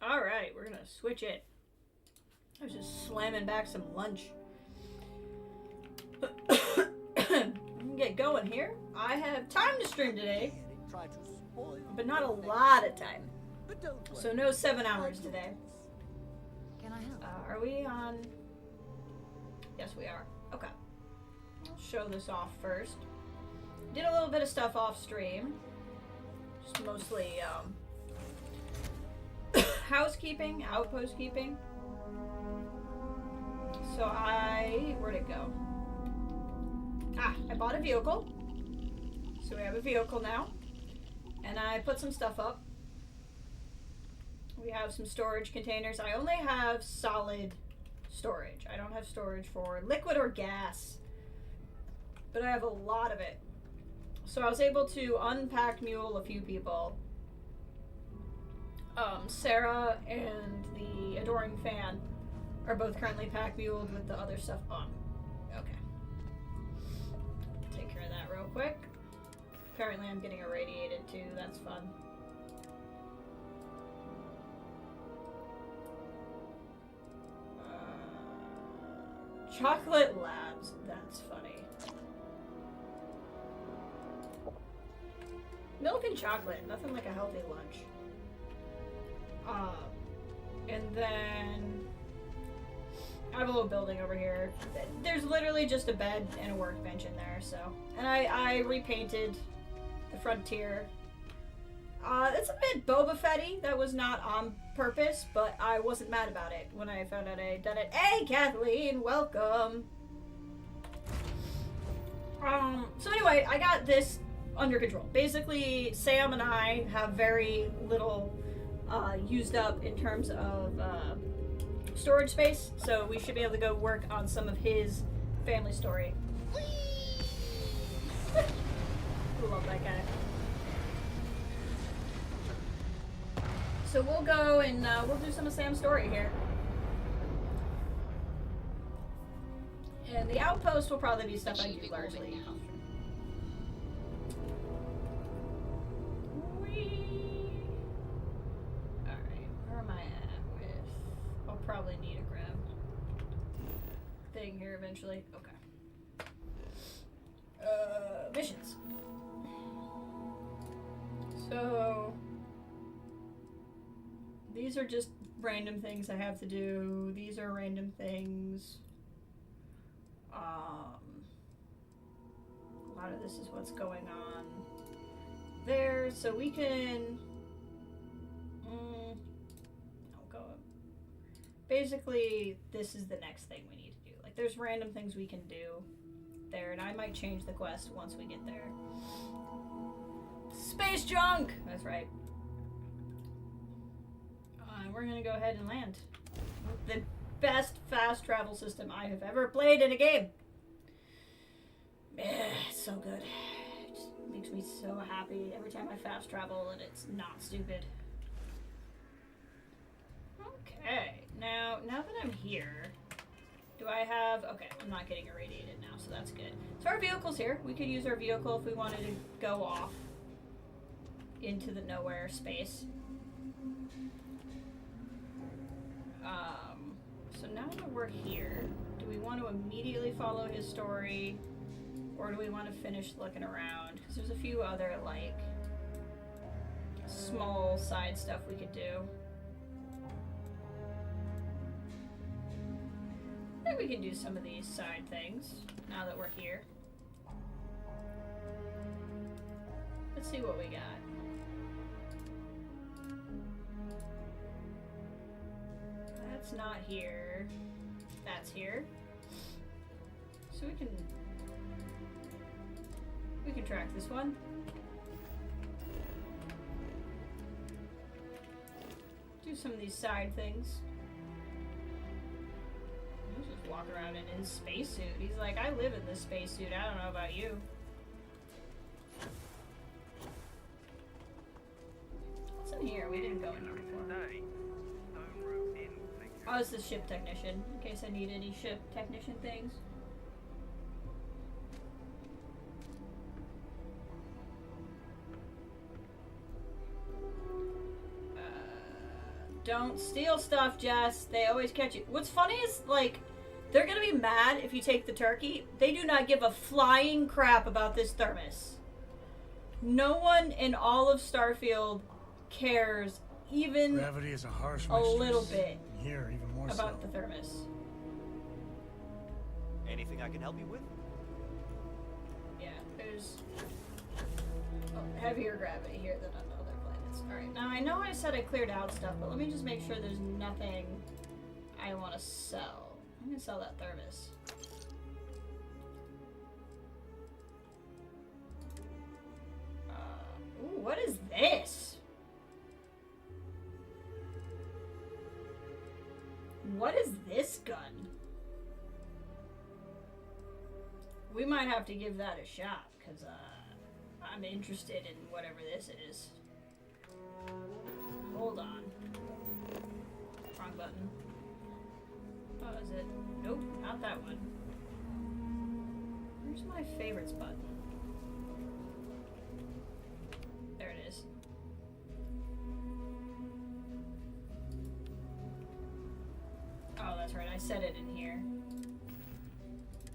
Alright, we're gonna switch it. I was just slamming back some lunch. Get going here. I have time to stream today, but not a lot of time. So no 7 hours today. Can I help? Are we on? Yes, we are. Okay. I'll show this off first. Did a little bit of stuff off stream. Just mostly housekeeping, outpost keeping. So where'd it go? I bought a vehicle. So we have a vehicle now. And I put some stuff up. We have some storage containers. I only have solid storage. I don't have storage for liquid or gas. But I have a lot of it. So I was able to unpack mule a few people. Sarah and the Adoring Fan are both currently pack muled with the other stuff on. Okay. Take care of that real quick. Apparently I'm getting irradiated too. That's fun. Chocolate Labs. That's funny. Milk and chocolate. Nothing like a healthy lunch. And then I have a little building over here. There's literally just a bed and a workbench in there, so. And I repainted the frontier. It's a bit Boba Fett-y. That was not on purpose, but I wasn't mad about it when I found out I had done it. Hey, Kathleen, welcome. So anyway, I got this under control. Basically, Sam and I have very little used up in terms of storage space, so we should be able to go work on some of his family story. Love that guy. So we'll go and we'll do some of Sam's story here. And the outpost will probably be stuff I do largely. Alright, where am I at with... I'll probably need a grab thing here eventually. Okay. Missions. So... these are just random things I have to do. These are random things. A lot of this is what's going on there. So we can... I'll go... Basically, this is the next thing we need to do. Like, there's random things we can do there, and I might change the quest once we get there. Space junk! That's right. We're gonna go ahead and land. The best fast travel system I have ever played in a game. It's so good. It just makes me so happy every time I fast travel and it's not stupid. Okay, now that I'm here, do I have... Okay, I'm not getting irradiated now, so that's good. So our vehicle's here. We could use our vehicle if we wanted to go off into the nowhere space. So now that we're here, do we want to immediately follow his story, or do we want to finish looking around? Because there's a few other, like, small side stuff we could do. I think we can do some of these side things now that we're here. Let's see what we got. That's not here. That's here. So we can track this one. Do some of these side things. He'll just walk around in his spacesuit. He's like, I live in this spacesuit. I don't know about you. What's in here? We didn't go in here before. Oh, it's the ship technician, in case I need any ship technician things. Don't steal stuff, Jess. They always catch you. What's funny is, like, they're gonna be mad if you take the turkey. They do not give a flying crap about this thermos. No one in all of Starfield cares even Gravity is a harsh a little bit here, even more about the thermos. Anything I can help you with? Yeah, there's heavier gravity here than on other planets. Alright, now I know I said I cleared out stuff, but let me just make sure there's nothing I want to sell. I'm gonna sell that thermos. Ooh, what is this? What is this gun? We might have to give that a shot, because I'm interested in whatever this is. Hold on. Wrong button. Oh, is it? Nope, not that one. Where's my favorites button? There it is. Oh, that's right, I set it in here.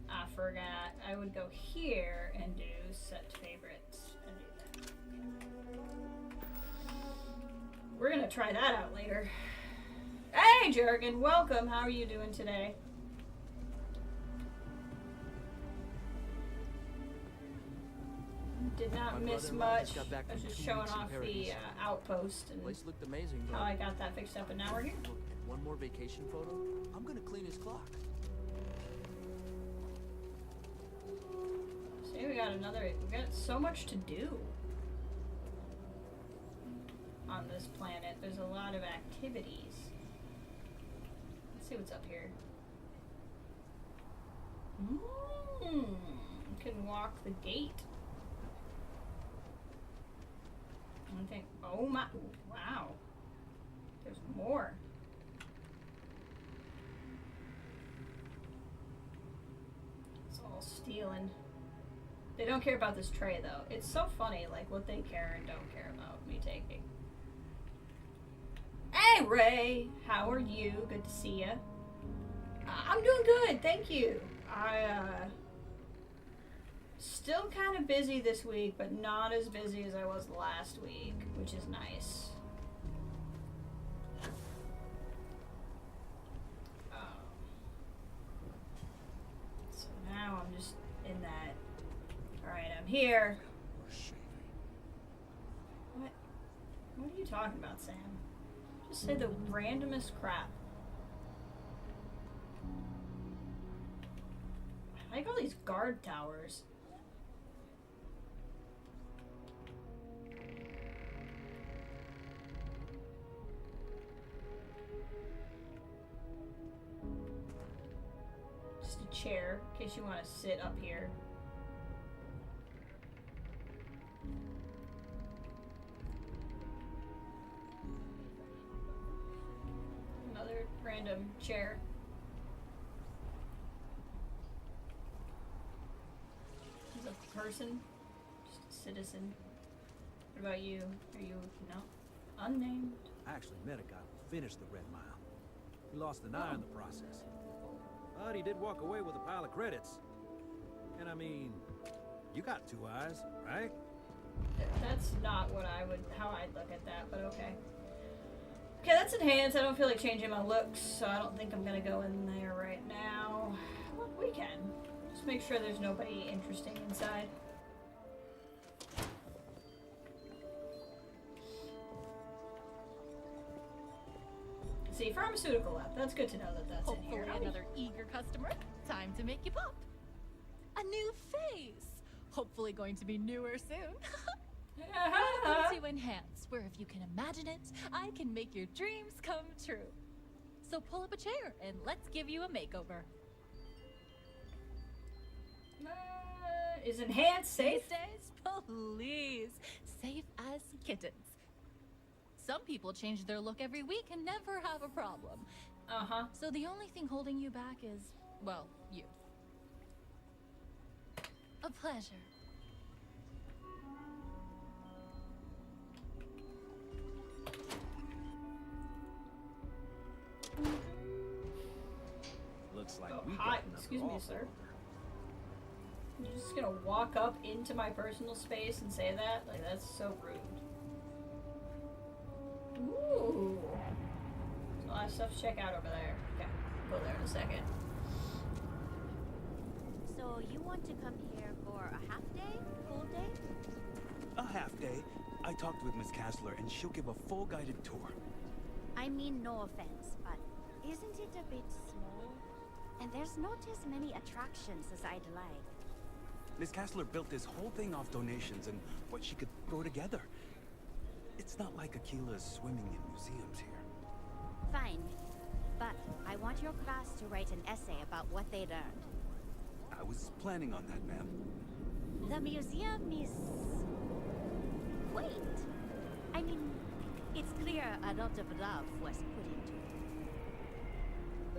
I forgot. I would go here and do set favorites and do that. We're gonna try that out later. Hey, Jurgen, welcome. How are you doing today? Did not miss much. I was just showing off the outpost and place looked amazing, how I got that fixed up, and now we're here. Look, and one more vacation photo. I'm gonna clean his clock. See, we got so much to do on this planet. There's a lot of activities. Let's see what's up here. Can walk the gate. I think, oh my, wow. There's more. It's all stealing. They don't care about this tray, though. It's so funny, like, what they care and don't care about me taking. Hey, Ray! How are you? Good to see you. I'm doing good, thank you. Still kind of busy this week, but not as busy as I was last week, which is nice. So now I'm just in that. Alright, I'm here. What are you talking about, Sam? Just say the randomest crap. I like all these guard towers. Just a chair, in case you want to sit up here. Another random chair. He's a person, just a citizen. What about you? Are you, no? Unnamed? I actually met a guy who finished the Red Mile. He lost an eye in the process. But he did walk away with a pile of credits. And I mean, you got 2 eyes, right? That's not what how I'd look at that, but okay. Okay, that's enhanced. I don't feel like changing my looks, so I don't think I'm gonna go in there right now. Well, we can. Just make sure there's nobody interesting inside. See, pharmaceutical lab. That's good to know that that's in here. Hopefully another eager customer. Time to make you pop. A new face. Hopefully going to be newer soon. Welcome to Enhance, where if you can imagine it, I can make your dreams come true. So pull up a chair and let's give you a makeover. Is Enhance safe? These days, please. Safe as kittens. Some people change their look every week and never have a problem. Uh-huh. So the only thing holding you back is, well, you. A pleasure. Looks like Oh, we hi. got another Excuse me, offer. sir. You're just gonna walk up into my personal space and say that? Like, that's so rude. Ooh. There's a lot of stuff to check out over there. Okay, go there in a second. So you want to come here for a half day? Full day? A half day. I talked with Miss Kassler, and she'll give a full guided tour. I mean, no offense, but isn't it a bit small? And there's not as many attractions as I'd like. Miss Kassler built this whole thing off donations and what she could throw together. It's not like Akila's swimming in museums here. Fine, but I want your class to write an essay about what they learned. I was planning on that, ma'am. The museum is quaint. I mean, it's clear a lot of love was put into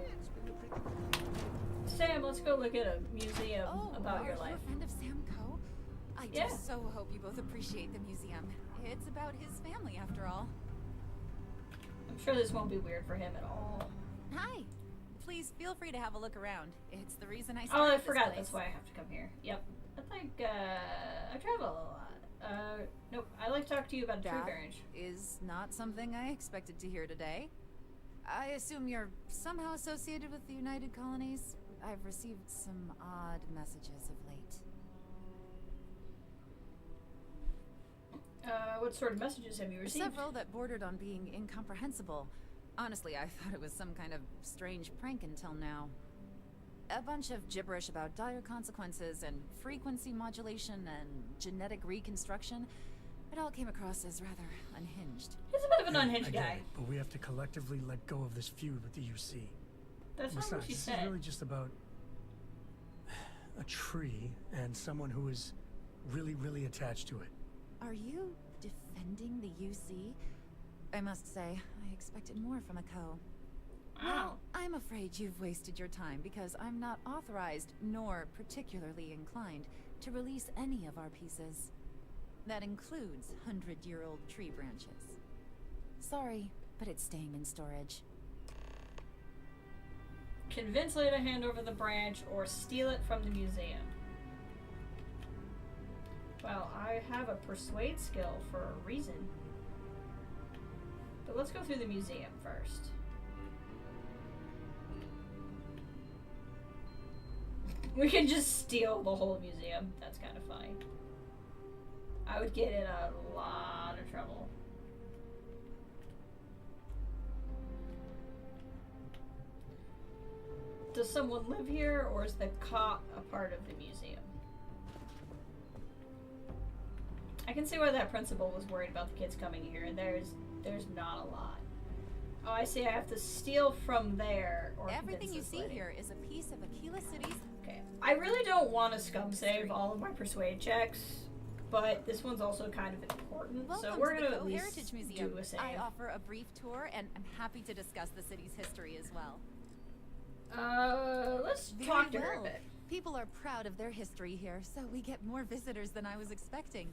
it. It's been a pretty good. Sam, let's go look at a museum about your are life. you a friend of Sam Coe? I Yeah. just so hope you both appreciate the museum. It's about his family, after all. I'm sure this won't be weird for him at all. Hi. Please feel free to have a look around. It's the reason I Oh, started I this forgot. place. That's why I have to come here. Yep. I think, I travel a lot. Nope. I'd like to talk to you about a tree That branch. is not something I expected to hear today. I assume you're somehow associated with the United Colonies? I've received some odd messages of late. What sort of messages have you received? Several that bordered on being incomprehensible. Honestly, I thought it was some kind of strange prank until now. A bunch of gibberish about dire consequences and frequency modulation and genetic reconstruction. It all came across as rather unhinged. He's a bit of an I unhinged get guy. it, but we have to collectively let go of this feud with the UC. That's not what Besides, she this said. is really just about a tree and someone who is really, really attached to it. Are you defending the UC? I must say, I expected more from a Coe. Wow. I'm afraid you've wasted your time because I'm not authorized nor particularly inclined to release any of our pieces. That includes 100-year-old tree branches. Sorry, but it's staying in storage. Convince Leia to hand over the branch or steal it from the museum. Well, I have a persuade skill for a reason. But let's go through the museum first. We can just steal the whole museum. That's kind of funny. I would get in a lot of trouble. Does someone live here, or is the cop a part of the museum? I can see why that principal was worried about the kids coming here, and there's not a lot. Oh, I see. I have to steal from there, or Everything you convince see this lady. here is a piece of Aquila City's. Okay. I really don't want to scum save all of my persuade checks, but this one's also kind of important, Welcome so we're to the gonna at least Heritage Museum. do a save. I offer a brief tour, and I'm happy to discuss the city's history as well. Let's Very talk to her a well. bit. People are proud of their history here, so we get more visitors than I was expecting.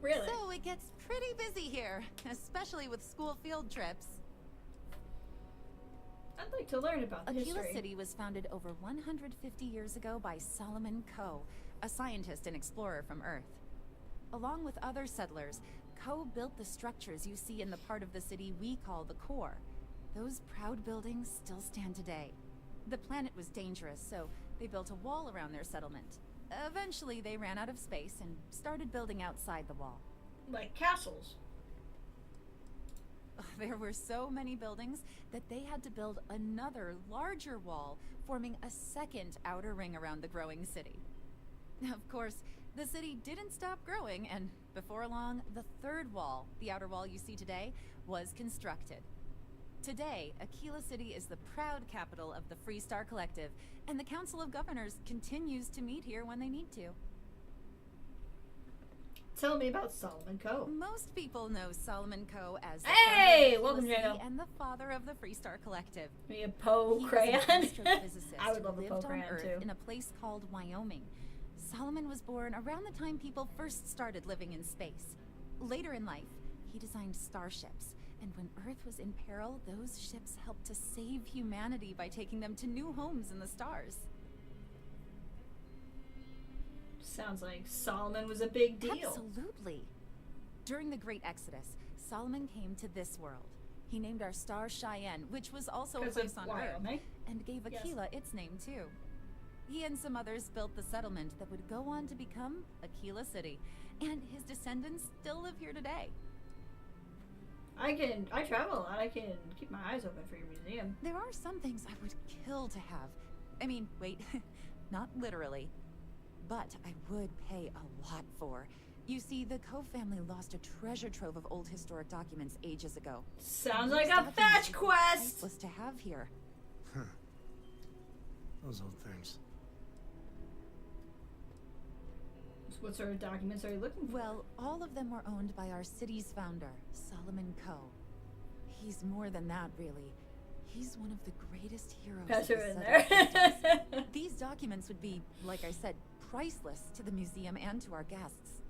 Really? So it gets pretty busy here, especially with school field trips. I'd like to learn about the Aquila history. City was founded over 150 years ago by Solomon Coe, a scientist and explorer from Earth. Along with other settlers, Coe built the structures you see in the part of the city we call the core. Those proud buildings still stand today. The planet was dangerous, so they built a wall around their settlement. Eventually, they ran out of space and started building outside the wall. Like castles. There were so many buildings that they had to build another larger wall, forming a second outer ring around the growing city. Of course, the city didn't stop growing, and before long, the third wall, the outer wall you see today, was constructed. Today, Aquila City is the proud capital of the Free Star Collective, and the Council of Governors continues to meet here when they need to. Tell me about Solomon Coe. Most people know Solomon Coe as the Hey! founder of Welcome, Aquila Jago. City and the father of the Free Star Collective. Me a Poe He was crayon. an astrophysicist I would who love a lived Poe on crayon Earth too. in a place called Wyoming. Solomon was born around the time people first started living in space. Later in life, he designed starships. And when Earth was in peril, those ships helped to save humanity by taking them to new homes in the stars. Sounds like Solomon was a big deal. Absolutely. During the Great Exodus, Solomon came to this world. He named our star Cheyenne, which was also a place on Earth, and gave Aquila its name too. He and some others built the settlement that would go on to become Aquila City, and his descendants still live here today. I travel a lot. I can keep my eyes open for your museum. There are some things I would kill to have. I mean, wait, not literally. But I would pay a lot for. You see, the Coe family lost a treasure trove of old historic documents ages ago. Sounds like a fetch quest! Was to have here. Huh. Those old things. What sort of documents are you looking for? Well, all of them were owned by our city's founder, Solomon Coe. He's more than that, really. He's one of the greatest heroes. Pass of her the in Southern there. These documents would be, like I said, priceless to the museum and to our guests.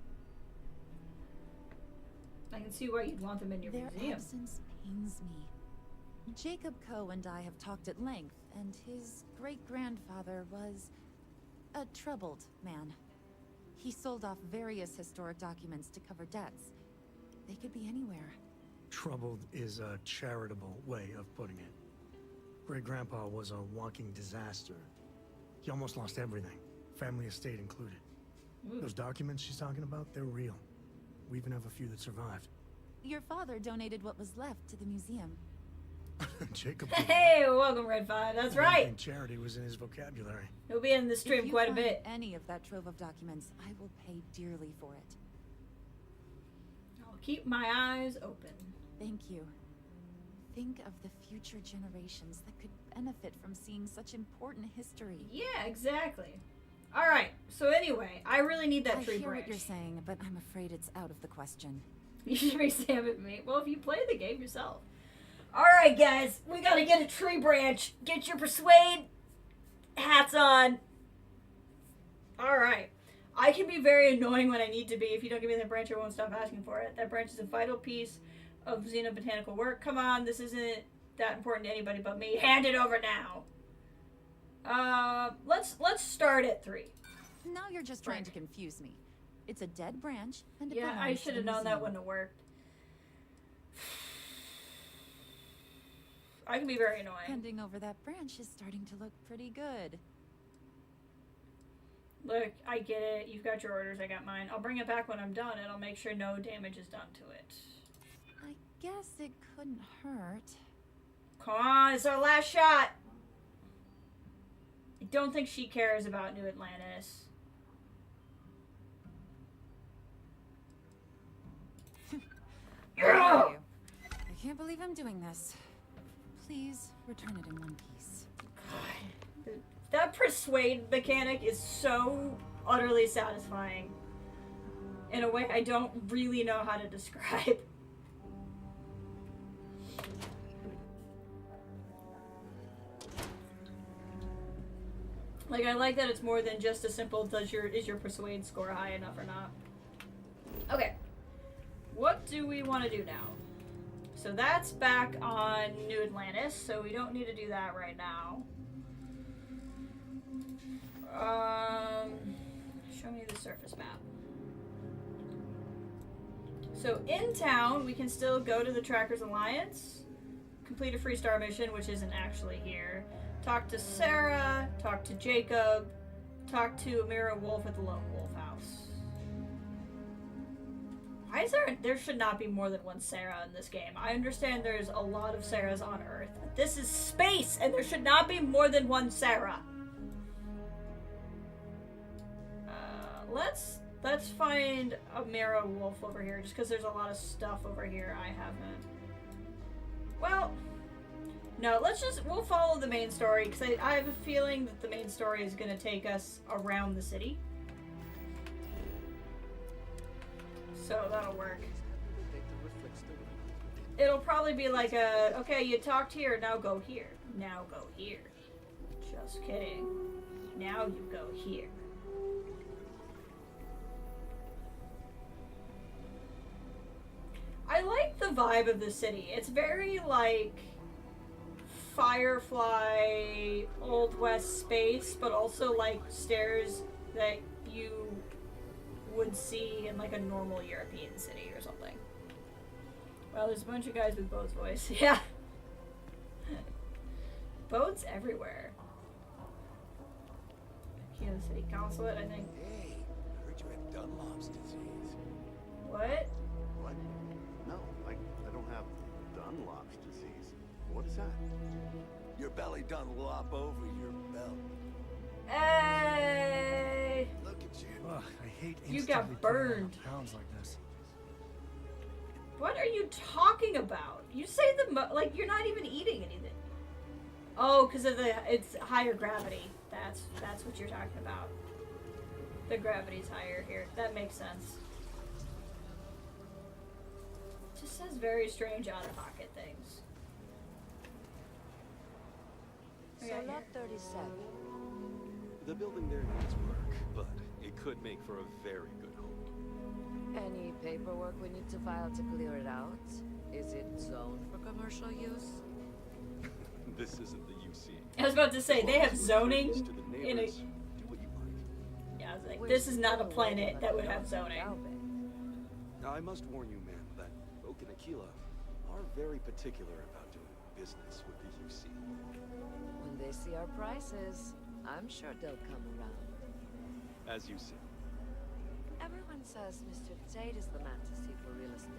I can see why you'd want them in your Their museum. absence pains me. Jacob Coe and I have talked at length, and his great-grandfather was a troubled man. He sold off various historic documents to cover debts. They could be anywhere. Troubled is a charitable way of putting it. Great-grandpa was a walking disaster. He almost lost everything, family estate included. Ooh. Those documents she's talking about, they're real. We even have a few that survived. Your father donated what was left to the museum. Jacob. Hey, welcome, Red 5. That's I right. think charity was in his vocabulary. He'll be in the stream quite a bit. If you find any of that trove of documents, I will pay dearly for it. I'll keep my eyes open. Thank you. Think of the future generations that could benefit from seeing such important history. Yeah, exactly. All right. So anyway, I really need that tree I hear branch. what you're saying, but I'm afraid it's out of the question. You should restamp it, mate. Well, if you play the game yourself. All right, guys, we gotta get a tree branch. Get your persuade hats on. All right. I can be very annoying when I need to be. If you don't give me that branch, I won't stop asking for it. That branch is a vital piece of xenobotanical work. Come on, this isn't that important to anybody but me. Hand it over now. Let's start at 3. Now you're just trying to confuse me. It's a dead branch, and it Yeah, I belongs to should have the known that museum. wouldn't have worked. I can be very annoying. Handing over that branch is starting to look pretty good. Look, I get it. You've got your orders, I got mine. I'll bring it back when I'm done, and I'll make sure no damage is done to it. I guess it couldn't hurt. Come on, it's our last shot. I don't think she cares about New Atlantis. Yeah! I can't believe I'm doing this. Please return it in one piece. That persuade mechanic is so utterly satisfying in a way I don't really know how to describe. Like, I like that it's more than just a simple is your persuade score high enough or not. Okay. What do we want to do now? So that's back on New Atlantis, so we don't need to do that right now. Show me the surface map. So in town, we can still go to the Trackers Alliance, complete a free star mission, which isn't actually here. Talk to Sarah, talk to Jacob, talk to Amira Wolf at the Lone Wolf House. Why is there should not be more than one Sarah in this game. I understand there's a lot of Sarahs on Earth, but this is space, and there should not be more than one Sarah. Let's find Amira Wolf over here, just because there's a lot of stuff over here I haven't. Well, no, we'll follow the main story, because I have a feeling that the main story is going to take us around the city. So that'll work. It'll probably be like okay, you talked here, now go here. Now go here. Just kidding. Now you go here. I like the vibe of the city. It's very like Firefly, Old West space, but also like stairs that you would see in like a normal European city or something. Well, there's a bunch of guys with boats voice. Yeah. Boats everywhere. Kansas City Consulate, I think. Hey, I heard you had Dunlop's disease. What? What? No, I don't have Dunlop's disease. What is that? Your belly Dunlop over your belt. Hey! Look at you. Ugh, I hate You got instantly putting on burned. pounds like this. What are you talking about? You say like you're not even eating anything. Oh, because of it's higher gravity. That's what you're talking about. The gravity's higher here. That makes sense. It just says very strange out-of-pocket things. So lot 37. The building there needs work, but it could make for a very good home. Any paperwork we need to file to clear it out? Is it zoned for commercial use? This isn't the UC. I was about to say, they have zoning To the in a... neighbors, do what you like. Yeah, I was like, this is not a planet that would have zoning. I must warn you, ma'am, that folk in Aquila are very particular about doing business with the UC. When they see our prices, I'm sure they'll come around. As you see. Everyone says Mr. Tate is the man to see for real estate.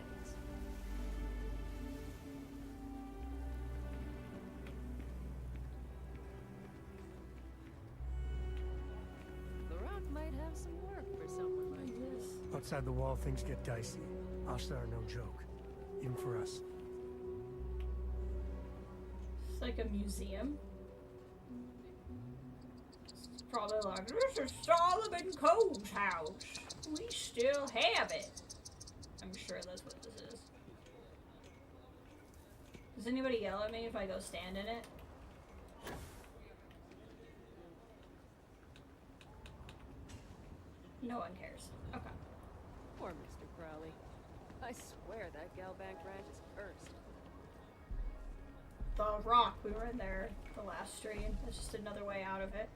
The rock might have some work for someone like this. Outside the wall, things get dicey. Ashta are no joke, even for us. It's like a museum. It's probably like, this is Solomon Coe's house. We still have it. I'm sure that's what this is. Does anybody yell at me if I go stand in it? No one cares. Okay. Poor Mr. Crowley. I swear that Galbank ranch is cursed. The Rock. We were in there the last stream. That's just another way out of it.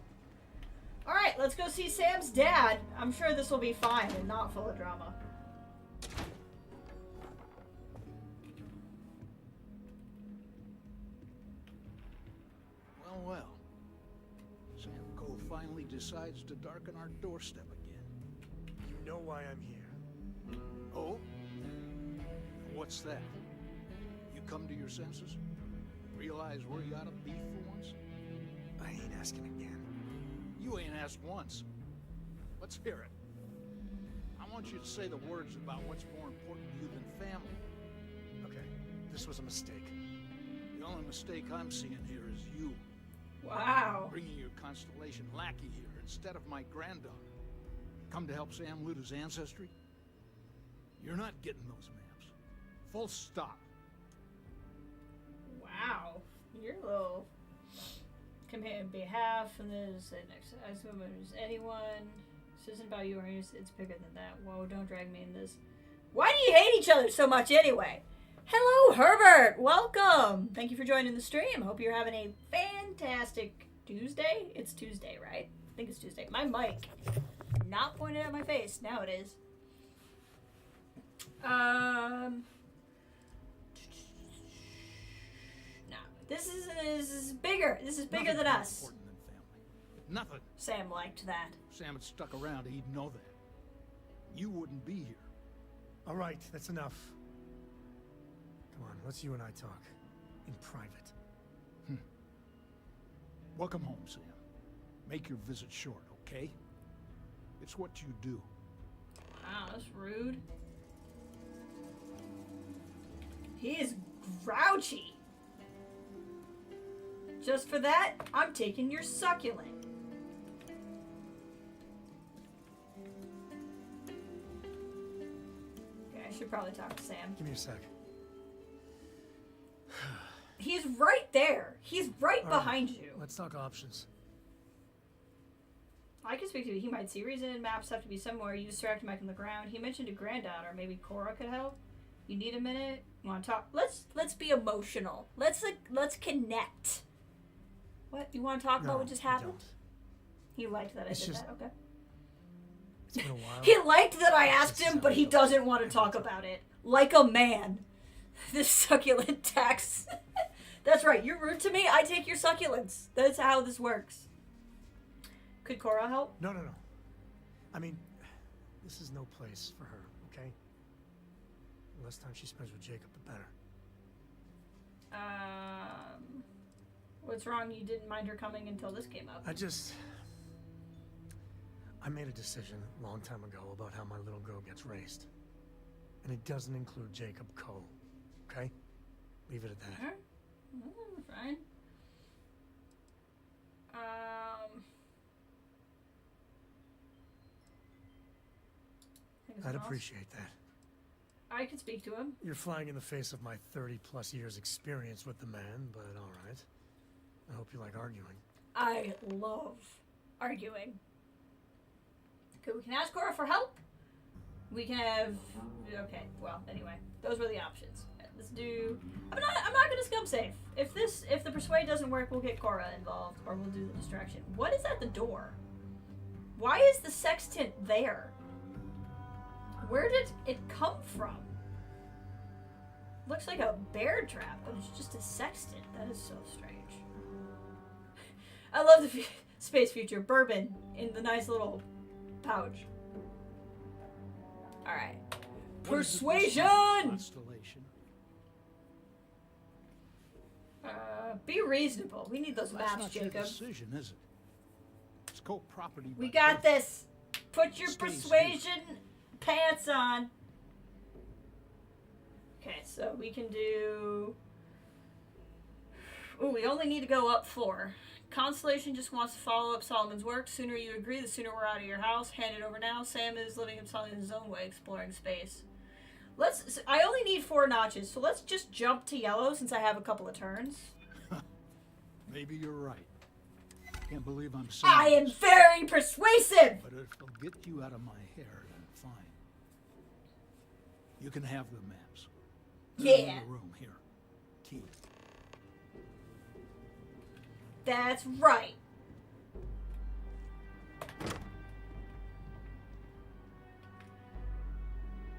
Alright, let's go see Sam's dad. I'm sure this will be fine and not full of drama. Well, well. Sam Coe finally decides to darken our doorstep again. You know why I'm here. Oh? What's that? You come to your senses? Realize where you ought to be for once? I ain't asking again. You ain't asked once. Let's hear it. I want you to say the words about what's more important to you than family. Okay, this was a mistake. The only mistake I'm seeing here is you. Wow. Bringing your Constellation lackey here instead of my granddaughter. Come to help Sam loot his ancestry? You're not getting those maps. Full stop. Wow. You're a little... Come here on behalf, and there's an next woman who's anyone. This isn't about you or yours, it's bigger than that. Whoa, don't drag me in this. Why do you hate each other so much anyway? Hello, Herbert! Welcome! Thank you for joining the stream. Hope you're having a fantastic Tuesday. It's Tuesday, right? I think it's Tuesday. My mic not pointed at my face. Now it is. No. This is bigger. This is bigger than us. Important than family. Nothing. Sam liked that. Sam had stuck around, he'd know that. You wouldn't be here. All right, that's enough. Come on, let's you and I talk. In private. Welcome home, Sam. Make your visit short, okay? It's what you do. Wow, that's rude. He is grouchy. Just for that, I'm taking your succulent. Okay, I should probably talk to Sam. Give me a sec. He's right there. He's right behind you. Let's talk options. I can speak to you. He might see reason. Maps have to be somewhere. You distract Mike on the ground. He mentioned a granddaughter. Maybe Cora could help. You need a minute? You want to talk? Let's be emotional. Let's connect. What? You want to talk about what just happened? He liked that I did that. Okay. It's been a while. He liked that I asked him, but he doesn't want to talk about it. Like a man. This succulent tax. That's right. You're rude to me. I take your succulents. That's how this works. Could Cora help? No. I mean, this is no place for her, okay? The less time she spends with Jacob, the better. What's wrong? You didn't mind her coming until this came up. I made a decision a long time ago about how my little girl gets raised. And it doesn't include Jacob Coe, okay? Leave it at that. Alright. Fine. I'd appreciate that. I could speak to him. You're flying in the face of my 30+ years experience with the man, but alright. I hope you like arguing. I love arguing. Okay, we can ask Cora for help. We can have... Okay, well, anyway. Those were the options. Let's do... I'm not gonna scum save. If the persuade doesn't work, we'll get Cora involved, or we'll do the distraction. What is at the door? Why is the sextant there? Where did it come from? Looks like a bear trap, but it's just a sextant. That is so strange. I love the space future. Bourbon in the nice little pouch. Alright. Persuasion! Be reasonable. We need those maps, Jacob. That's not your decision, is it? It's property. We got this. Put your persuasion pants on. Okay, so we can do... Ooh, we only need to go up 4. Constellation just wants to follow up Solomon's work. Sooner you agree, the sooner we're out of your house. Hand it over now. Sam is living in his own way, exploring space. I only need 4 notches, so let's just jump to yellow since I have a couple of turns. Maybe you're right. Can't believe I'm saying I am very persuasive! But if it'll get you out of my hair, then fine. You can have the maps. They're in the room here. Key. That's right.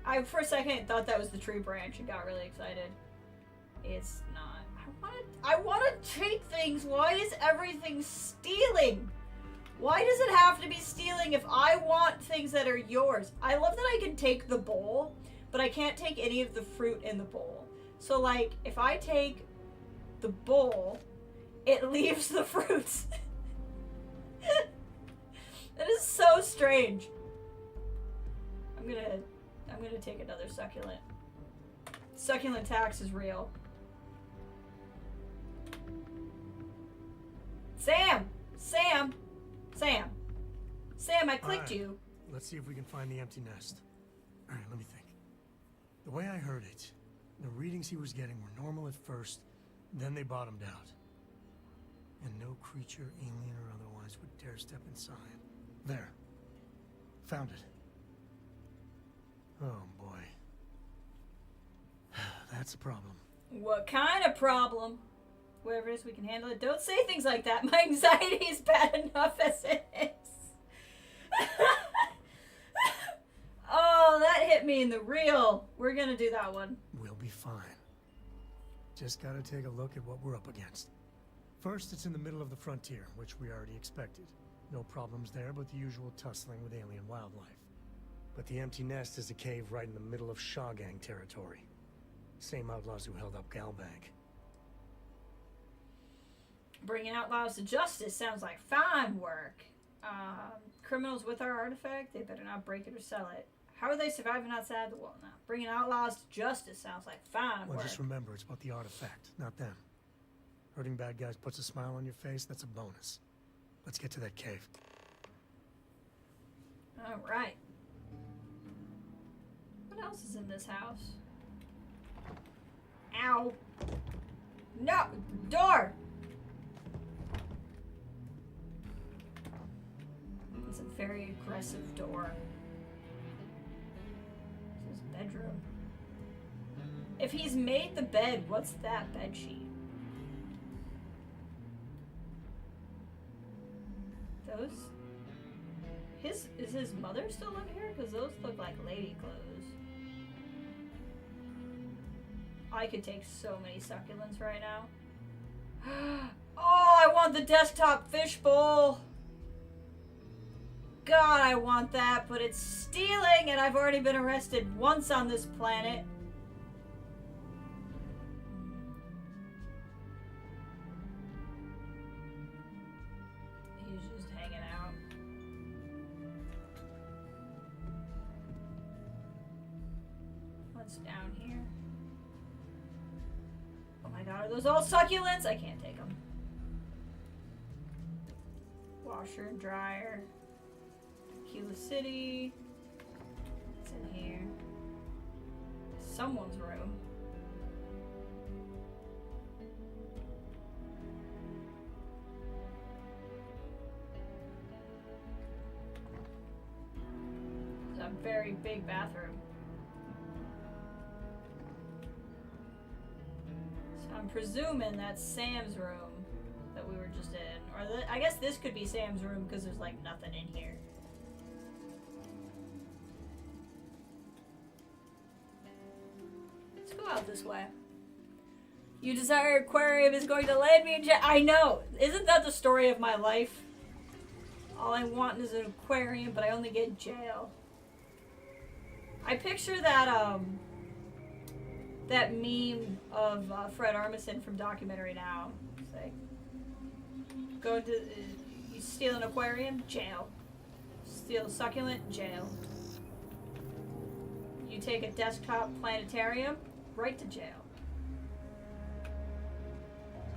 I, for a second, thought that was the tree branch and got really excited. It's not. I want to take things. Why is everything stealing? Why does it have to be stealing if I want things that are yours? I love that I can take the bowl, but I can't take any of the fruit in the bowl. So, like, if I take the bowl, it leaves the fruits. That is so strange. I'm gonna take another succulent. Succulent tax is real. Sam! Sam! Sam! Sam, I clicked you. Let's see if we can find the empty nest. Alright, let me think. The way I heard it, the readings he was getting were normal at first, then they bottomed out. And no creature, alien or otherwise, would dare step inside. There. Found it. Oh boy. That's a problem. What kind of problem? Whatever it is, we can handle it. Don't say things like that. My anxiety is bad enough as it is. Oh, that hit me in the reel. We're gonna do that one. We'll be fine. Just gotta take a look at what we're up against. First, it's in the middle of the frontier, which we already expected. No problems there, but the usual tussling with alien wildlife. But the empty nest is a cave right in the middle of Shaw Gang territory. Same outlaws who held up Galbank. Bringing outlaws to justice sounds like fine work. Criminals with our artifact, they better not break it or sell it. How are they surviving outside the wall now? Bringing outlaws to justice sounds like fine work. Well, just remember, it's about the artifact, not them. Hurting bad guys puts a smile on your face, that's a bonus. Let's get to that cave. Alright. What else is in this house? Ow. No! Door! It's a very aggressive door. This is bedroom. If he's made the bed, what's that bed sheet? Those? Is his mother still in here? Because those look like lady clothes. I could take so many succulents right now. Oh, I want the desktop fishbowl. God, I want that, but it's stealing, and I've already been arrested once on this planet. He's just hanging out. What's down here? Oh my god, are those all succulents? I can't take them. Washer and dryer. Tequila City. What's in here? Someone's room. It's a very big bathroom. So I'm presuming that's Sam's room that we were just in. Or I guess this could be Sam's room because there's like nothing in here. Let's go out this way. You desire aquarium is going to land me in jail. I know. Isn't that the story of my life? All I want is an aquarium, but I only get jail. I picture that that meme of Fred Armisen from Documentary Now. It's like, go to you steal an aquarium, jail. Steal a succulent, jail. You take a desktop planetarium, right to jail.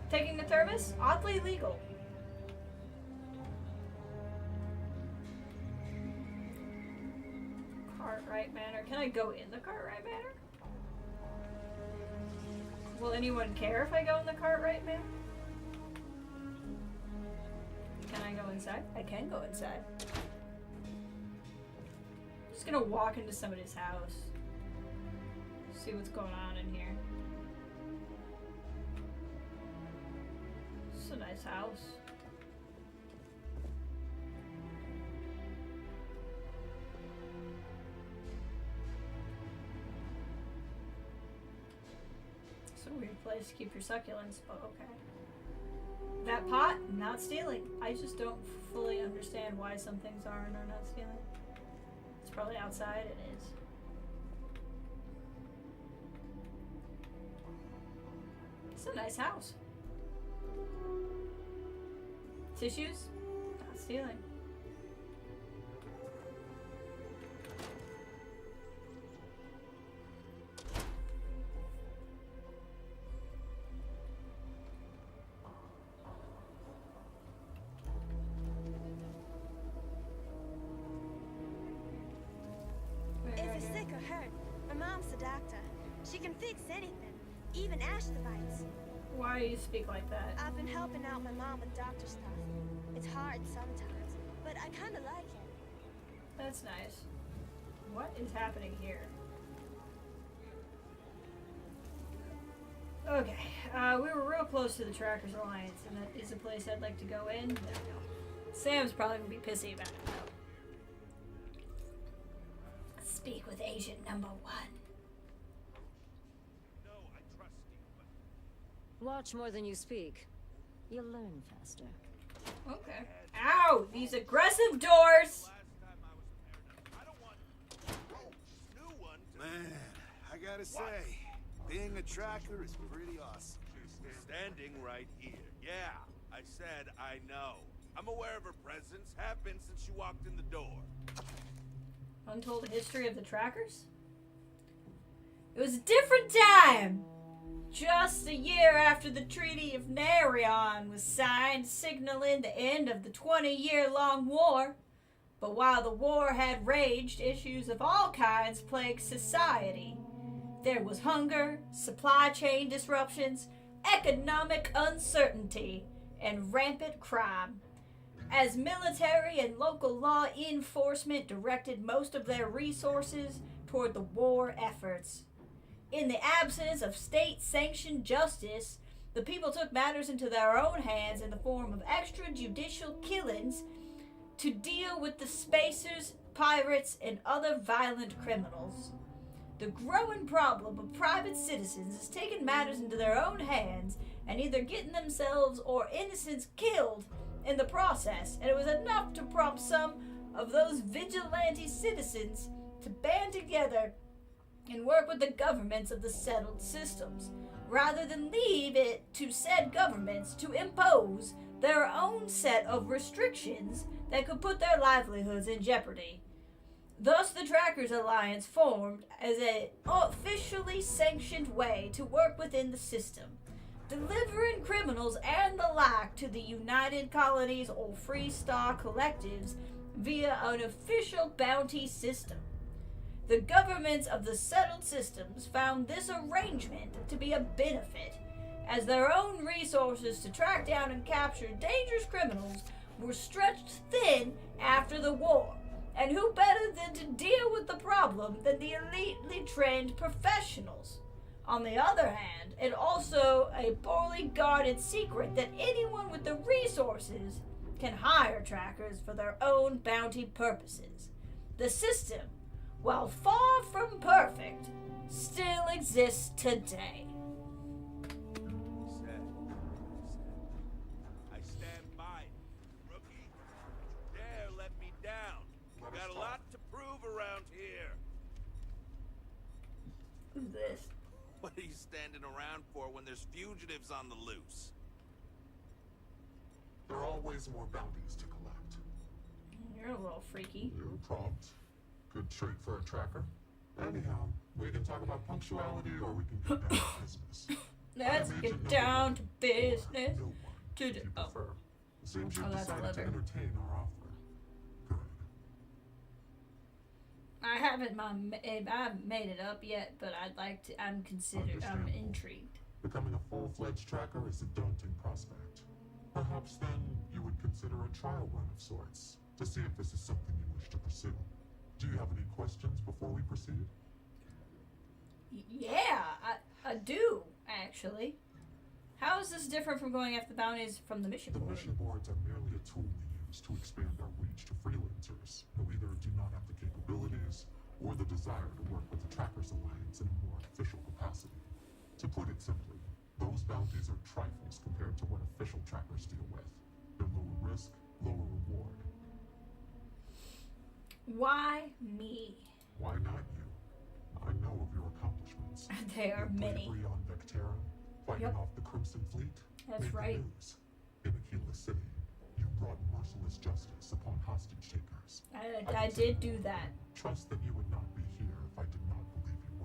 Taking the thermos, oddly legal. Cartwright Manor. Can I go in the Cartwright Manor? Will anyone care if I go in the Cartwright Manor? Can I go inside? I can go inside. Just gonna walk into somebody's house. See what's going on in here. It's a nice house. It's a weird place to keep your succulents, but okay. That pot, not stealing. I just don't fully understand why some things are and are not stealing. It's probably outside, it is. It's a nice house. Tissues, not stealing. If you're sick or hurt, my mom's a doctor. She can fix anything, even ashtabites. Why do you speak like that? I've been helping out my mom with doctor stuff. It's hard sometimes, but I kind of like it. That's nice. What is happening here? Okay, we were real close to the Trackers Alliance, and that is a place I'd like to go in. There we go. Sam's probably gonna be pissy about it, though. Speak with Agent Number 1. Watch more than you speak. You'll learn faster. Okay. Ow! These aggressive doors! Man, I gotta say, being a tracker is pretty awesome. Standing right here. Yeah, I said I know. I'm aware of her presence, have been since she walked in the door. Untold history of the Trackers? It was a different time! Just a year after the Treaty of Narion was signed, signaling the end of the 20-year-long war. But while the war had raged, issues of all kinds plagued society. There was hunger, supply chain disruptions, economic uncertainty, and rampant crime. As military and local law enforcement directed most of their resources toward the war efforts, In the absence of state-sanctioned justice, the people took matters into their own hands in the form of extrajudicial killings to deal with the spacers, pirates, and other violent criminals. The growing problem of private citizens is taking matters into their own hands and either getting themselves or innocents killed in the process, and it was enough to prompt some of those vigilante citizens to band together and work with the governments of the settled systems, rather than leave it to said governments to impose their own set of restrictions that could put their livelihoods in jeopardy. Thus, the Trackers Alliance formed as an officially sanctioned way to work within the system, delivering criminals and the like to the United Colonies or Free Star collectives via an official bounty system. The governments of the settled systems found this arrangement to be a benefit, as their own resources to track down and capture dangerous criminals were stretched thin after the war. And who better than to deal with the problem than the elitely trained professionals? On the other hand, it also a poorly guarded secret that anyone with the resources can hire trackers for their own bounty purposes. The system, while far from perfect, still exists today. I stand by it. Rookie, don't you dare let me down. Got a lot to prove around here. Who's this? What are you standing around for when there's fugitives on the loose? There are always more bounties to collect. You're a little freaky. You're prompt. Good trait for a tracker. Anyhow, we can talk about punctuality or we can get down to business. Let's get down to business. If you prefer. Seems you've decided to entertain our offer. I haven't made it up yet, but I'd like to. I'm intrigued. Becoming a full-fledged tracker is a daunting prospect. Perhaps then you would consider a trial run of sorts to see if this is something you wish to pursue. Do you have any questions before we proceed? Yeah, I do actually. How is this different from going after the bounties from the mission board? The mission boards are merely a tool we use to expand our reach to freelancers who either do not have the capabilities or the desire to work with the Trackers Alliance in a more official capacity. To put it simply, those bounties are trifles compared to what official trackers deal with. They're lower risk, lower reward. Why me? Why not you? I know of your accomplishments. There are many. Bravery on Vectera, fighting off the Crimson Fleet. That's right. News. In Aquila City, you brought merciless justice upon hostage takers. I did do that. Trust that you would not be here if I did not believe you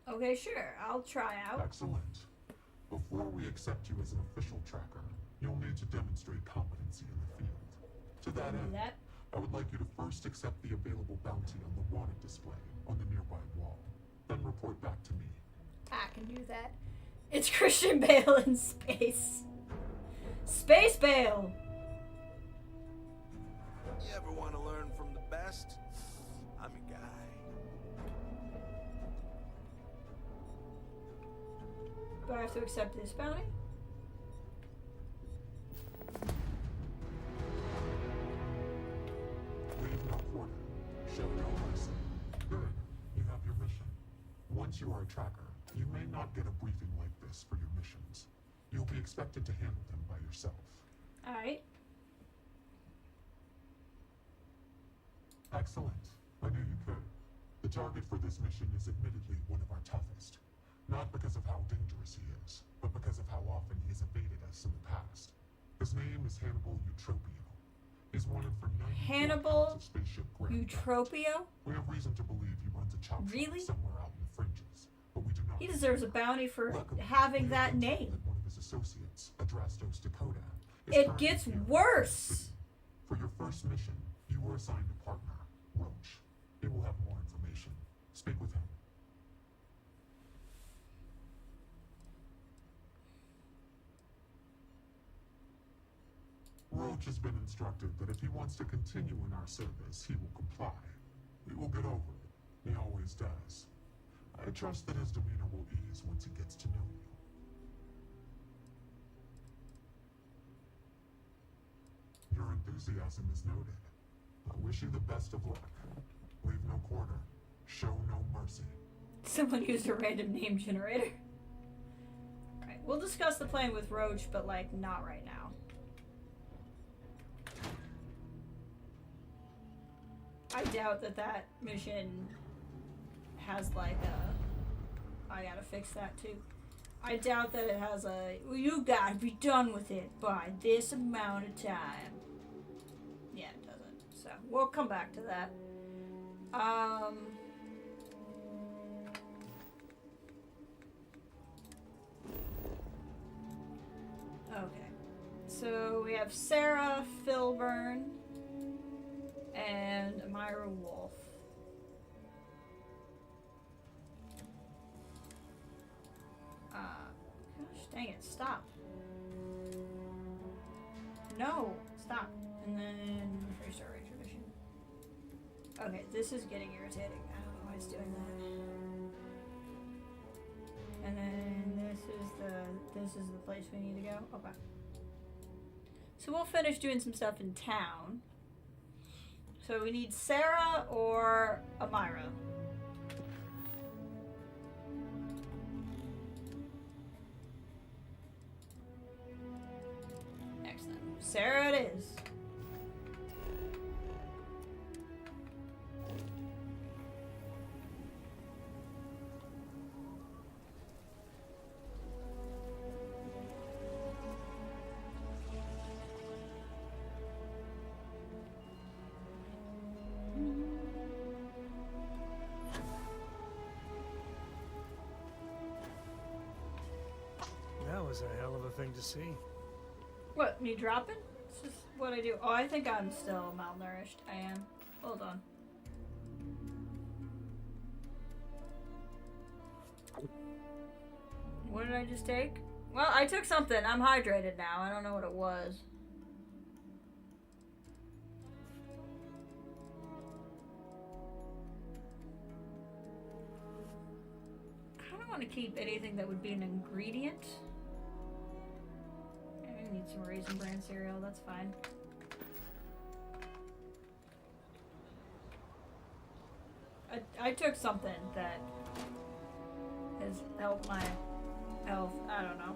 worthy. Okay, sure. I'll try out. Excellent. Before we accept you as an official tracker, you'll need to demonstrate competency in the field. To that end, I would like you to first accept the available bounty on the wanted display on the nearby wall. Then report back to me. I can do that. It's Christian Bale in space. Space Bale! You ever want to learn from the best? I'm your guy. Do I have to accept this bounty? Leave no quarter. Show no mercy. Good. You have your mission. Once you are a tracker, you may not get a briefing like this for your missions. You'll be expected to handle them by yourself. Alright. Excellent. I knew you could. The target for this mission is admittedly one of our toughest. Not because of how dangerous he is, but because of how often he's evaded us in the past. His name is Hannibal Eutropio. He's wanted for 94 Hannibal of spaceship Eutropio? We have reason to believe he runs a chop shop somewhere out in the fringes, but we do not. He deserves a bounty for having that name. One of his associates, Adrastos Dakota, it gets worse. For your first mission, you were assigned a partner, Roach. He will have more information. Speak with him. Roach has been instructed that if he wants to continue in our service, he will comply. We will get over it. He always does. I trust that his demeanor will ease once he gets to know you. Your enthusiasm is noted. I wish you the best of luck. Leave no quarter. Show no mercy. Someone used a random name generator. Alright, we'll discuss the plan with Roach, but like not right now. I doubt that mission has like a... I gotta fix that too. I doubt that it has a... Well, you gotta be done with it by this amount of time. Yeah, it doesn't. So, we'll come back to that. Okay. So, we have Sarah Filburn and Myra Wolf. Gosh dang it, stop. No, stop. And then restart retribution. Okay, this is getting irritating. I don't know why it's doing that. And then this is the place we need to go. Okay. So we'll finish doing some stuff in town. So we need Sarah or Amira. Excellent. Sarah it is. That was a hell of a thing to see. What, me dropping? This is what I do. Oh, I think I'm still malnourished. I am. Hold on. What did I just take? Well, I took something. I'm hydrated now. I don't know what it was. I don't want to keep anything that would be an ingredient. I need some Raisin Bran cereal. That's fine. I took something that has helped my health. I don't know.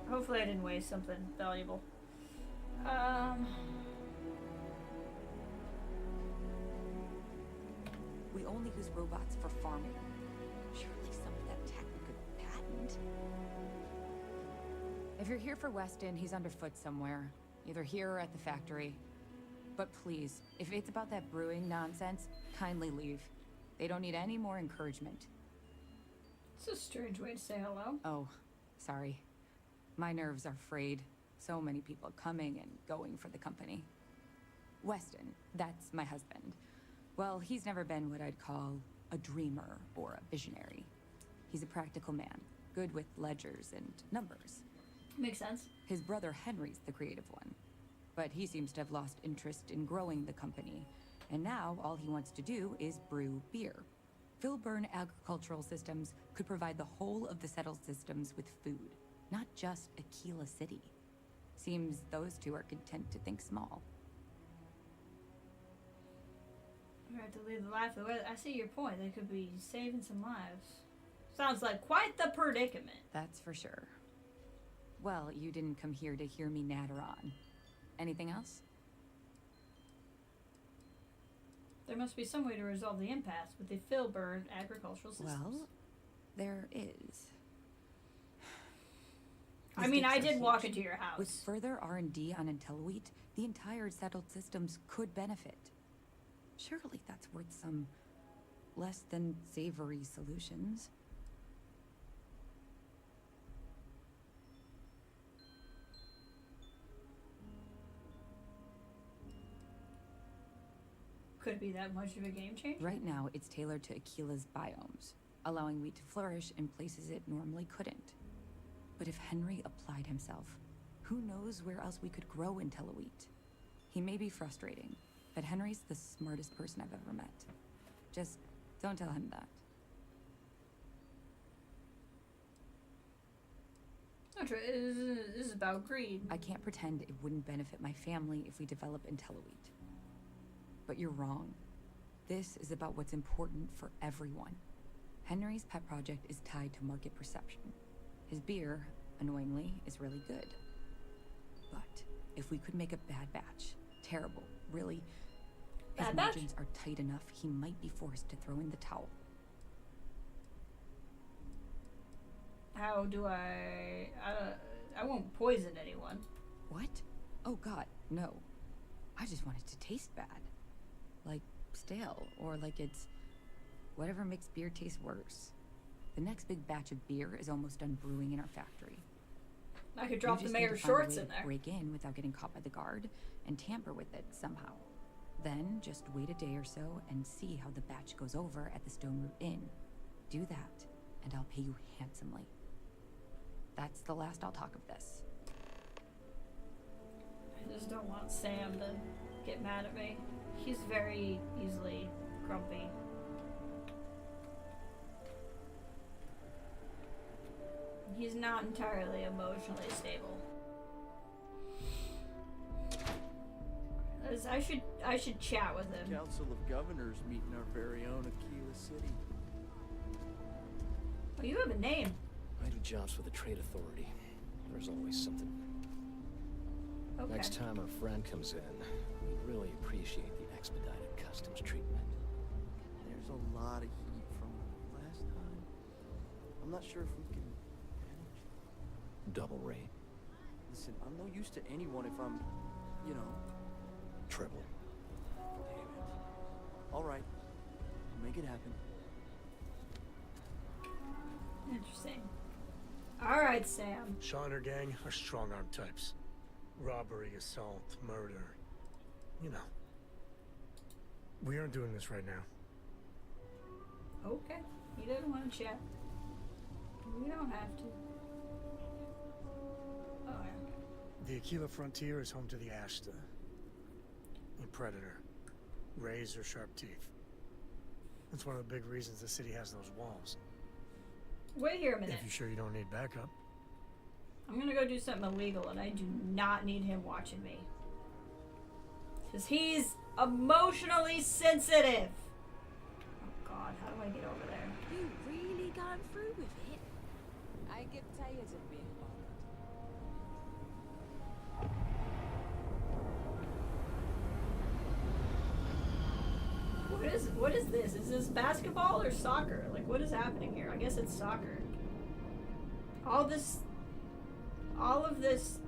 Hopefully I didn't waste something valuable. We only use robots for farming. Surely some of that tech we could patent. If you're here for Weston, he's underfoot somewhere. Either here or at the factory. But please, if it's about that brewing nonsense, kindly leave. They don't need any more encouragement. It's a strange way to say hello. Oh, sorry. My nerves are frayed. So many people coming and going for the company. Weston, that's my husband. Well, he's never been what I'd call a dreamer or a visionary. He's a practical man, good with ledgers and numbers. Makes sense. His brother Henry's the creative one. But he seems to have lost interest in growing the company. And now all he wants to do is brew beer. Filburn Agricultural Systems could provide the whole of the settled systems with food, not just Aquila City. Seems those two are content to think small. We have to leave the life of the way. I see your point. They could be saving some lives. Sounds like quite the predicament. That's for sure. Well, you didn't come here to hear me natter on. Anything else? There must be some way to resolve the impasse with the Filburn agricultural systems. Well, there is. I mean, I did walk into your house. With further R&D on IntelliWheat, the entire settled systems could benefit. Surely that's worth some less than savory solutions. Could it be that much of a game changer? Right now, it's tailored to Aquila's biomes, allowing wheat to flourish in places it normally couldn't. But if Henry applied himself, who knows where else we could grow IntelliWheat? He may be frustrating, but Henry's the smartest person I've ever met. Just Don't tell him that. This is about greed. I can't pretend it wouldn't benefit my family if we develop IntelliWheat. But you're wrong. This is about what's important for everyone. Henry's pet project is tied to market perception. His beer, annoyingly, is really good. But if we could make a bad batch, terrible, really, his margins are tight enough, he might be forced to throw in the towel. How do I won't poison anyone. What? Oh god, no. I just want it to taste bad. Like stale, or like it's whatever makes beer taste worse. The next big batch of beer is almost done brewing in our factory. I could drop the mayor's shorts in there. Break in without getting caught by the guard and tamper with it somehow. Then just wait a day or so and see how the batch goes over at the Stone Root Inn. Do that, and I'll pay you handsomely. That's the last I'll talk of this. I just don't want Sam to get mad at me. He's very easily grumpy. He's not entirely emotionally stable. I should chat with him. Council of Governors meeting our very own Aquila City. Oh, you have a name. I do jobs for the trade authority. There's always something. Okay. Next time our friend comes in, we'd really appreciate the expedited customs treatment. There's a lot of heat from last time. I'm not sure if we can manage. Double rate. Listen, I'm no use to anyone if I'm, you know... Triple. Damn it. All right. Make it happen. Interesting. Alright, Sam. Shaw and her gang are strong-arm types. Robbery, assault, murder. You know. We aren't doing this right now. Okay. He doesn't want to chat. We don't have to. Oh, yeah. The Aquila frontier is home to the Ashta. A predator. Razor-sharp teeth. That's one of the big reasons the city has those walls. Wait here a minute. If you're sure you don't need backup. I'm gonna go do something illegal, and I do not need him watching me. Because he's emotionally sensitive. Oh god, how do I get over there? You really gone through with it? I get tired of being bothered. What is this? Is this basketball or soccer? Like, what is happening here? I guess it's soccer. All of this,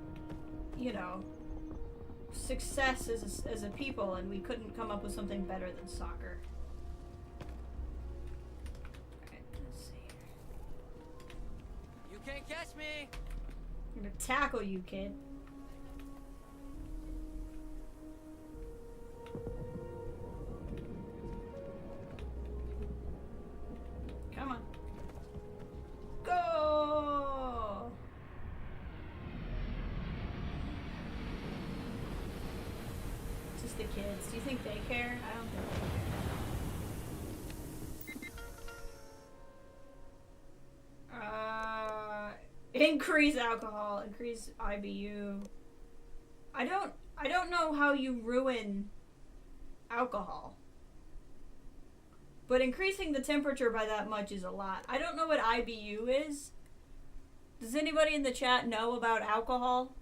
you know, success as a people, and we couldn't come up with something better than soccer. Alright, let's see here. You can't catch me! I'm gonna tackle you, kid. Come on. Go! Just the kids. Do you think they care? I don't think they care. Increase alcohol, increase IBU. I don't know how you ruin alcohol. But increasing the temperature by that much is a lot. I don't know what IBU is. Does anybody in the chat know about alcohol?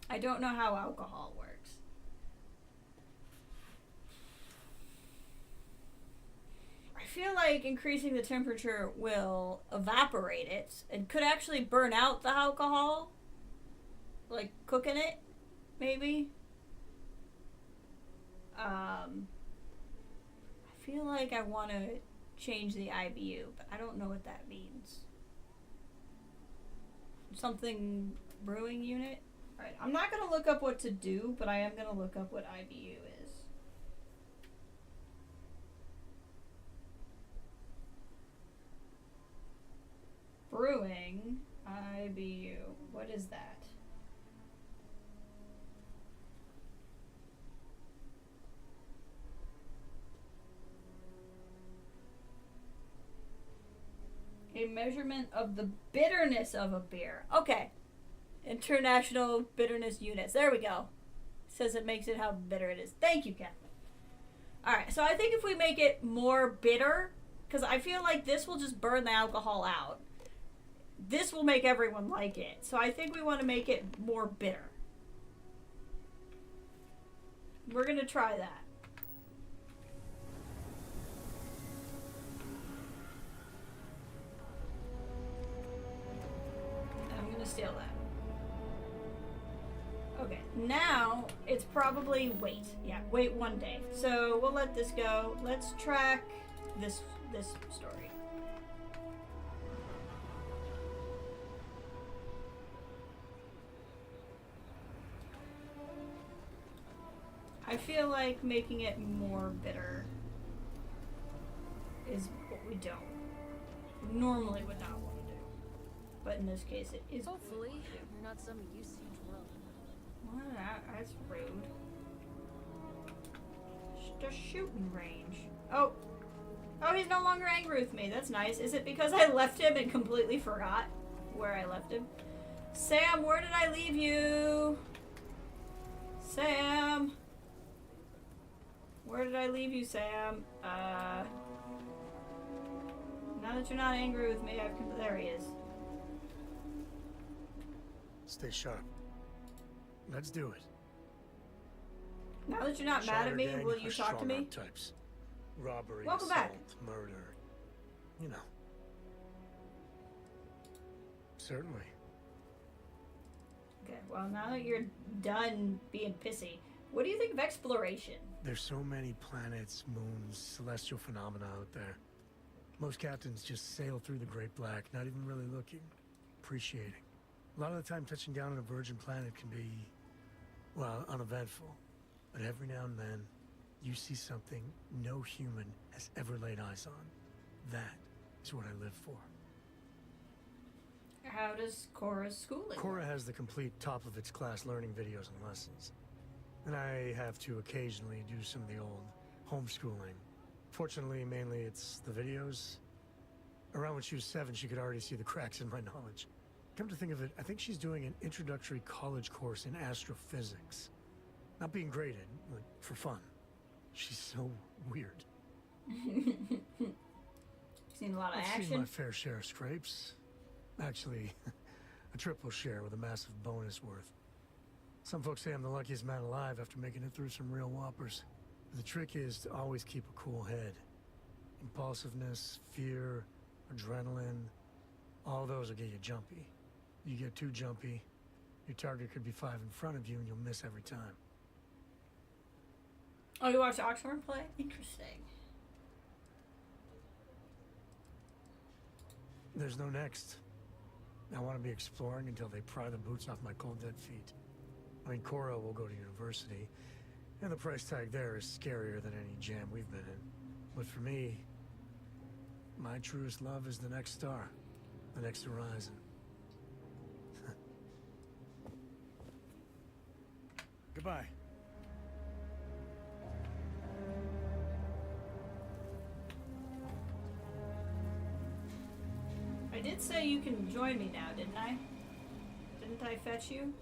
I don't know how alcohol works. I feel like increasing the temperature will evaporate it and could actually burn out the alcohol. Like cooking it, maybe. I feel like I want to change the IBU, but I don't know what that means. Something brewing unit? Alright, I'm not going to look up what to do, but I am going to look up what IBU is. Brewing, IBU. What is that? Measurement of the bitterness of a beer. Okay. International bitterness units. There we go. Says it makes it how bitter it is. Thank you, Ken. Alright, so I think if we make it more bitter, because I feel like this will just burn the alcohol out. This will make everyone like it. So I think we want to make it more bitter. We're going to try that. I'm going to steal that. Okay, now it's probably wait. Yeah, wait 1 day. So we'll let this go. Let's track this story. I feel like making it more bitter is what we normally would not want to do. But in this case, it is. Hopefully, you're not some usage rogue. Well, that's rude. Just shooting range. Oh, he's no longer angry with me. That's nice. Is it because I left him and completely forgot where I left him? Sam, where did I leave you? Sam. Where did I leave you, Sam? Now that you're not angry with me, there he is. Stay sharp. Let's do it. Now that you're not mad at me, will you talk to me? Types. Robbery, Welcome assault, back. murder. You know. Certainly. Okay, well, now that you're done being pissy, what do you think of exploration? There's so many planets, moons, celestial phenomena out there. Most captains just sail through the Great Black, not even really looking, appreciating. A lot of the time touching down on a virgin planet can be, well, uneventful. But every now and then, you see something no human has ever laid eyes on. That is what I live for. How does Cora's schooling? Cora has the complete top-of-its-class learning videos and lessons. And I have to occasionally do some of the old homeschooling. Fortunately, mainly it's the videos. Around when she was 7, she could already see the cracks in my knowledge. Come to think of it, I think she's doing an introductory college course in astrophysics. Not being graded, like, for fun. She's so weird. Seen a lot of I've action? seen my fair share of scrapes. Actually, a triple share with a massive bonus worth. Some folks say I'm the luckiest man alive after making it through some real whoppers. But the trick is to always keep a cool head. Impulsiveness, fear, adrenaline, all those will get you jumpy. You get too jumpy, your target could be 5 in front of you and you'll miss every time. Oh, you watched Oxhorn play? Interesting. There's no next. I want to be exploring until they pry the boots off my cold dead feet. I mean, Cora will go to university, and the price tag there is scarier than any jam we've been in. But for me, my truest love is the next star, the next horizon. Goodbye. I did say you can join me now, didn't I? Didn't I fetch you?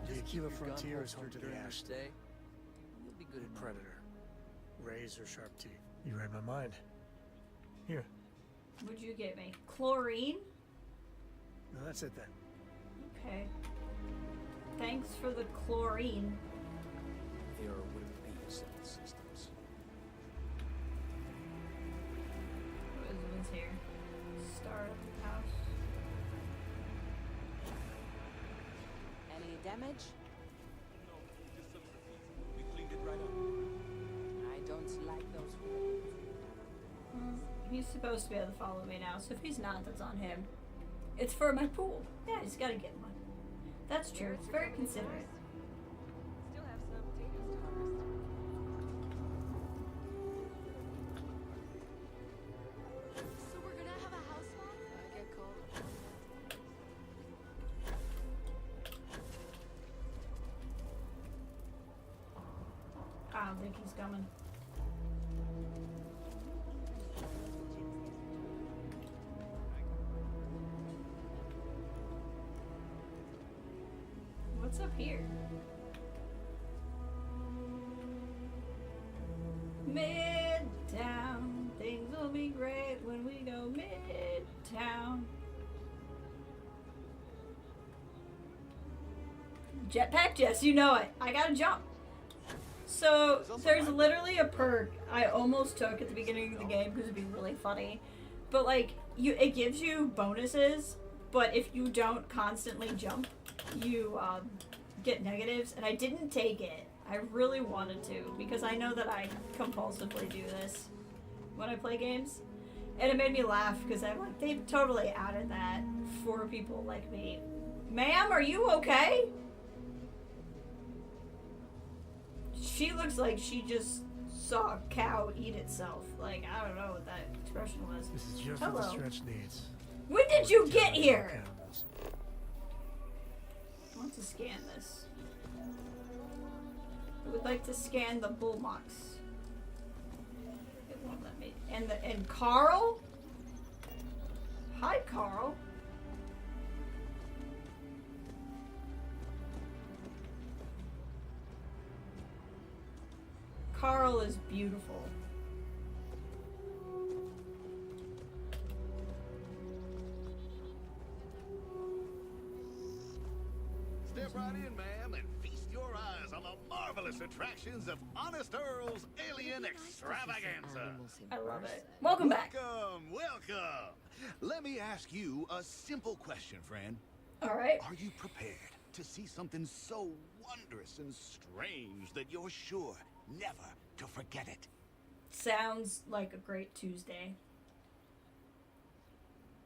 The Aquila frontier is home to the Ash. You'll be good at Predator. Razor sharp teeth. You read my mind. Here. What'd you get me? Chlorine? No, that's it then. Okay. Thanks for the chlorine. There wouldn't be set systems. Who's here? Start house. Any damage? No, just some graffiti. We cleaned it right up. I don't like those words. He's supposed to be able to follow me now, so if he's not, that's on him. It's for my pool. Yeah, he's gotta get one. That's true. It's very considerate. Still have some potatoes to harvest. So we're gonna have a house swap? I get cold. I don't think he's coming. What's up here? Midtown. Things will be great when we go midtown. Jetpack? Yes, you know it. I gotta jump. So, there's literally a perk I almost took at the beginning of the game because it'd be really funny. But, like, it gives you bonuses, but if you don't constantly jump, you get negatives, and I didn't take it. I really wanted to, because I know that I compulsively do this when I play games. And it made me laugh, because I'm like, they've totally added that for people like me. Ma'am, are you okay? She looks like she just saw a cow eat itself. Like, I don't know what that expression was. This is just Hello. what the stretch needs. When did you get here? I want to scan this. I would like to scan the bullbox. It won't let me. And Carl? Hi, Carl. Carl is beautiful. Step right in, ma'am, and feast your eyes on the marvelous attractions of Honest Earl's Alien Extravaganza. I love it. Welcome back. Welcome. Let me ask you a simple question, friend. All right. Are you prepared to see something so wondrous and strange that you're sure never to forget it? Sounds like a great Tuesday.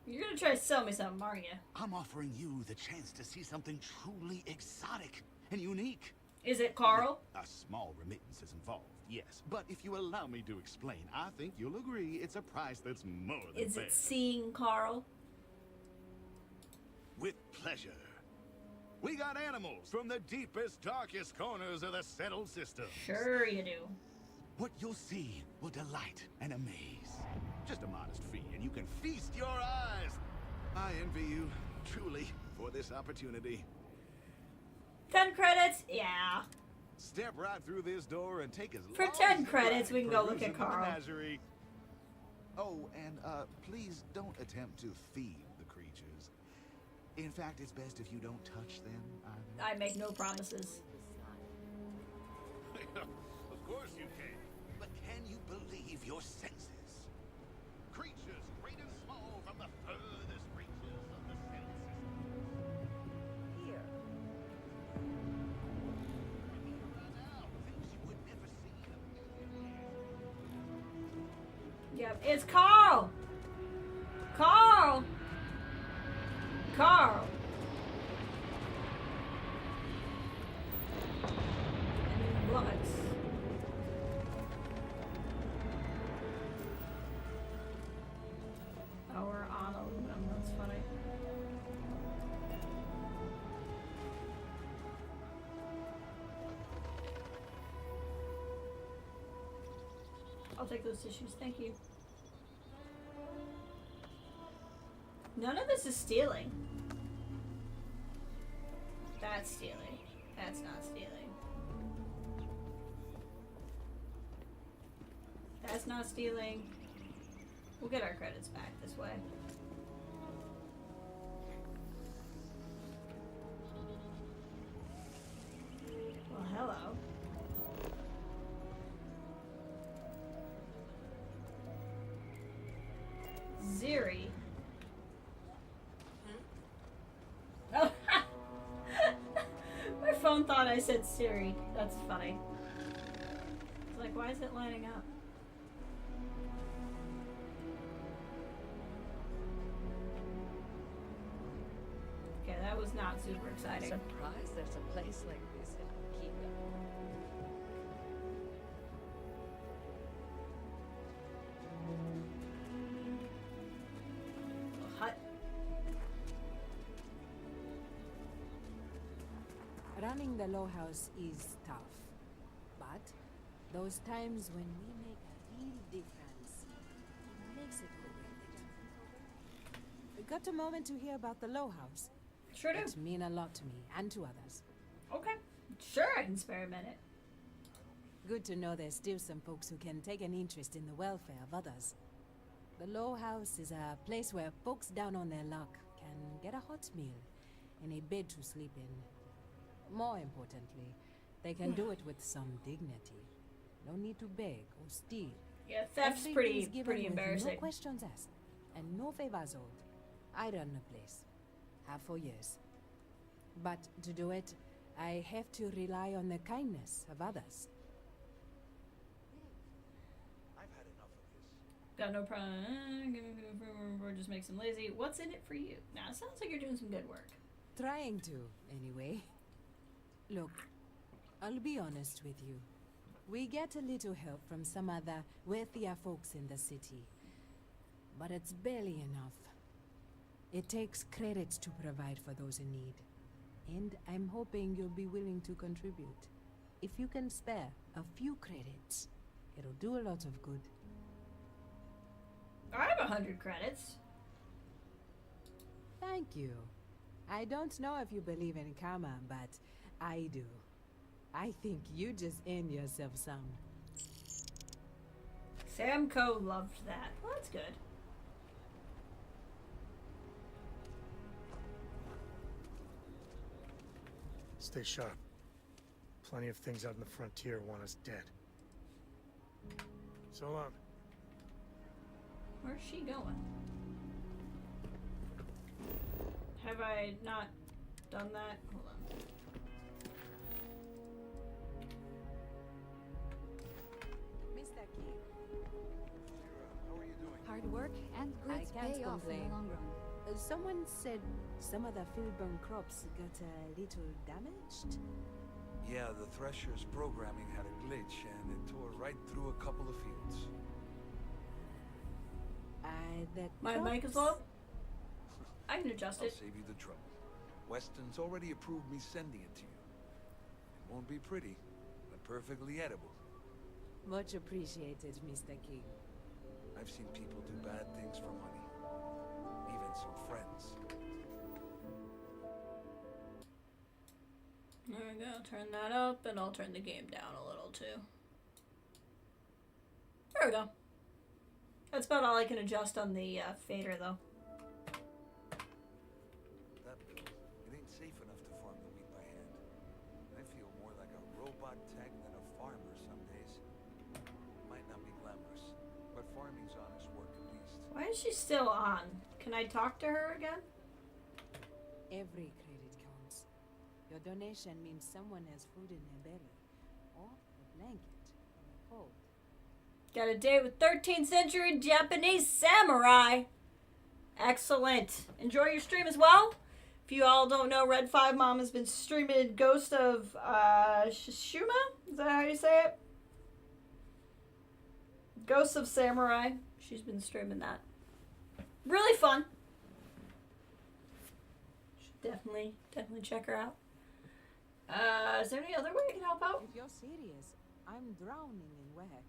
You're gonna try to sell me something, aren't you? I'm offering you the chance to see something truly exotic and unique. Is it Carl? A small remittance is involved, yes. But if you allow me to explain, I think you'll agree it's a price that's more than Is fair. it seeing Carl? With pleasure. We got animals from the deepest, darkest corners of the settled system. Sure you do. What you'll see will delight and amaze. Just a modest fee, and you can feast your eyes. I envy you, truly, for this opportunity. 10 credits? Yeah. Step right through this door and take as For long 10 as you credits, like we can go look perusing at the Carl. menagerie. Oh, and please don't attempt to feed the creatures. In fact, it's best if you don't touch them either. I make no promises. Of course you can. But can you believe your senses? Creatures great and small from the furthest reaches of the settled system. Here. Things you would never see in a million years. Yep, it's Carl! Carl! Carl! And Lux. Oh, we're on aluminum, that's funny. I'll take those tissues, thank you. None of this is stealing. That's stealing. That's not stealing. That's not stealing. We'll get our credits back this way. Well, hello. Ziri. Oh, my phone thought I said Siri. That's funny. It's like, why is it lining up? Okay, that was not super exciting. Surprised there's a place like this in Akita. Hut. Running the low house is tough, but those times when we make a real difference makes it worth it. Got a moment to hear about the low house? Sure do. It means a lot to me and to others. Okay. Sure, I can spare a minute. Good to know there's still some folks who can take an interest in the welfare of others. The Low House is a place where folks down on their luck can get a hot meal and a bed to sleep in. More importantly, they can do it with some dignity. No need to beg or steal. Yeah, theft's Everything's pretty with embarrassing. No questions asked, and no favors owed. I run the place. Have for years. But to do it, I have to rely on the kindness of others. I've had enough of this. Got no problem. Just makes him lazy. What's in it for you? Now, it sounds like you're doing some good work. Trying to, anyway. Look, I'll be honest with you. We get a little help from some other wealthier folks in the city. But it's barely enough. It takes credits to provide for those in need. And I'm hoping you'll be willing to contribute. If you can spare a few credits, it'll do a lot of good. I have 100 credits. Thank you. I don't know if you believe in karma, but I do. I think you just earned yourself some. Sam Coe loved that. Well, that's good. Stay sharp. Plenty of things out in the frontier want us dead. So long. Where's she going? Have I not done that? Hold on. Mr. Key. How are you doing? Hard work and great I can't payoff in complain. the long run. Someone said some of the field-borne crops got a little damaged? Yeah, the Thresher's programming had a glitch, and it tore right through a couple of fields. My mic is low? I can adjust I'll it. save you the trouble. Weston's already approved me sending it to you. It won't be pretty, but perfectly edible. Much appreciated, Mr. King. I've seen people do bad things for money. Even some friends. There we go. Turn that up, and I'll turn the game down a little too. There we go. That's about all I can adjust on the fader, though. That bill, it ain't safe enough to farm the wheat by hand. I feel more like a robot tech than a farmer some days. Might not be glamorous, but farming's honest work at least. Why is she still on? Can I talk to her again? Every credit counts. Your donation means someone has food in their belly, or a blanket from the cold. Got a date with 13th century Japanese samurai. Excellent. Enjoy your stream as well. If you all don't know, Red 5 Mom has been streaming Ghost of Tsushima? Is that how you say it? Ghost of Samurai. She's been streaming that. Really fun. Should definitely check her out. Is there any other way I can help out? If you're serious, I'm drowning in work.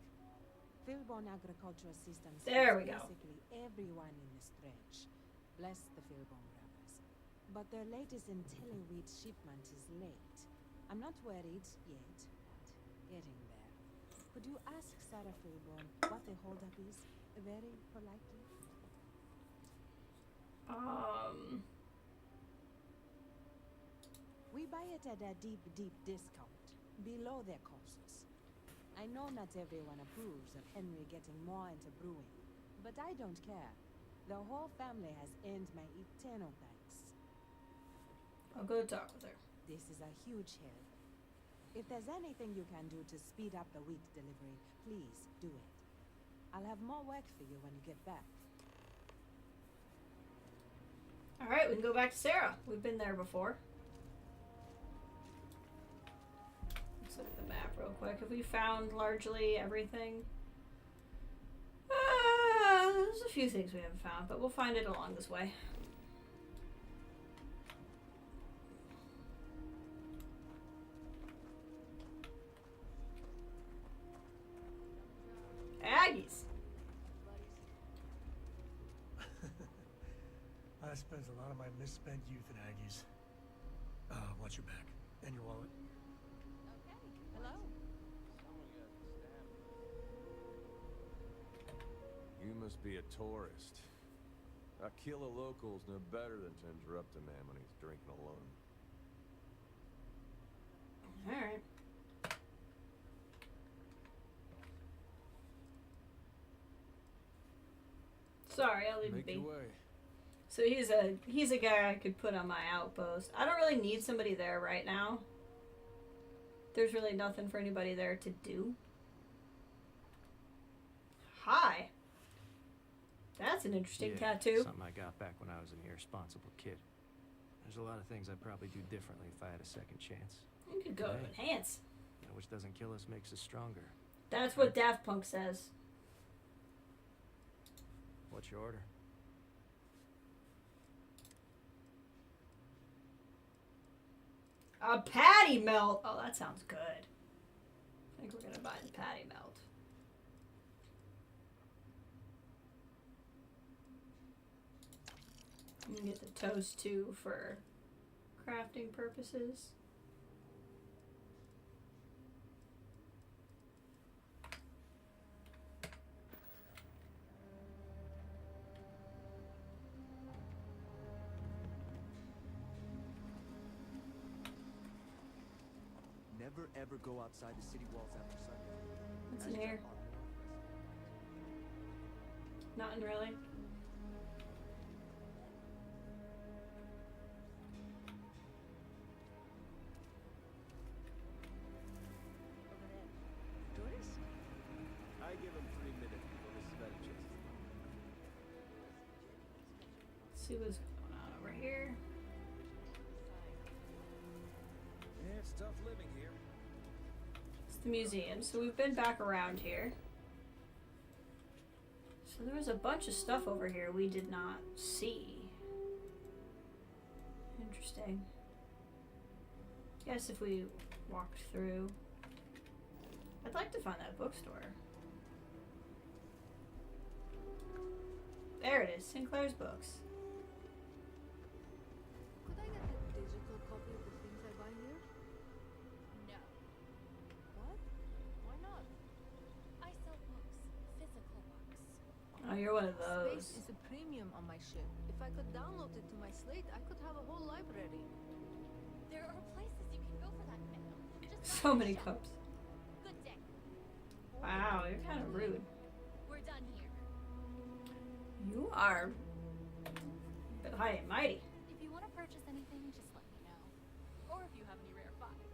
Field-borne agricultural systems. There we go. Basically everyone in the stretch. Bless the Field-borne brothers. But their latest IntelliWheat shipment is late. I'm not worried yet, but getting there. Could you ask Sarah Field-borne what the holdup is? Very politely. We buy it at a deep discount, below their costs. I know not everyone approves of Henry getting more into brewing, but I don't care. The whole family has earned my eternal thanks. I'll go talk with her. This is a huge help. If there's anything you can do to speed up the wheat delivery, please do it. I'll have more work for you when you get back. Alright, we can go back to Sarah. We've been there before. Let's look at the map real quick. Have we found largely everything? There's a few things we haven't found, but we'll find it along this way. Aggies. I spent a lot of my misspent youth in Aggies. Watch your back. And your wallet. Okay, hello. You must be a tourist. Aquila locals know better than to interrupt a man when he's drinking alone. Alright. Sorry, I'll leave it be. So he's a guy I could put on my outpost. I don't really need somebody there right now. There's really nothing for anybody there to do. Hi. That's an interesting tattoo. Something I got back when I was an irresponsible kid. There's a lot of things I'd probably do differently if I had a second chance. You could go to enhance. You know, which doesn't kill us makes us stronger. That's what Daft Punk says. What's your order? A patty melt. Oh, that sounds good. I think we're gonna buy the patty melt. I'm gonna get the toast too for crafting purposes. Never ever go outside the city walls after sundown. What's in here? Nothing really. Tourist? I give him 3 minutes before the smell chases him. Let's see what's going on over here. Yeah, it's tough living here. It's the museum. So we've been back around here. So there was a bunch of stuff over here we did not see. Interesting. Guess if we walked through. I'd like to find that bookstore. There it is, Sinclair's Books. Could I get a digital copy of the things I buy here? No. What? Why not? I sell books. Physical books. Oh, you're one of those. Space is a premium on my ship. If I could download it to my slate, I could have a whole library. There are places you can go for that now. Just So many cups. Good day. Wow, you're kind of rude. We're done here. You are a bit high and mighty. If you want to purchase anything, just let me know. Or if you have any rare finds.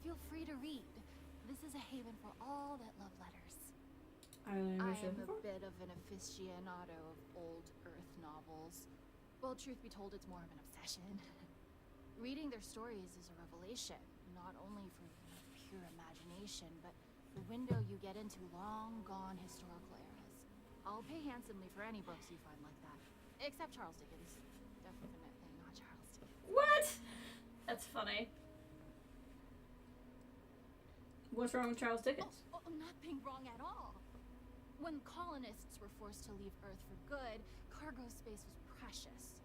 Feel free to read. This is a haven for all that love letters. I am a bit of an aficionado of old Earth novels. Well, truth be told, it's more of an obsession. Reading their stories is a revelation, not only for pure imagination, but the window you get into long-gone historical eras. I'll pay handsomely for any books you find like that. Except Charles Dickens. Definitely not Charles Dickens. What? That's funny. What's wrong with Charles Dickens? Oh, nothing wrong at all. When colonists were forced to leave Earth for good, cargo space was precious.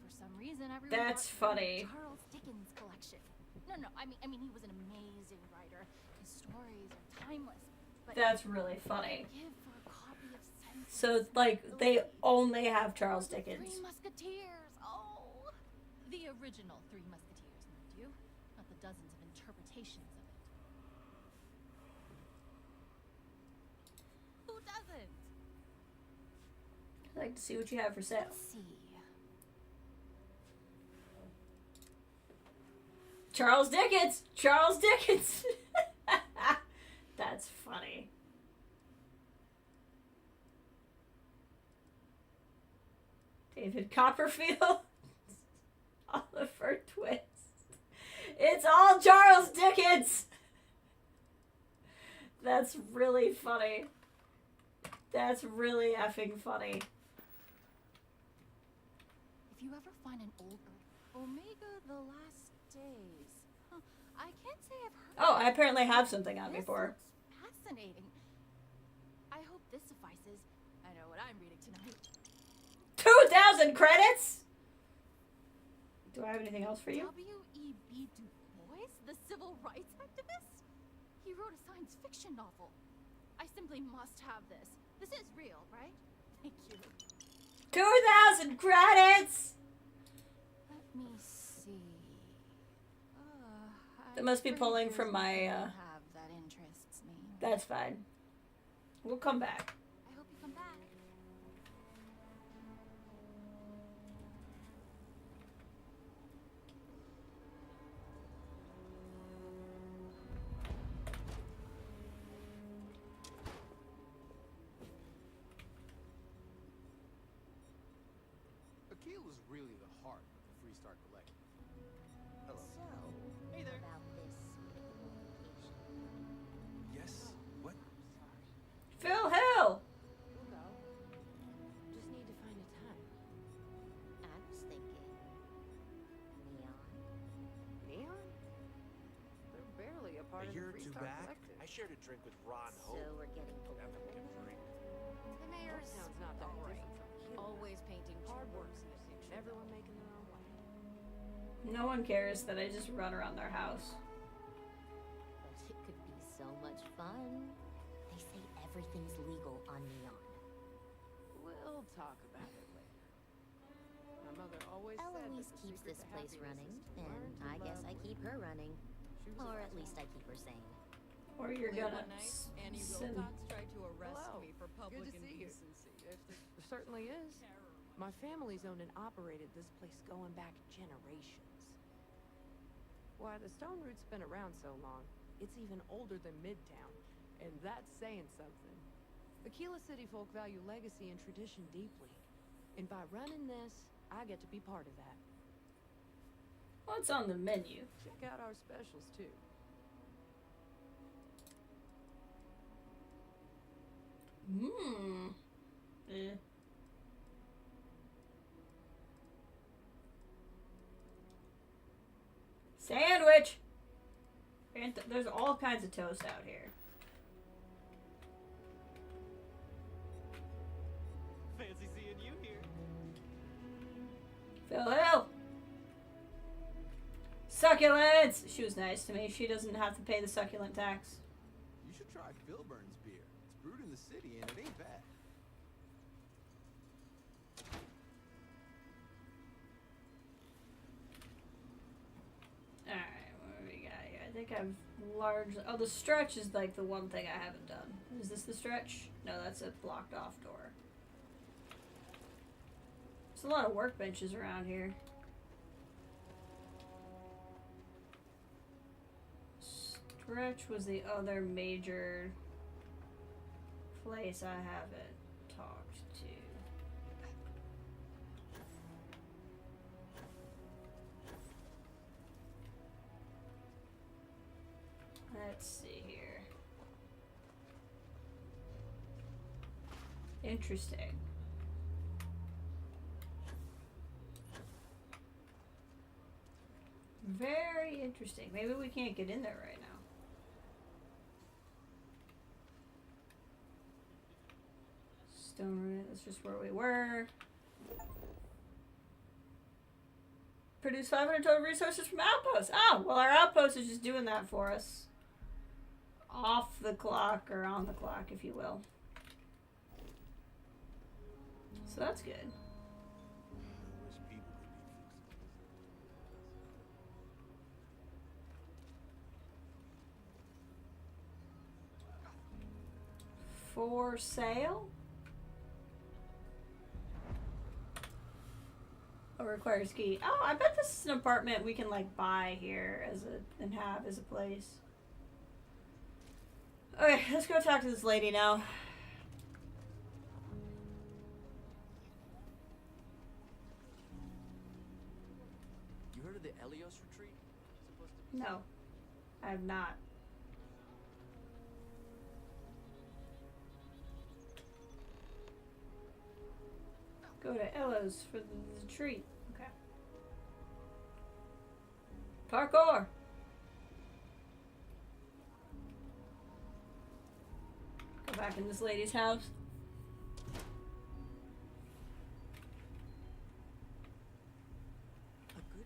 For some reason, everyone That's bought funny. Charles Dickens collection. No, I mean he was an amazing writer. His stories are timeless. But That's really funny. give for a copy of Sense So, like, they only have Charles Dickens. Three Musketeers. Oh, the original Three Musketeers, mind you, not the dozens of interpretations of it. Who doesn't? I'd like to see what you have for sale. Let's see. Charles Dickens! Charles Dickens! That's funny. David Copperfield. Oliver Twist. It's all Charles Dickens! That's really funny. That's really effing funny. If you ever find an old Earth, Omega the Last Days. Huh. I can't say I've heard Oh, of I it. apparently have something on me This for. looks fascinating. I hope this suffices. I know what I'm reading tonight. 2,000 credits? Do I have anything else for you? W.E.B. Du Bois, the civil rights activist? He wrote a science fiction novel. I simply must have this. This is real, right? Thank you. 2,000 credits! Let me see. That must be pulling from my, have that interests me. That's fine. We'll come back. I hope you come back. Aquila's really the heart of the Freestar Collective. Hello. So, hey there. About this location. Yes? What? Phil Hill! We'll go. Just need to find a time. I was thinking... Neon? Neon? They're barely a part A of year the or two Freestar back, Collective. I shared a drink with Ron So Hope. we're getting African drink. The mayor's sounds not that great. Always painting hard work, everyone making their own way. No one cares that I just run around their house. But it could be so much fun. They say everything's legal on Neon. We'll talk about it later. My mother always Eloise said that the keeps secret this to place happiness running, is to and learn to I guess love I keep her running. She was Or a at wise least I woman. keep her sane. Or you're Late gonna one night, Annie send... Wilcox tried to arrest Hello. me for public Good to see you. indecency. There certainly is. My family's owned and operated this place going back generations. Why, the Stone Route's been around so long, it's even older than Midtown, and that's saying something. Aquila City folk value legacy and tradition deeply, and by running this, I get to be part of that. What's on the menu? Check out our specials, too. Mmm. Sandwich! And there's all kinds of toast out here. Fancy seeing you here. Phil Hill! Succulents! She was nice to me. She doesn't have to pay the succulent tax. You should try Filburn's beer. It's brewed in the city and it ain't bad. Alright, what do we got here? I think I've largely... Oh, the stretch is like the one thing I haven't done. Is this the stretch? No, that's a blocked off door. There's a lot of workbenches around here. Stretch was the other major place I haven't talked to. Let's see here. Interesting. Very interesting. Maybe we can't get in there right now. Stone, that's just where we were. Produce 500 total resources from outposts. Oh, well, our outpost is just doing that for us. Off the clock, or on the clock, if you will. So that's good. For sale? Oh, requires key. Oh, I bet this is an apartment we can like buy here as a and have as a place. Okay, let's go talk to this lady now. You heard of the Elios retreat? Supposed to be No, I have not. Go to Ella's for the treat. Okay. Parkour! Go back in this lady's house. A good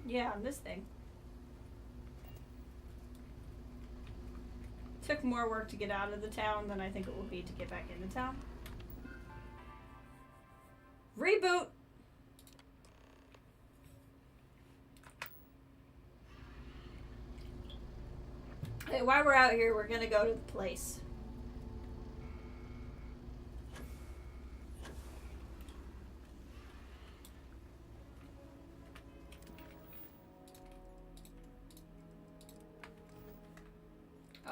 Yeah, on this thing. Took more work to get out of the town than I think it will be to get back into town. Reboot! Hey, while we're out here, we're gonna go to the place.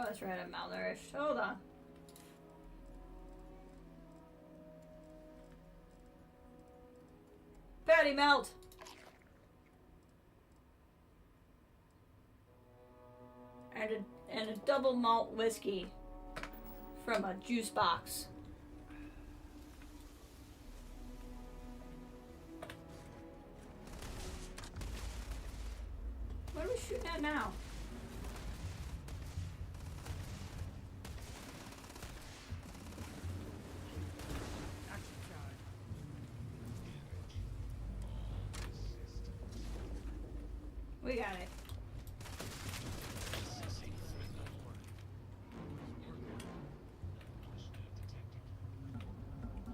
Oh, that's right, I'm malnourished. Hold on. Patty melt! And a double malt whiskey from a juice box. What are we shooting at now? We got it.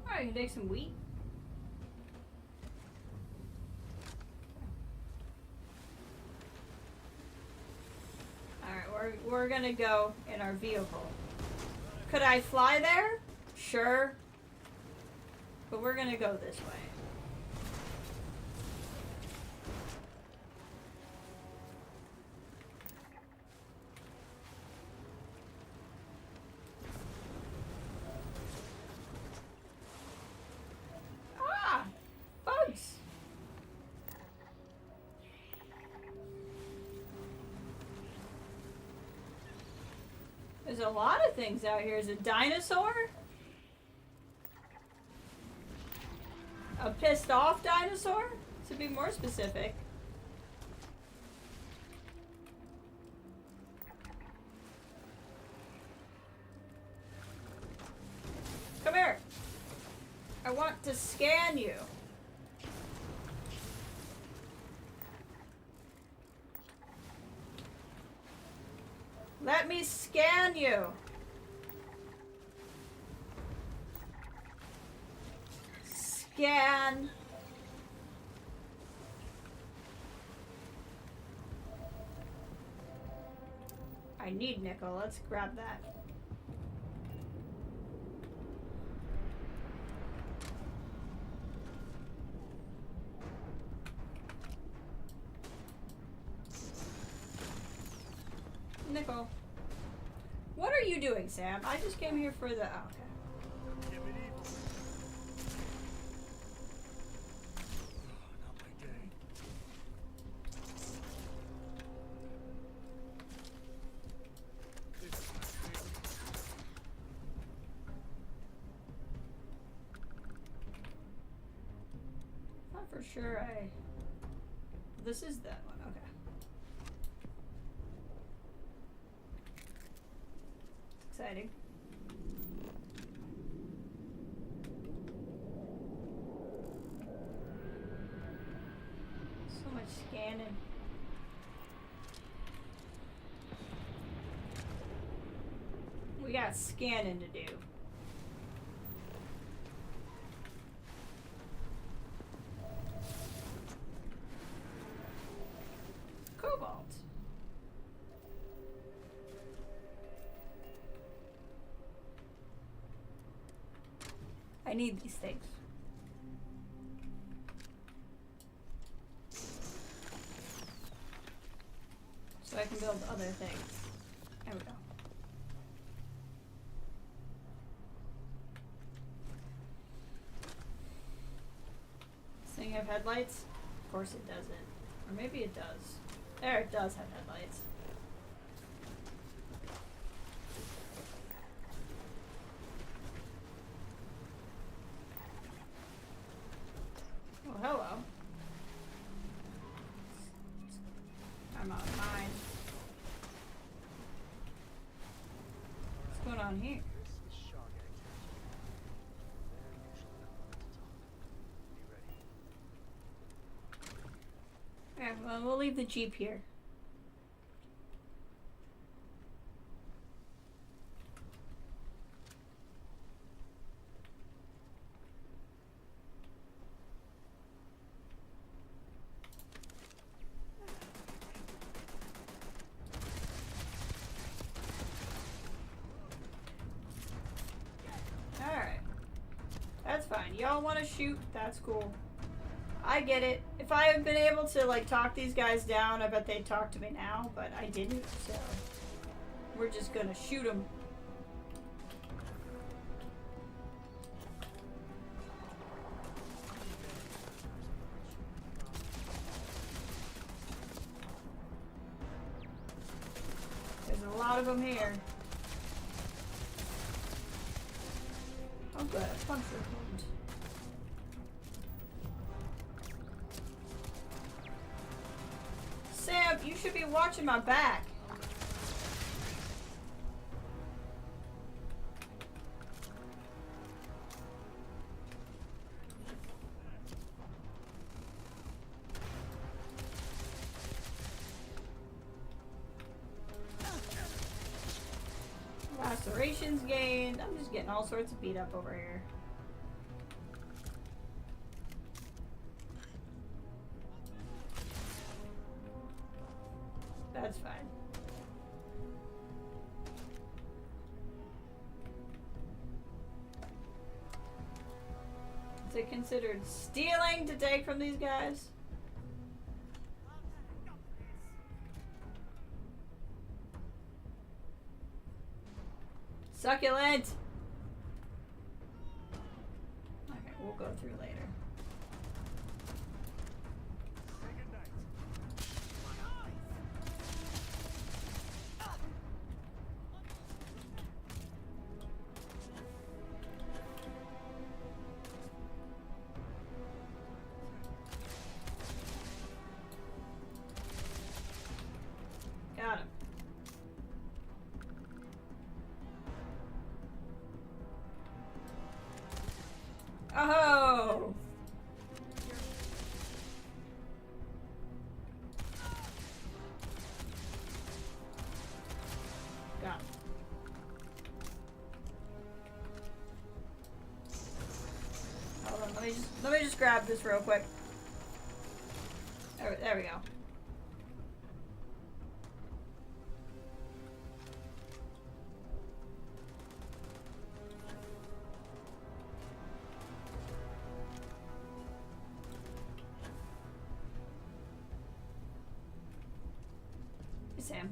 Alright, you can take some wheat. Alright, we're gonna go in our vehicle. Could I fly there? Sure. But we're gonna go this way. There's a lot of things out here. Is a dinosaur? A pissed off dinosaur? To be more specific. Come here. I want to scan you. Let me scan you. Scan. I need nickel. Let's grab that. Nickel. What are you doing, Sam? I just came here for the... Oh, okay. Not for sure I... This is that one, okay. Exciting. So much scanning. We got scanning to do. Cobalt. I need these things. So I can build other things. There we go. This thing have headlights? Of course it doesn't. Or maybe it does. There, it does have headlights. Oh, hello. I'm out of mine. What's going on here? Yeah. Alright, well, we'll leave the Jeep here. Alright. That's fine. Y'all want to shoot? That's cool. I get it. If I had been able to, like, talk these guys down, I bet they'd talk to me now, but I didn't, so we're just gonna shoot them. There's a lot of them here. Oh good, a puncture wound. Sam, you should be watching my back. Lacerations gained. I'm just getting all sorts of beat up over here. That's fine. Is it considered stealing to take from these guys? Succulent! Okay, we'll go through later. Got him. Oh! Got him. Hold on, let me just grab this real quick. There we go. Sam.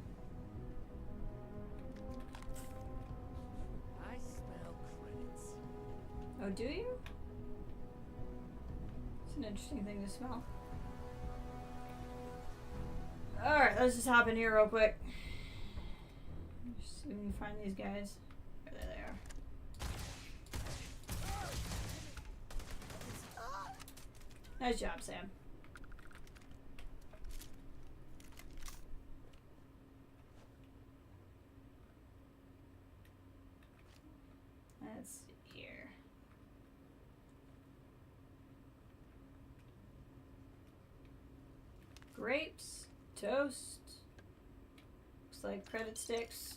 I smell credits. Oh, do you? It's an interesting thing to smell. Alright, let's just hop in here real quick. Just see if we can find these guys. There they are. Nice job, Sam. Let's see here. Grapes, toast. Looks like credit sticks.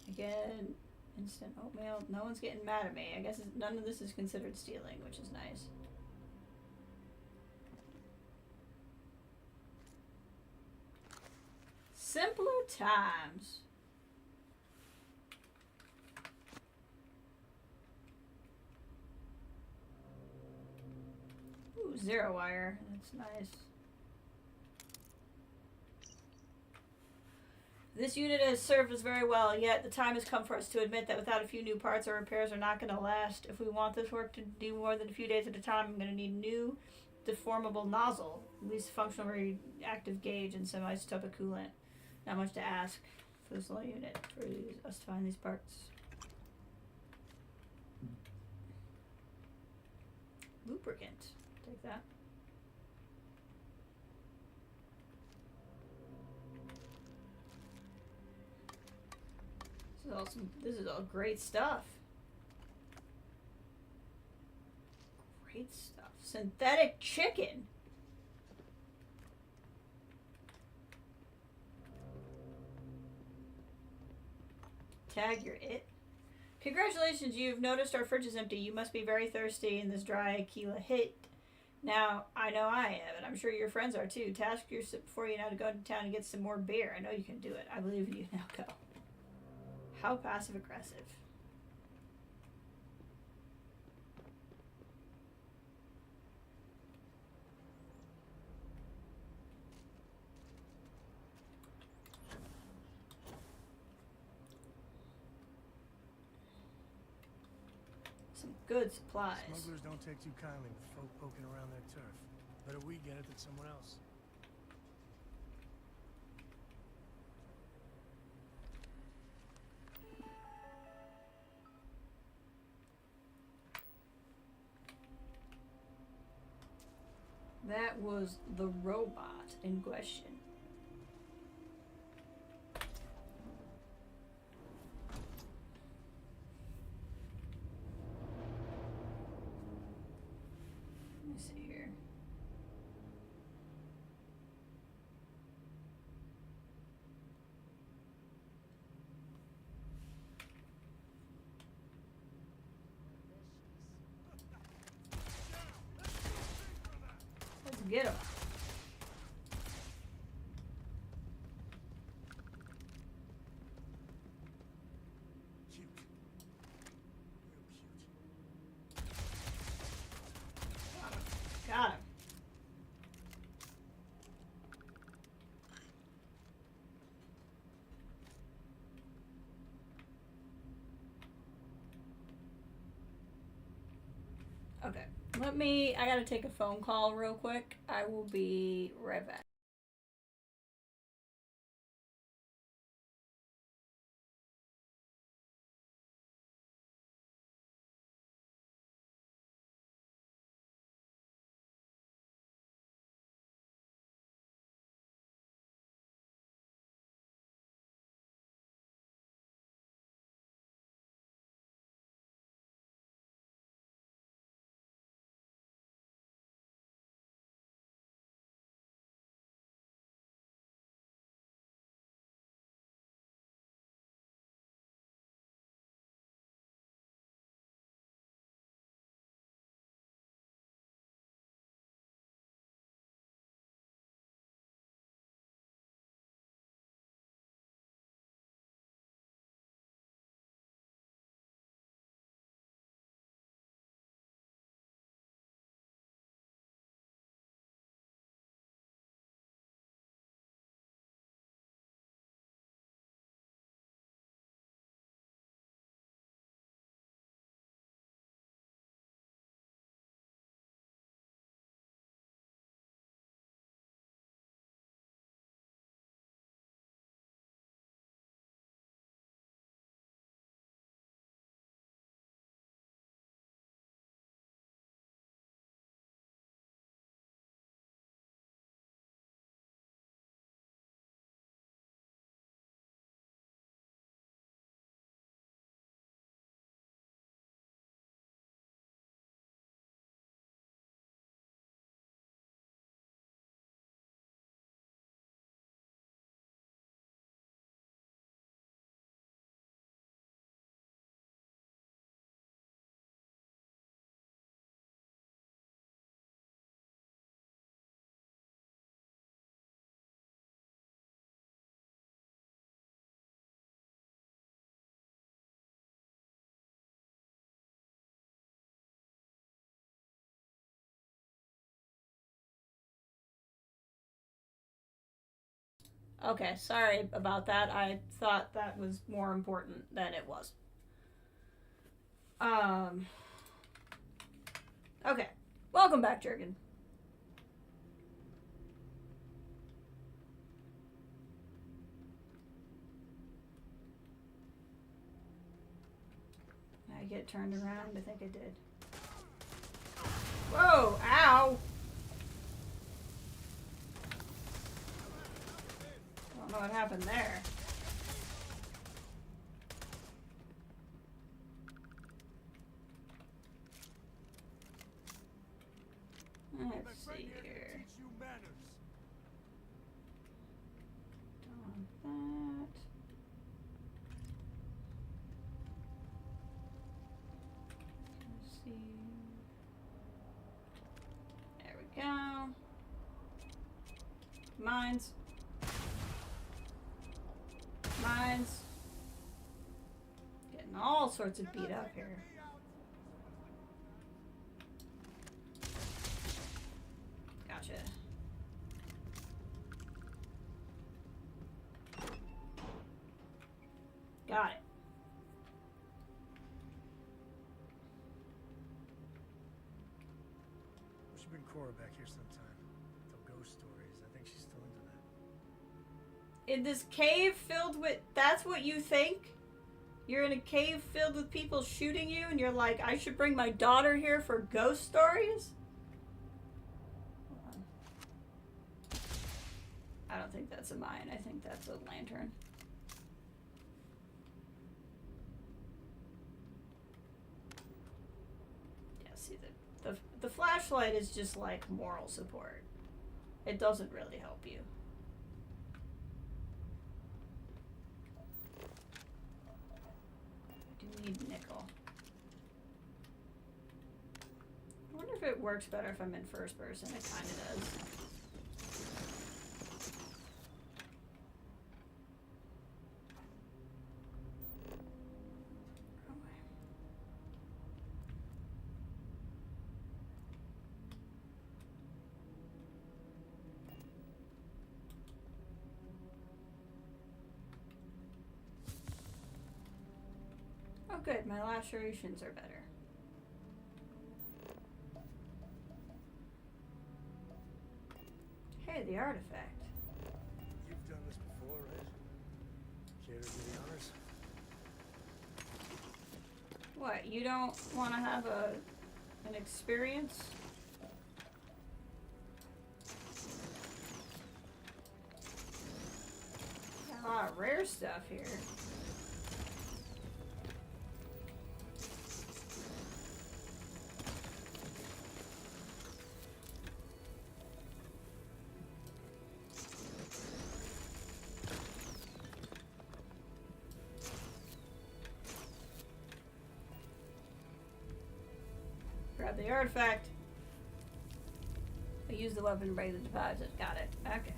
Again, instant oatmeal. No one's getting mad at me. I guess none of this is considered stealing, which is nice. Simpler times. Ooh, zero wire. That's nice. This unit has served us very well, yet the time has come for us to admit that without a few new parts, our repairs are not going to last. If we want this work to do more than a few days at a time, I'm going to need a new deformable nozzle, least functional reactive gauge, and some isotopic coolant. Not much to ask for this little unit, for us to find these parts. Lubricant. Take that. This is all great stuff. Great stuff. Synthetic chicken. Tag, you're it. Congratulations, you've noticed our fridge is empty. You must be very thirsty in this dry Aquila hit. Now, I know I am, and I'm sure your friends are too. Task your sip before you now to go to town and get some more beer. I know you can do it. I believe in you. Now go. How passive-aggressive. Some good supplies. Smugglers don't take too kindly with folk poking around their turf. Better we get it than someone else. That was the robot in question. Let me see here. Let's get him. Got him. Okay. I gotta take a phone call real quick. I will be right back. Okay, sorry about that. I thought that was more important than it was. Okay. Welcome back, Jurgen. I get turned around? I think I did. Whoa! Ow! I don't know what happened there. Let's see here. Don't want that. Mines. Mines. Getting all sorts of beat up here. Gotcha. Got it. We should bring Cora back here sometime. Tell ghost stories. I think she's still into that. In this cave filled with... That's what you think? You're in a cave filled with people shooting you and you're like, I should bring my daughter here for ghost stories? Hold on. I don't think that's a mine. I think that's a lantern. Yeah, see, the flashlight is just like moral support. It doesn't really help you. Need nickel. I wonder if it works better if I'm in first person. It kind of does. Oh good, my lacerations are better. Hey, the artifact. You've done this before, right? Care to do the honors? What, you don't want to have an experience? Got a lot of rare stuff here. Grab the artifact. I use the weapon to break the deposit. Got it. Okay.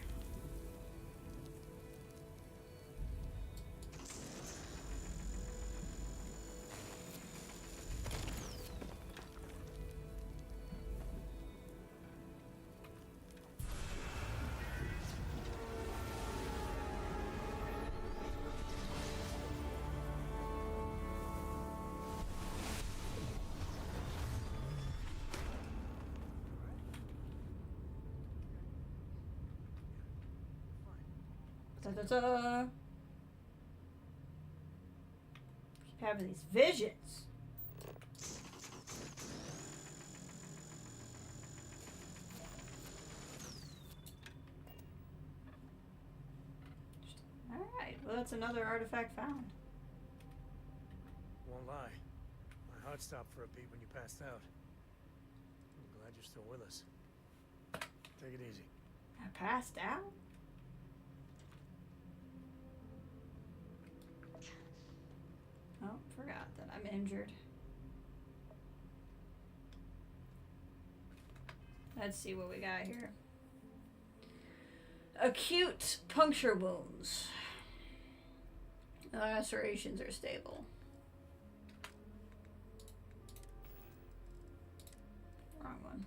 Da-da-da. Keep having these visions. Alright, well that's another artifact found. Won't lie. My heart stopped for a beat when you passed out. I'm glad you're still with us. Take it easy. I passed out? Oh, forgot that I'm injured. Let's see what we got here. Acute puncture wounds. The lacerations are stable. Wrong one.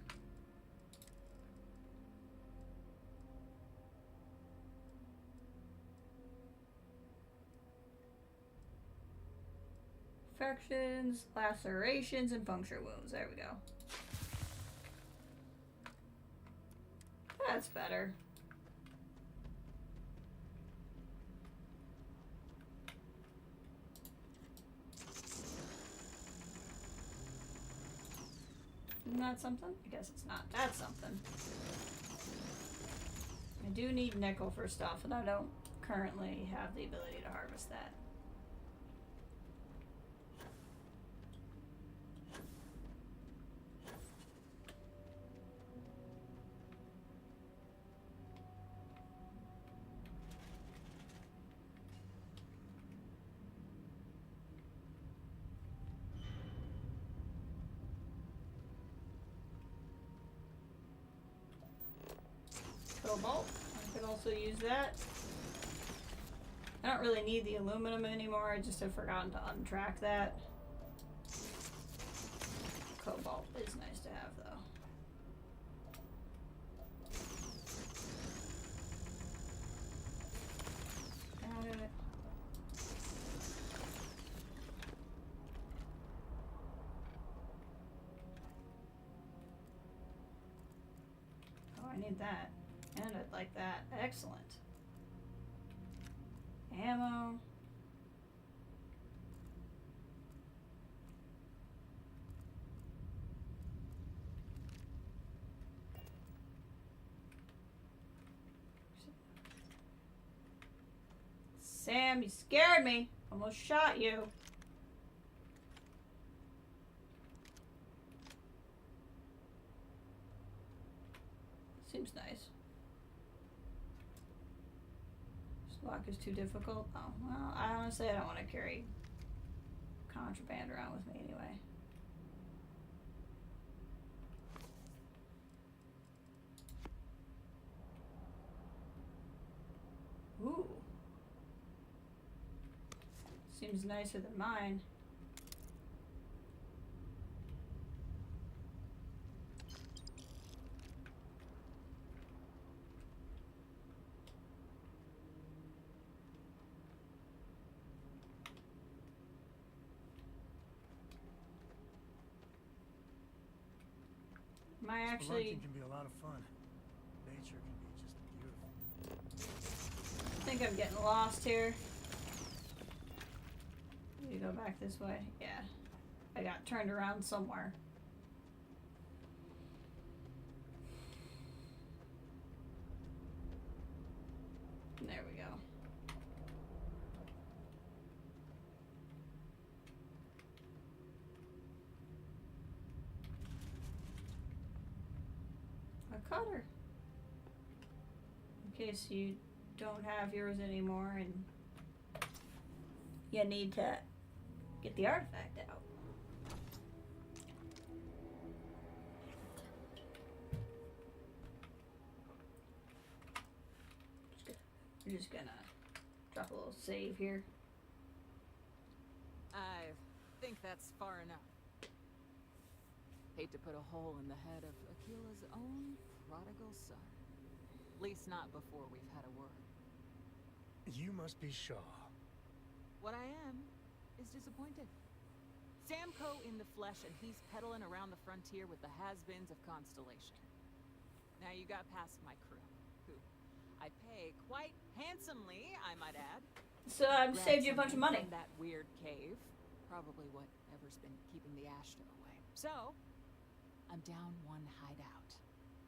Infections, lacerations, and puncture wounds. There we go. That's better. Isn't that something? I guess it's not. That's something. I do need nickel for stuff, and I don't currently have the ability to harvest that. Cobalt. Look at also use that. I don't really need the aluminum anymore. I just have forgotten to untrack that. Cobalt is nice to have, though. Got it. Oh, I need that. And I'd like that. Excellent. Ammo. Sam, you scared me. Almost shot you. Seems nice. This lock is too difficult. Oh, well, I honestly don't want to carry contraband around with me anyway. Ooh. Seems nicer than mine. Am I actually... Spelunking can be a lot of fun. Nature can be just beautiful. I think I'm getting lost here. Need to go back this way. Yeah. I got turned around somewhere. There we go. A cutter. In case you don't have yours anymore and you need to get the artifact out. We're just gonna drop a little save here. I think that's far enough. Hate to put a hole in the head of Akila's own prodigal son. At least not before we've had a word. You must be Shaw. What I am is disappointed. Sam Coe in the flesh, and he's peddling around the frontier with the has-beens of Constellation. Now you got past my crew, who I pay quite handsomely, I might add. So I've saved you a bunch of money. From that weird cave, probably whatever's been keeping the Ashta away. So I'm down one hideout.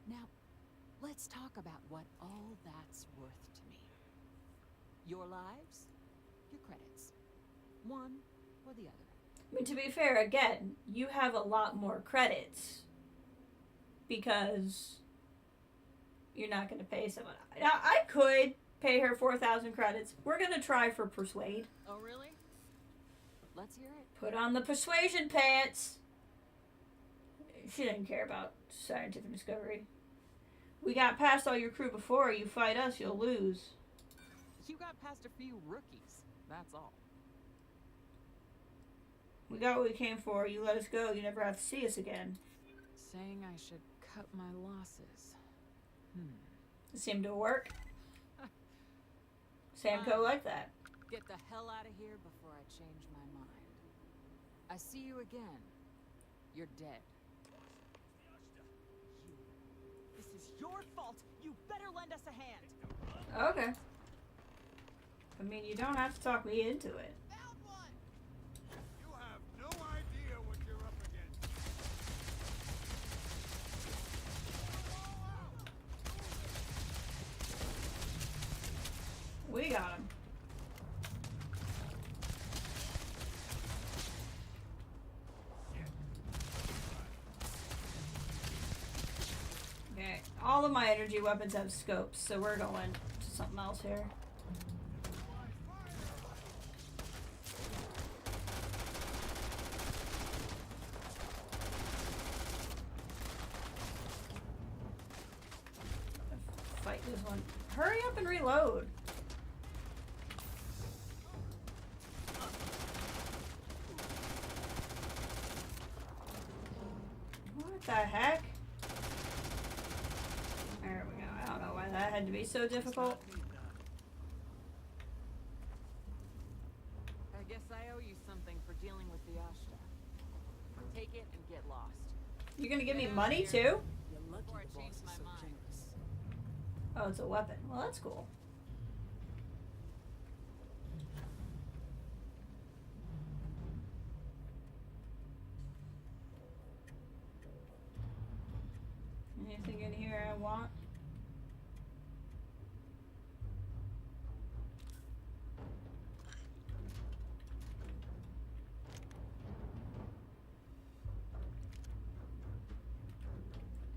Now, let's talk about what all that's worth to me. Your lives, your credits. One or the other. I mean, to be fair, again, you have a lot more credits because you're not going to pay someone. Now, I could pay her 4,000 credits. We're going to try for persuade. Oh, really? Let's hear it. Put on the persuasion pants. She didn't care about scientific discovery. We got past all your crew before. You fight us, you'll lose. You got past a few rookies. That's all. We got what we came for. You let us go. You never have to see us again. Saying I should cut my losses. It seemed to work. Sam Coe liked that. Get the hell out of here before I change my mind. I see you again. You're dead. This is your fault. You better lend us a hand. Okay. I mean, you don't have to talk me into it. You have no idea what you're up against. We got him. Okay, all of my energy weapons have scopes, so we're going to something else here. Fight This one. Hurry up and reload. What the heck? There we go. I don't know why that had to be so difficult. I guess I owe you something for dealing with the Ashta. Take it and get lost. You're gonna give me money too? You're lucky the boss is so generous. Oh, it's a weapon. Well, that's cool. Anything in here I want?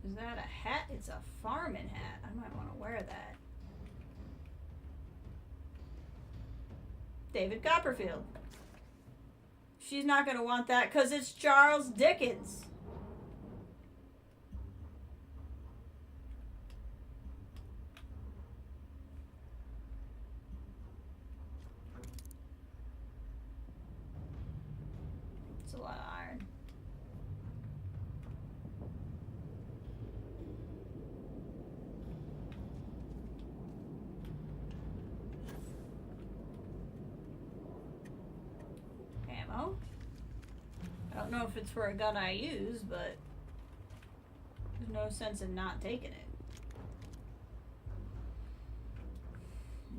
Is that a hat? It's a farming hat. I might want to wear that. David Copperfield. She's not going to want that because it's Charles Dickens. It's a lot of iron. Ammo. I don't know if it's for a gun I use, but there's no sense in not taking it.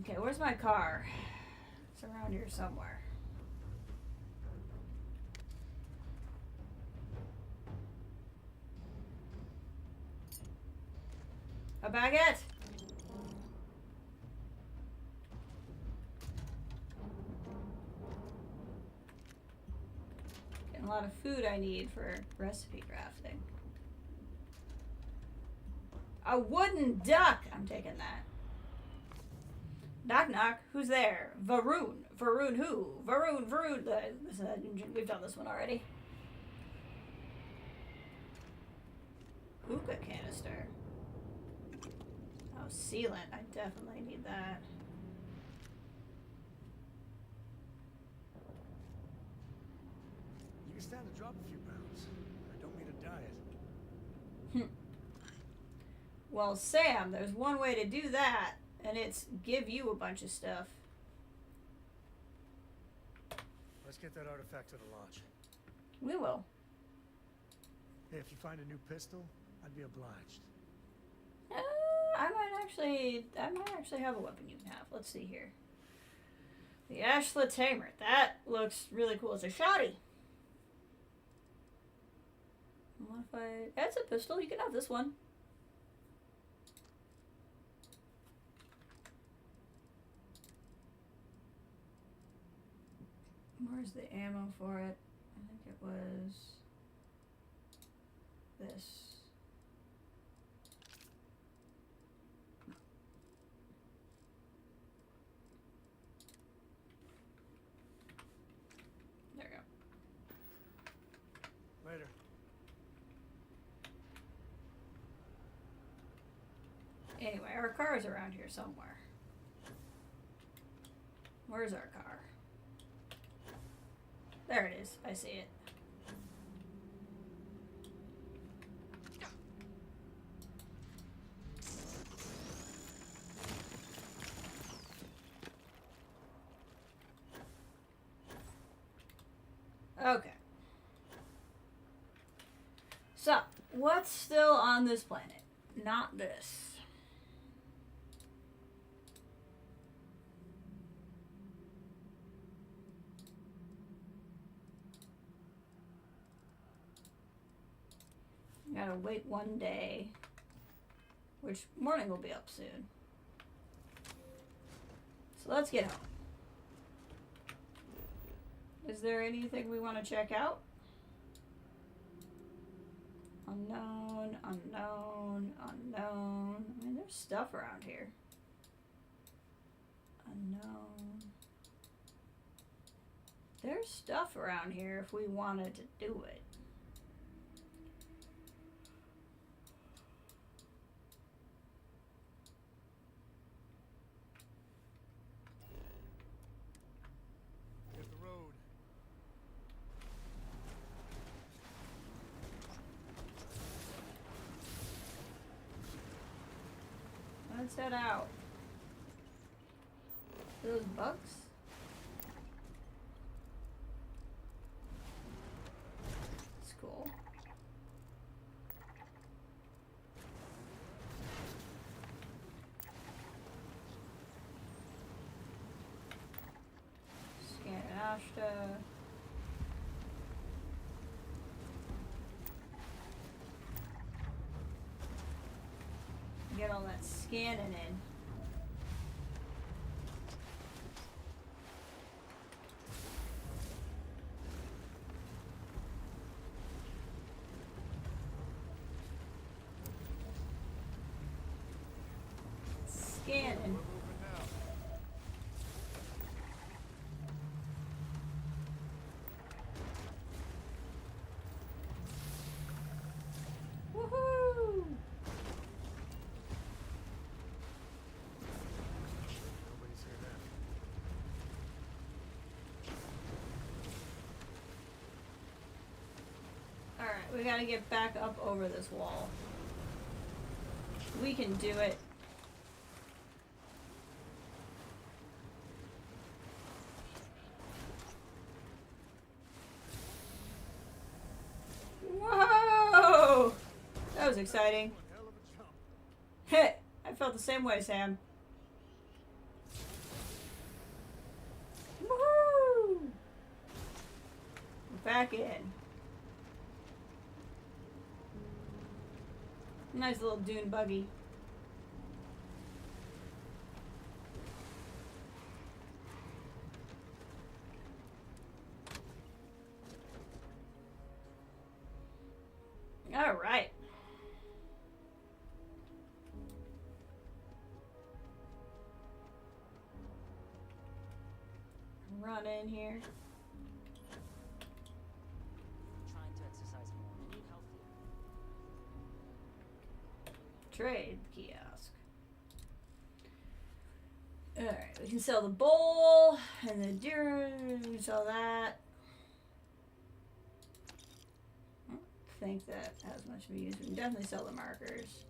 Okay, where's my car? It's around here somewhere. A baguette! Getting a lot of food I need for recipe crafting. A wooden duck! I'm taking that. Knock knock, who's there? Varun. Varun who? Varun. We've done this one already. Hookah canister. Oh, sealant. I definitely need that. You can stand to drop a few pounds. I don't mean a diet. Well, Sam, there's one way to do that, and it's give you a bunch of stuff. Let's get that artifact to the lodge. We will. Hey, if you find a new pistol, I'd be obliged. I might actually have a weapon you can have. Let's see here. The Ashla Tamer. That looks really cool. It's a shotty. What if I... That's a pistol. You can have this one. Where's the ammo for it? I think it was this. There we go. Later. Anyway, our car is around here somewhere. Where's our car? There it is. I see it. Okay. So, what's still on this planet? Not this. Gotta wait one day, which morning will be up soon. So let's get home. Is there anything we want to check out? Unknown, unknown, unknown. I mean, there's stuff around here. Unknown. There's stuff around here if we wanted to do it. Let's head out. Those bugs? It's cool. Scan Ashta. Get all that scanning in. Scanning. Woohoo! Alright, we gotta get back up over this wall. We can do it. Whoa! That was exciting. Heh! I felt the same way, Sam. Woohoo! We're back in. Nice little dune buggy. All right. Run in here. Trying to exercise more and eat healthier. Trade kiosk. Alright, we can sell the bowl and the deer. We can sell that. I don't think that has much of a use. We can definitely sell the markers.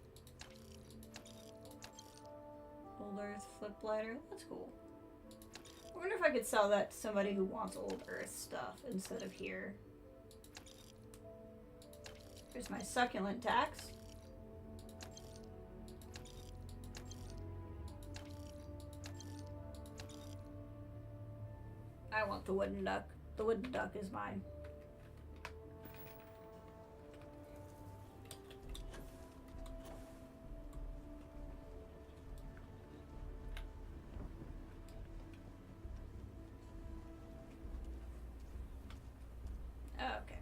Old Earth flip lighter. That's cool. I wonder if I could sell that to somebody who wants Old Earth stuff instead of here. Here's my succulent tax. I want the wooden duck. The wooden duck is mine. Okay.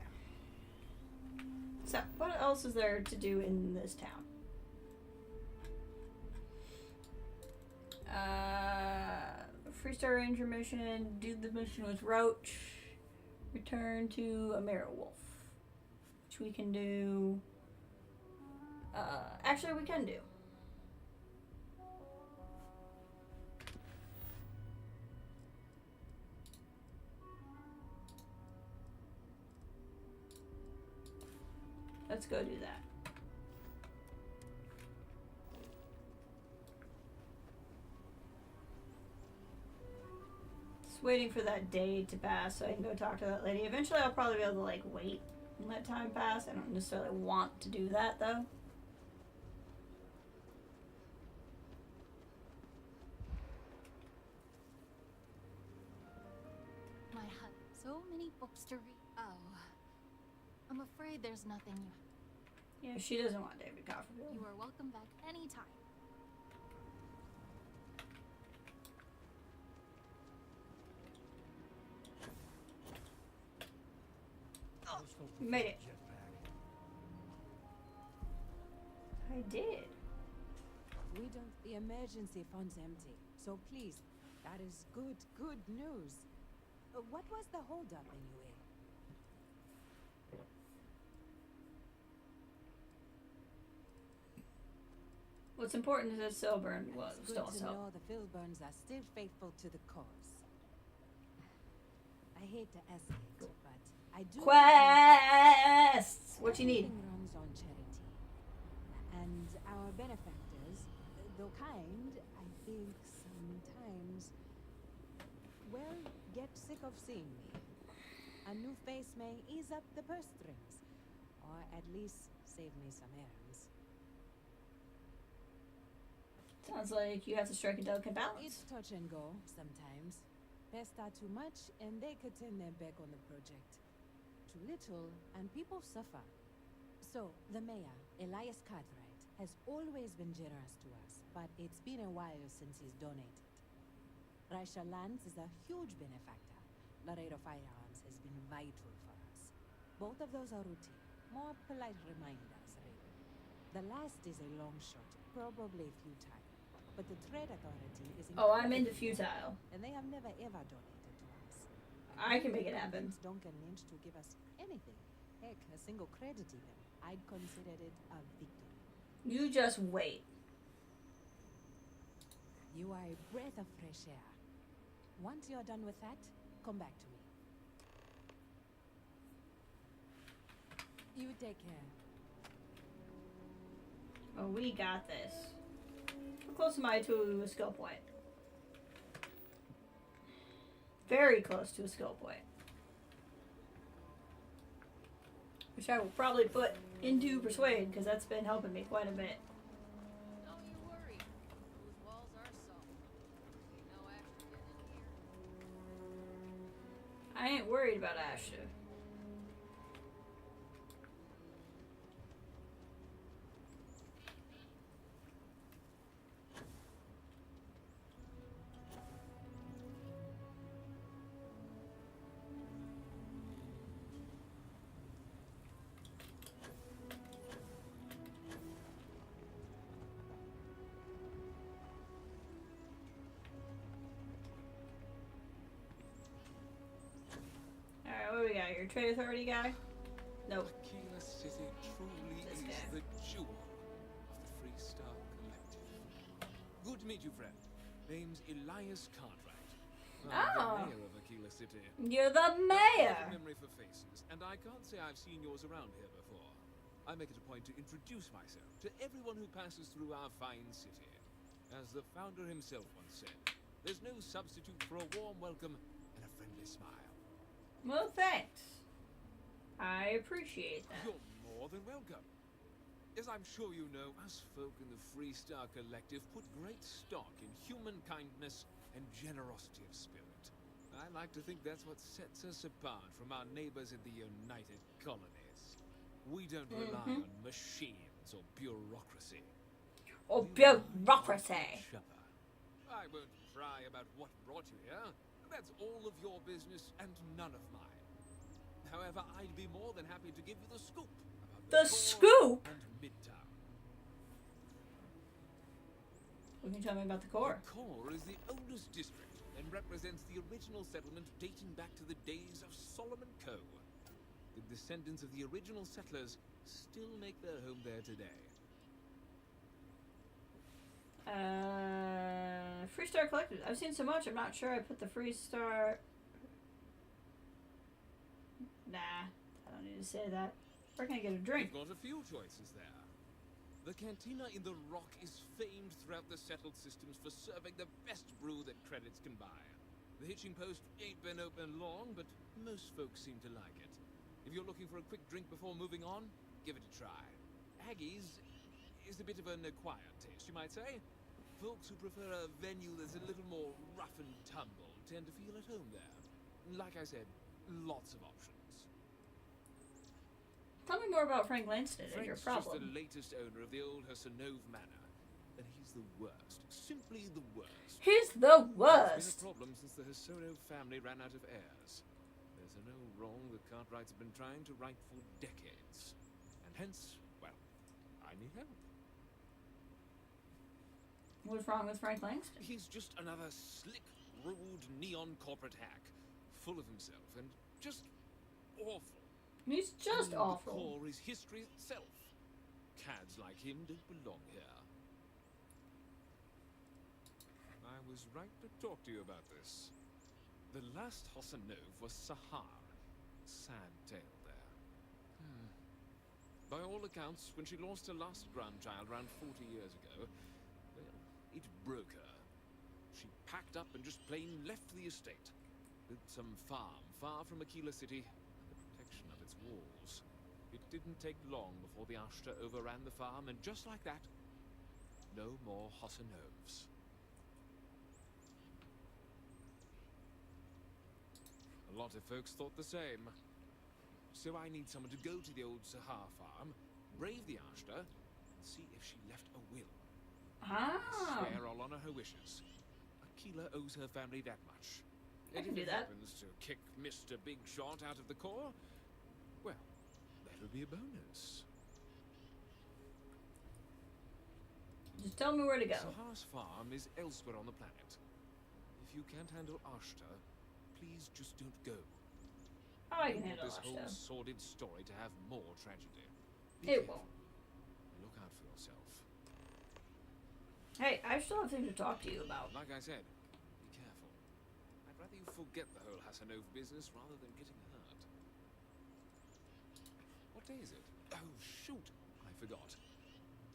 So, what else is there to do in this town? Freestar Ranger mission, do the mission with Roach, return to a Mirror Wolf, which we can do, actually we can do. Let's go do that. Waiting for that day to pass so I can go talk to that lady. Eventually I'll probably be able to like wait and let time pass. I don't necessarily want to do that though. My hut. So many books to read. Oh. I'm afraid there's nothing you... Yeah, she doesn't want David Copperfield. You are welcome back anytime. You made it. I did. We don't. The emergency fund's empty. So please, that is good news. What was the holdup anyway? What's important is that Silburn was It's still good to so. know the Filburns are still faithful to the cause. I hate to escalate, but I do. Quests! What you need? Everything runs on charity, and our benefactors though kind, I think sometimes, well, get sick of seeing me. A new face may ease up the purse strings, or at least save me some errands. Sounds like you have to strike a delicate balance. It's touch and go sometimes. Pester too much, and they could turn their back on the project. Too little, and people suffer. So, the mayor, Elias Cartwright, has always been generous to us, but it's been a while since he's donated. Raisha Lands is a huge benefactor. Laredo Firearms has been vital for us. Both of those are routine, more polite reminders, really. The last is a long shot, probably futile. But the Trade Authority is I'm into futile. And they have never ever donated to us. I can make it happen. Duncan Lynch to give us anything. Heck, a single credit even. I'd consider it a victory. You just wait. You are a breath of fresh air. Once you're done with that, come back to me. You take care. Oh, we got this. How close am I to a skill point? Very close to a skill point. Which I will probably put into Persuade, because that's been helping me quite a bit. Don't you worry. Those walls are soft. Ain't no Asher getting in here. I ain't worried about Asher. What do we got here? Trade Authority guy? Nope. Aquila City truly is the jewel of the Free Star Collective. Good to meet you, friend. Name's Elias Cartwright. I'm the mayor of Aquila City. You're the mayor! I have a memory for faces, and I can't say I've seen yours around here before. I make it a point to introduce myself to everyone who passes through our fine city. As the founder himself once said, there's no substitute for a warm welcome and a friendly smile. Well, thanks. I appreciate that. You're more than welcome. As I'm sure you know, us folk in the Free Star Collective put great stock in human kindness and generosity of spirit. I like to think that's what sets us apart from our neighbors in the United Colonies. We don't rely on machines or bureaucracy. Or bureaucracy. I won't pry about what brought you here. That's all of your business and none of mine. However, I'd be more than happy to give you the scoop about the scoop and Midtown. What can you tell me about the core? The core is the oldest district and represents the original settlement dating back to the days of Solomon Coe. The descendants of the original settlers still make their home there today. Free Star Collective. I've seen so much, I'm not sure I put the Free Star... Nah, I don't need to say that. Where can I get a drink? You've got a few choices there. The cantina in the Rock is famed throughout the settled systems for serving the best brew that credits can buy. The hitching post ain't been open long, but most folks seem to like it. If you're looking for a quick drink before moving on, give it a try. Aggie's is a bit of an acquired taste, you might say. Folks who prefer a venue that's a little more rough and tumble tend to feel at home there. Like I said, lots of options. Tell me more about Frank Lanston and your Frank's problem. just the latest owner of the old Hersenove Manor, and he's the worst. Simply the worst. He's the worst! It's been a problem since the Hersenove family ran out of heirs. There's no wrong the Cartwrights have been trying to right for decades. And hence, well, I need help. What's wrong with Frank Langston? He's just another slick, rude, neon corporate hack. Full of himself and just awful. He's just awful. The core is history itself. Cads like him don't belong here. I was right to talk to you about this. The last Hersenove was Sahar. Sad tale there. By all accounts, when she lost her last grandchild around 40 years ago, Well, it broke her. She packed up and just plain left the estate. Built some farm far from Aquila City, and the protection of its walls. It didn't take long before the Ashta overran the farm, and just like that, no more Hossanovs. A lot of folks thought the same. So I need someone to go to the old Sahar farm, brave the Ashta, and see if she left a will. Ah. I swear I'll honor her wishes. Aquila owes her family that much. I And can if do it that. happens to kick Mr. Big Shot out of the Corps, well, that'll be a bonus. Just tell me where to go. Sahar's farm is elsewhere on the planet. If you can't handle Ashta, please just don't go. Oh, I don't can want handle this whole Ashta. sordid story to have more tragedy. Be It careful. won't. Look out for yourself. Hey, I still have things to talk to you about. Like I said, be careful. I'd rather you forget the whole Hassanov business rather than getting hurt. What day is it? Oh, shoot! I forgot.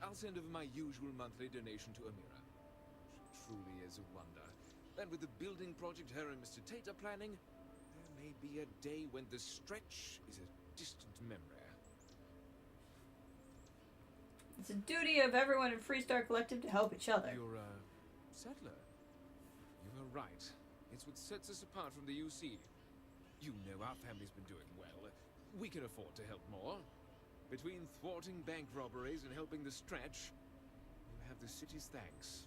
I'll send over my usual monthly donation to Amira. She truly is a wonder. And with the building project her and Mr. Tate are planning, there may be a day when the stretch is a distant memory. It's a duty of everyone in Freestar Collective to help each other. You're a settler. You were right. It's what sets us apart from the UC. You know our family's been doing well. We can afford to help more. Between thwarting bank robberies and helping the stretch, you have the city's thanks.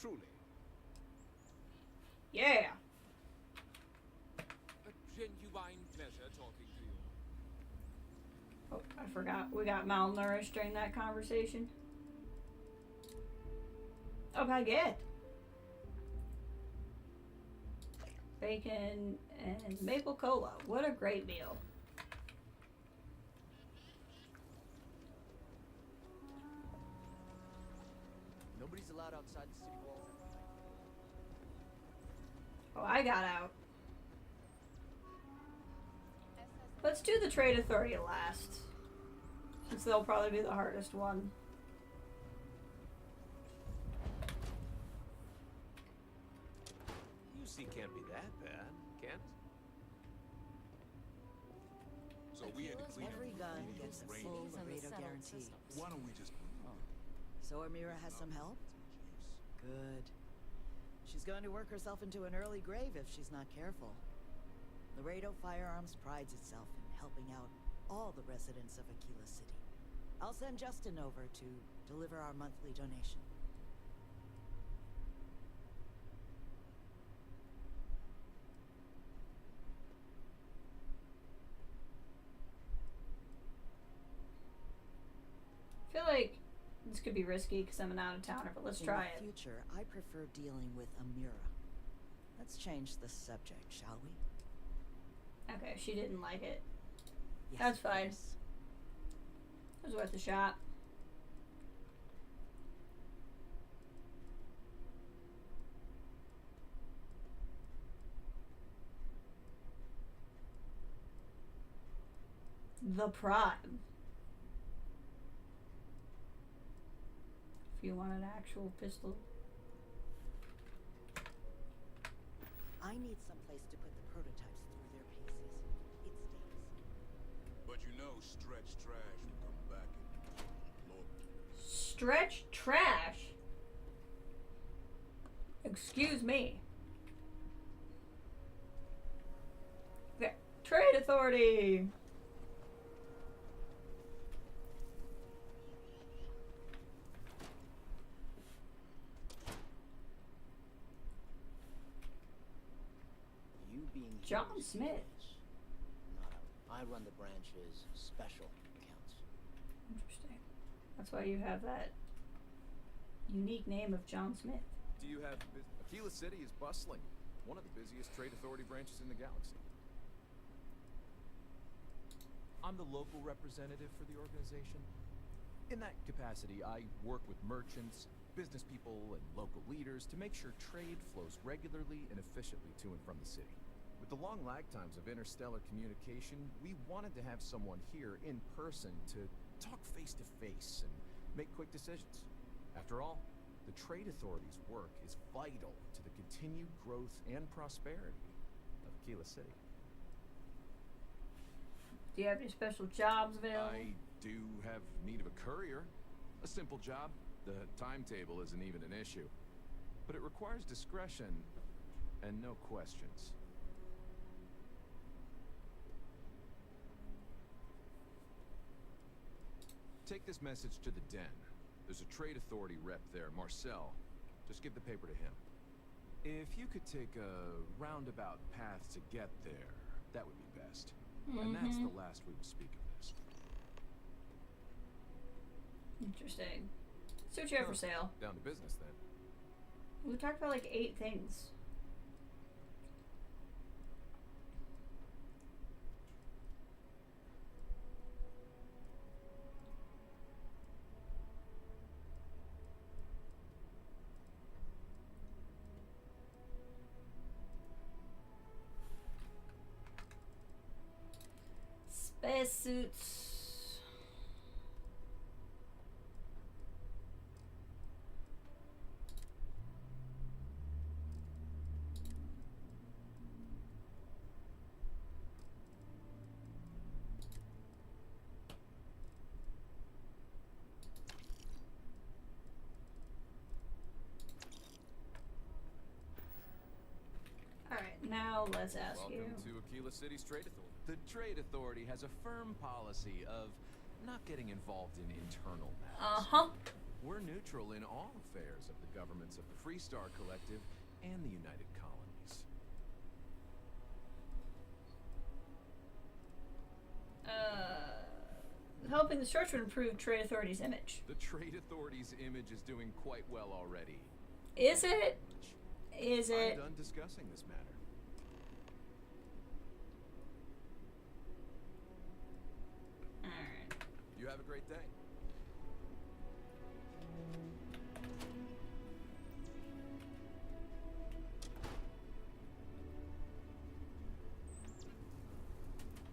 Truly. Yeah. A genuine pleasure talking to you. Oh, I forgot. We got malnourished during that conversation. Oh, baguette. Bacon and maple cola. What a great meal. Nobody's allowed outside the city walls. Oh, I got out. Let's do the Trade Authority last, since they'll probably be the hardest one. UC can't be that bad, can't? So we had to clean up Every gun the gets a rain. full Laredo guarantee. Why don't we just... So Amira has some help? Good. She's going to work herself into an early grave if she's not careful. Laredo Firearms prides itself in helping out all the residents of Aquila City. I'll send Justin over to deliver our monthly donation. I feel like this could be risky because I'm an out-of-towner, but let's try it. In the future, I prefer dealing with Amira. Let's change the subject, shall we? Okay, she didn't like it. Yes, That's of fine. course. It was worth a shot. The Prime. If you want an actual pistol. I need some place to put the prototypes through their paces. It stinks. But you know Stretch Trash will come back and Lord. Stretch trash? Excuse me. Okay. Trade Authority. You being John here is Smith. not out. I run the branch's special accounts. Interesting. That's why you have that unique name of John Smith. Do you have... Aquila City is bustling. One of the busiest trade authority branches in the galaxy. I'm the local representative for the organization. In that capacity, I work with merchants, business people, and local leaders to make sure trade flows regularly and efficiently to and from the city. With the long lag times of interstellar communication, we wanted to have someone here in person to talk face to face and make quick decisions. After all, The Trade Authority's work is vital to the continued growth and prosperity of Aquila City. Do you have any special jobs available? I do have need of a courier. A simple job. The timetable isn't even an issue. But it requires discretion and no questions. Take this message to the den. There's a Trade Authority rep there, Marcel. Just give the paper to him. If you could take a roundabout path to get there, that would be best. And that's the last we will speak of this. Interesting. So what you have for sale? Down to business then. We talked about like 8 things. Spacesuits. Now let's ask Welcome you. to Aquila City's Trade Authority. The Trade Authority has a firm policy of not getting involved in internal matters. We're neutral in all affairs of the governments of the Freestar Collective and the United Colonies. Hoping the search would improve Trade Authority's image. The Trade Authority's image is doing quite well already. Is it? Is it? I'm done discussing this matter. Alright. You have a great day.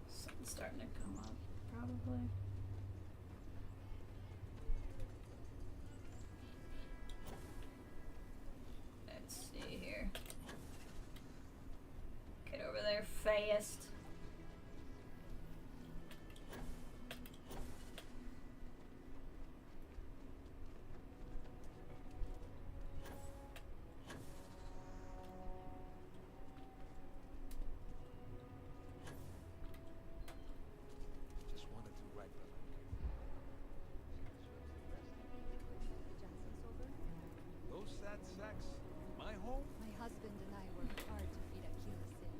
Something's starting to come up, probably. Let's see here. Get over there fast. Just want to do right by my wife. No sad sex. My home. My husband and I worked hard to feed Aquila City.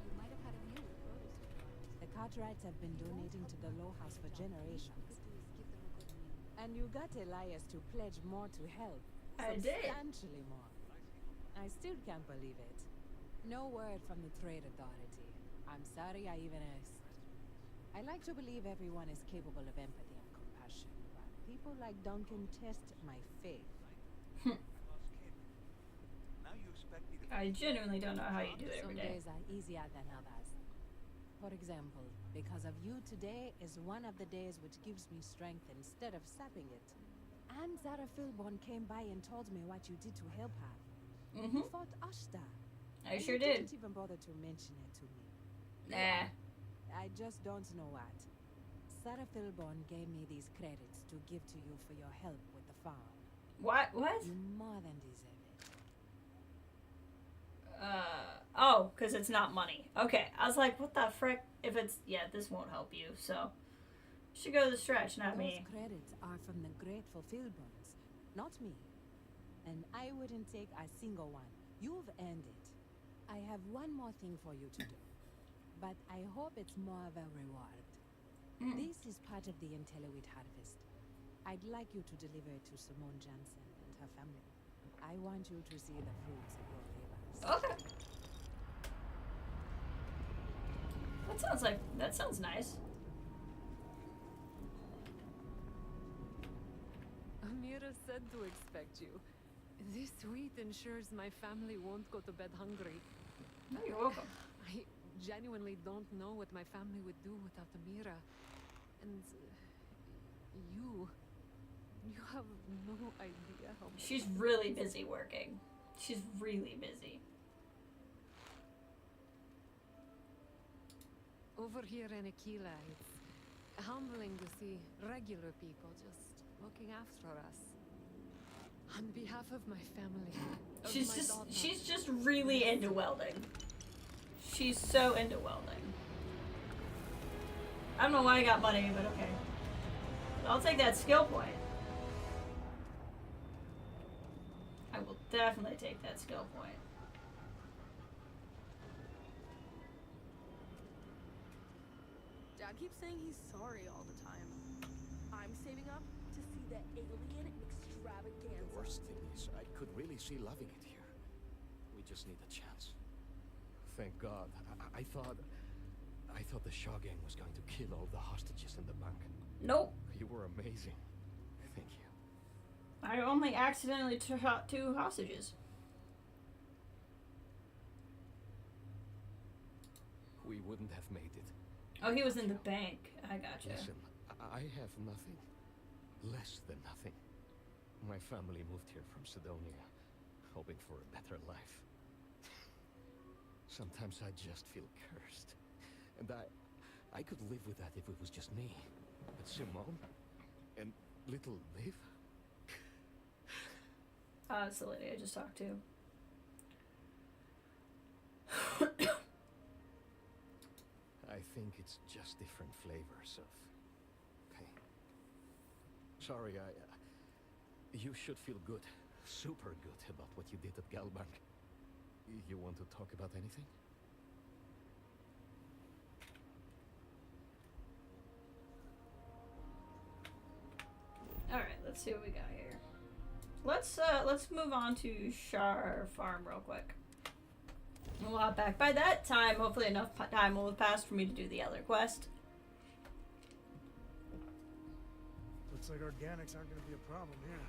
You might have had a meal with produce supplies. The Cartwrights have been donating to the Low House for generations. Give them a good meal. And you got Elias to pledge more to help. I did. Substantially more. I still can't believe it. No word from the Trade Authority. I'm sorry I even asked. I like to believe everyone is capable of empathy and compassion, but people like Duncan test my faith. Now you expect me to. I genuinely don't know how you do it every Some day. days are easier than others. For example, because of you today is one of the days which gives me strength instead of sapping it. And Zara Philborn came by and told me what you did to help her. You fought Ashta. I And sure you did. didn't even bother to mention it to me. Nah. I just don't know what. Sarah Philborn gave me these credits to give to you for your help with the farm. What? You more than deserve it. Oh, because it's not money. Okay, I was like, what the frick? If it's, yeah, this won't help you, so. Should go to the stretch, not Those me. credits are from the grateful Philborns, not me. And I wouldn't take a single one. You've earned it. I have one more thing for you to do. But I hope it's more of a reward. This is part of the Intelliwit harvest. I'd like you to deliver it to Simone Jansen and her family. I want you to see the fruits of your labors. Okay. That sounds nice. Amira said to expect you. This wheat ensures my family won't go to bed hungry. You're welcome. I genuinely don't know what my family would do without Amira. And you have no idea how much She's really busy working. She's really busy. Over here in Aquila, it's humbling to see regular people just looking after us. On behalf of my family. of my daughter. She's just really into welding. She's so into welding. I don't know why I got money, but okay. I'll take that skill point. I will definitely take that skill point. Dad keeps saying he's sorry all the time. I'm saving up to see the alien extravaganza. The worst thing is, I could really see loving it here. We just need a chance. Thank God. I thought the Shaw gang was going to kill all the hostages in the bank. Nope. You were amazing. Thank you. I only accidentally shot 2 hostages. We wouldn't have made it. Oh, he was in the bank. I gotcha. Listen, I have nothing. Less than nothing. My family moved here from Sidonia, hoping for a better life. Sometimes I just feel cursed. And I could live with that if it was just me. But Simone and little Liv? It's the lady I just talked to. I think it's just different flavors of pain. Sorry, you should feel good. Super good about what you did at Galbank. You want to talk about anything? Alright, let's see what we got here. Let's move on to Shar Farm real quick. We'll hop back. By that time, hopefully enough time will have passed for me to do the other quest. Looks like organics aren't going to be a problem here.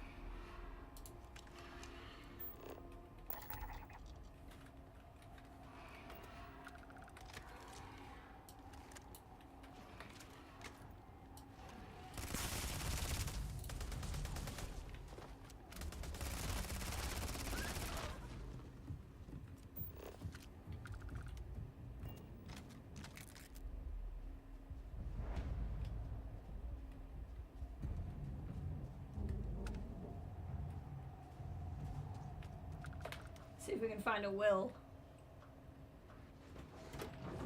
See if we can find a will.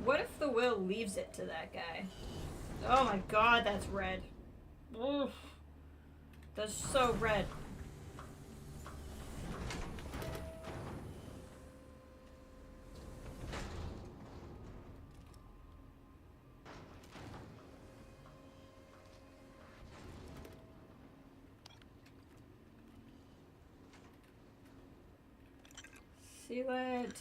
What if the will leaves it to that guy? Oh my god, that's red. Oof. That's so red. Seal it.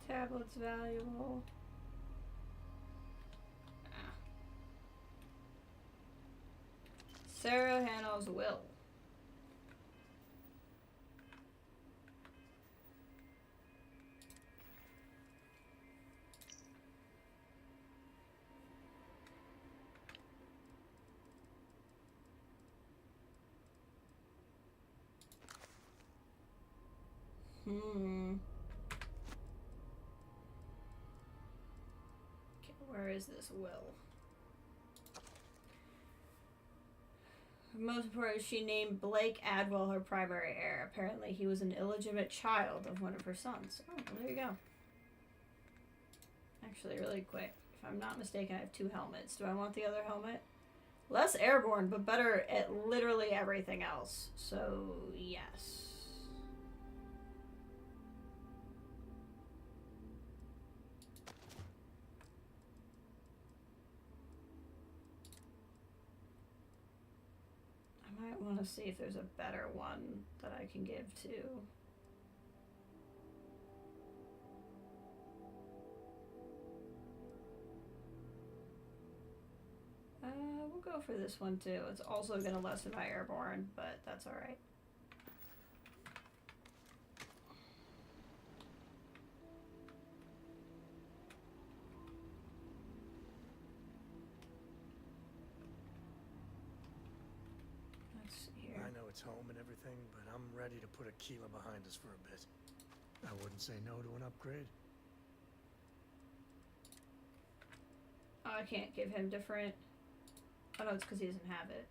Tablet's valuable. Sarah Hannah's will. Okay, where is this will? Most important, she named Blake Adwell her primary heir. Apparently, he was an illegitimate child of one of her sons. Oh, well, there you go. Actually, really quick, if I'm not mistaken, I have 2 helmets. Do I want the other helmet? Less airborne, but better at literally everything else. So, yes. I might want to see if there's a better one that I can give to. We'll go for this one too. It's also going to lessen my airborne, but that's alright. everything, but I'm ready to put Aquila behind us for a bit. I wouldn't say no to an upgrade. Oh, I can't give him different... Oh no, it's because he doesn't have it.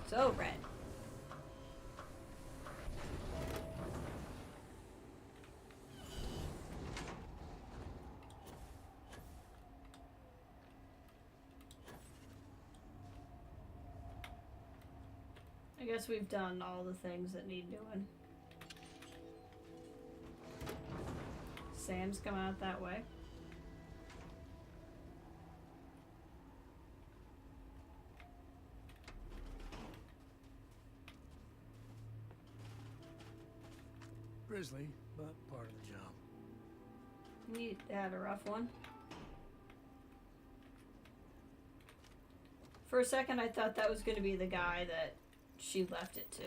So red. I guess we've done all the things that need doing. Sam's coming out that way. Grizzly, but part of the job. You had a rough one. For a second, I thought that was going to be the guy that she left it to.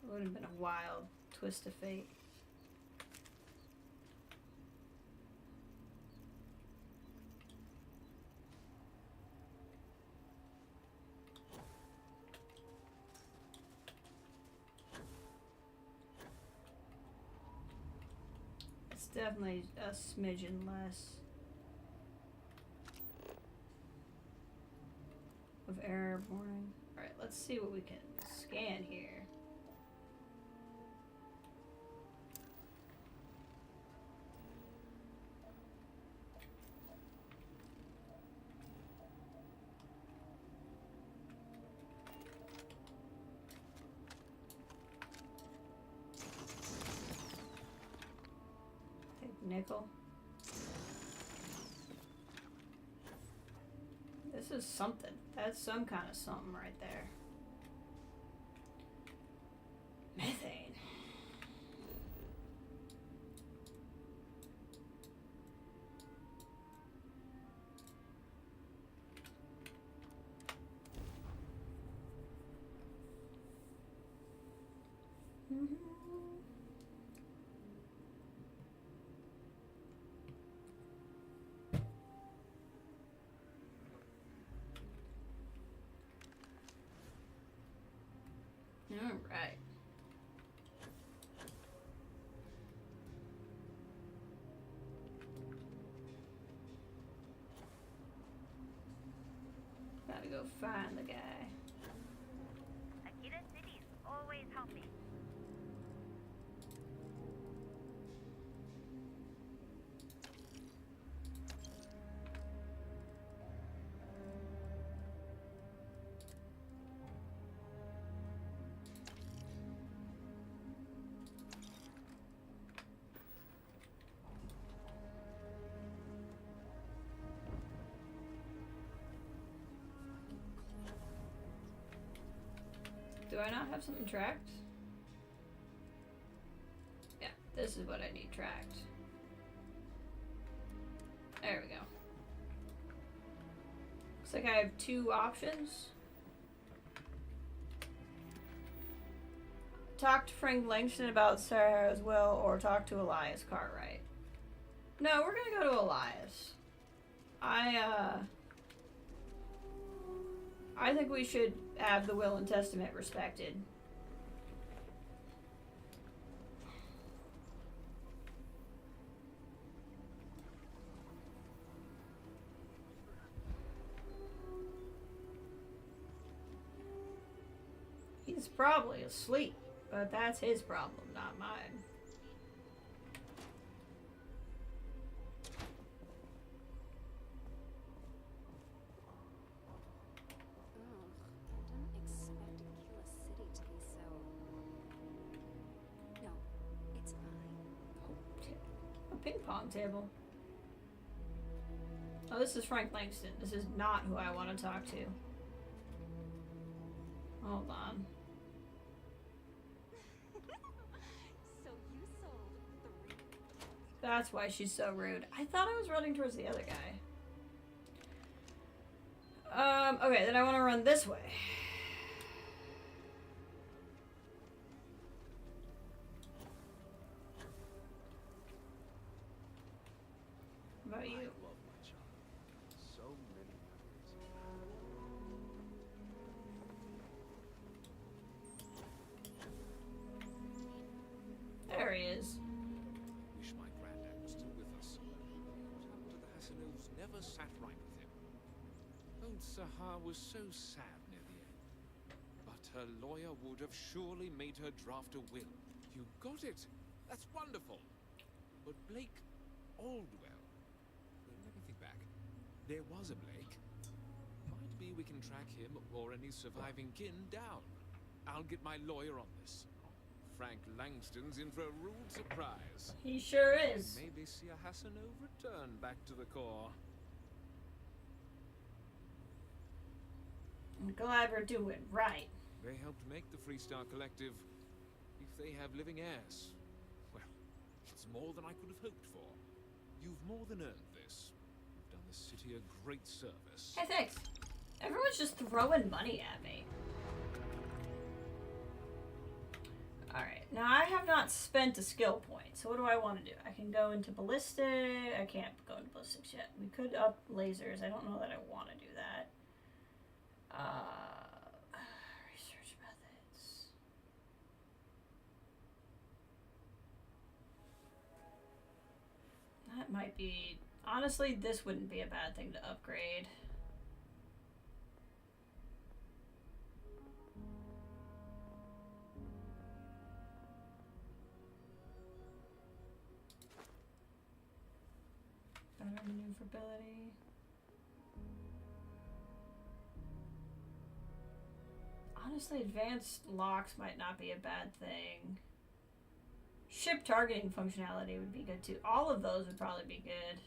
It would have been a wild twist of fate. Definitely a smidgen less of error warning. Alright, let's see what we can scan here. Nickel. This is something. That's some kind of something right there. Methane. Alright. Gotta go find the guy. Akita City's always helping. Do I not have something tracked? Yeah, this is what I need tracked. There we go. Looks like I have two options. Talk to Frank Langston about Sarah as well, or talk to Elias Cartwright. No, we're gonna go to Elias. I think we should have the will and testament respected. He's probably asleep, but that's his problem, not mine. Ping pong table. Oh, this is Frank Langston. This is not who I want to talk to. That's why she's so rude. I thought I was running towards the other guy. Okay, then I want to run this way. What about you? I love my child. So many memories. There he is. Wish my granddad was still with us. What happened to the Hassanovs never sat right with him. Old Sahar was so sad near the end. But her lawyer would have surely made her draft a will. You got it! That's wonderful! But Blake Aldwell... Let me think back. There was a Blake. Might be we can track him or any surviving kin down. I'll get my lawyer on this. Frank Langston's in for a rude surprise. He sure is. Maybe see a Hassanov return back to the core. I'm glad we're doing right. They helped make the Freestar Collective. If they have living heirs, well, it's more than I could have hoped for. You've more than earned this. You've done the city a great service. Hey, thanks. Everyone's just throwing money at me. Alright, now I have not spent a skill point, so what do I want to do? I can go into ballistic. I can't go into ballistics yet. We could up lasers. I don't know that I want to do that. Research methods. That might be... Honestly, this wouldn't be a bad thing to upgrade. Better maneuverability. Honestly, advanced locks might not be a bad thing. Ship targeting functionality would be good too. All of those would probably be good.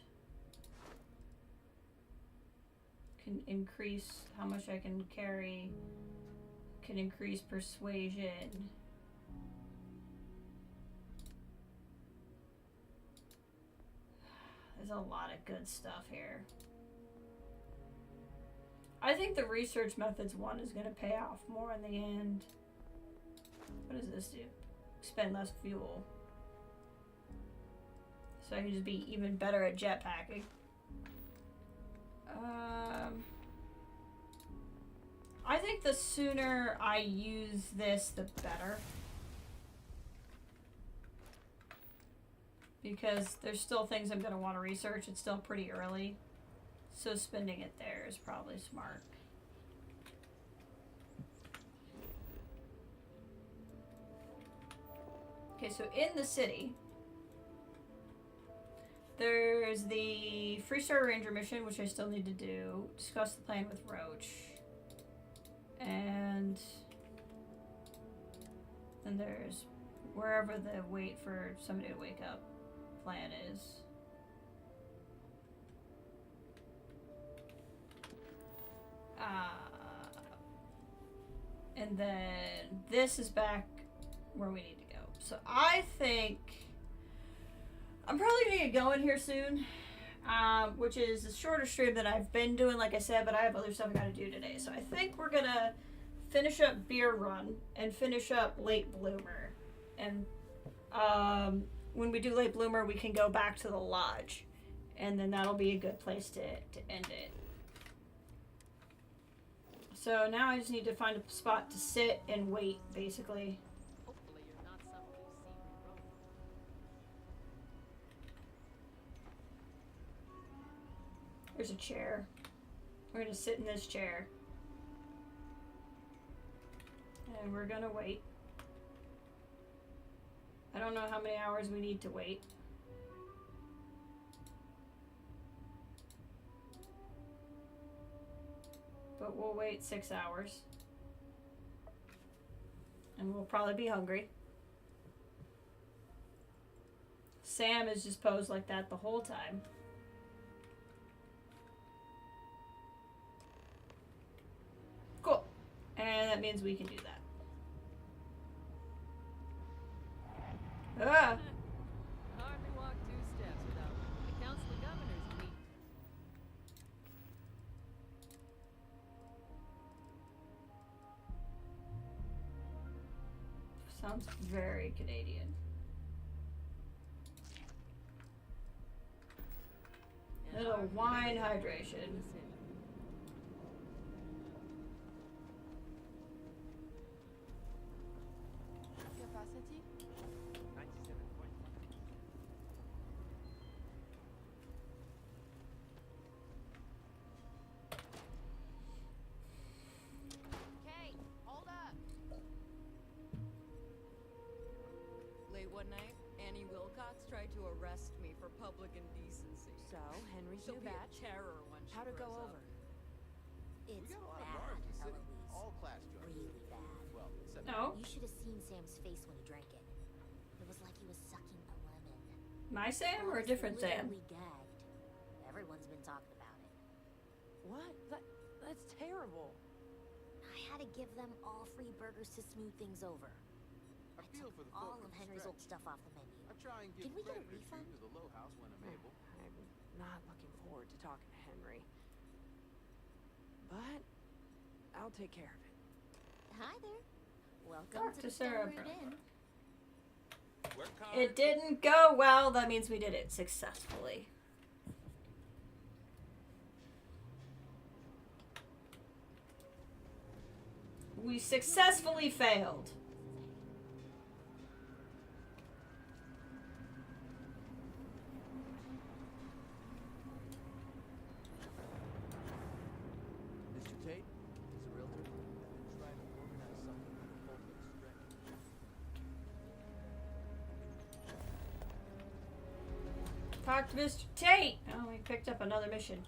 Can increase how much I can carry. Can increase persuasion. There's a lot of good stuff here. I think the research methods one is going to pay off more in the end. What does this do? Spend less fuel. So I can just be even better at jetpacking. I think the sooner I use this, the better. Because there's still things I'm going to want to research. It's still pretty early. So spending it there is probably smart. Okay, so in the city, there's the Freestar Ranger mission, which I still need to do. Discuss the plan with Roach. And then there's wherever the wait for somebody to wake up plan is. And then this is back where we need to go. So I think I'm probably gonna get going here soon, which is a shorter stream than I've been doing, like I said, but I have other stuff I gotta do today. So I think we're gonna finish up Beer Run and finish up Late Bloomer. And when we do Late Bloomer, we can go back to the lodge. And then that'll be a good place to end it. So now I just need to find a spot to sit and wait, basically. Hopefully you're not somebody you've seen in Rome. There's a chair. We're gonna sit in this chair. And we're gonna wait. I don't know how many hours we need to wait. But we'll wait 6 hours. And we'll probably be hungry. Sam is just posed like that the whole time. Cool. And that means we can do that. Ah! Hardly walk 2 steps. Sounds very Canadian. Little wine hydration. Capacity? 97.5. Okay, hold up. Late one night, Annie Wilcox tried to arrest me for public indecency. So, Henry's She'll new be a batch? terror when she How'd it go grows over? up. It's got a lot of bad, bars in the city. Eloise. All class joints. Really bad. Well, except No. You should have seen Sam's face when he drank it. It was like he was sucking a lemon. My Sam or a Boss different Sam? literally gagged. Everyone's been talking about it. What? That's terrible. I had to give them all free burgers to smooth things over. I feel for the All folk of in Henry's old distress. stuff off the menu. I try and give Can we get a credit or two refund? to the low house when I'm able. I'm not looking forward to talking to Henry. But I'll take care of it. Hi there. Welcome Talk to to the Sarah, Stone Root bro. Inn. Work hard. It didn't go well. That means we did it successfully. We successfully failed. Mr. Tate is a realtor. I've been trying to organize something for the folk of Stray. Talk to Mr. Tate. Oh, we picked up another mission.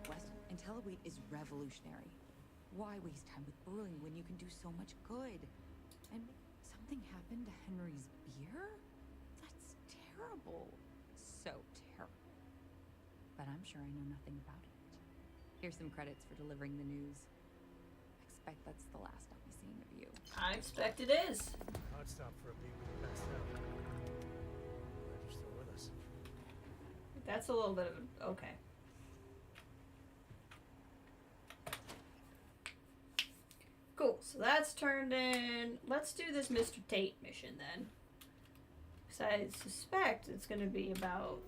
West, IntelliWeed is revolutionary. Why waste time with brewing when you can do so much good? And something happened to Henry's beer? That's terrible. So terrible. But I'm sure I know nothing about it. Here's some credits for delivering the news. Expect that's the last I'll be seeing of you. I expect it is. Hard stop for a beat when you passed out. Glad you're still with us. That's a little bit of an okay. Cool. So that's turned in. Let's do this Mr. Tate mission then. Because I suspect it's going to be about.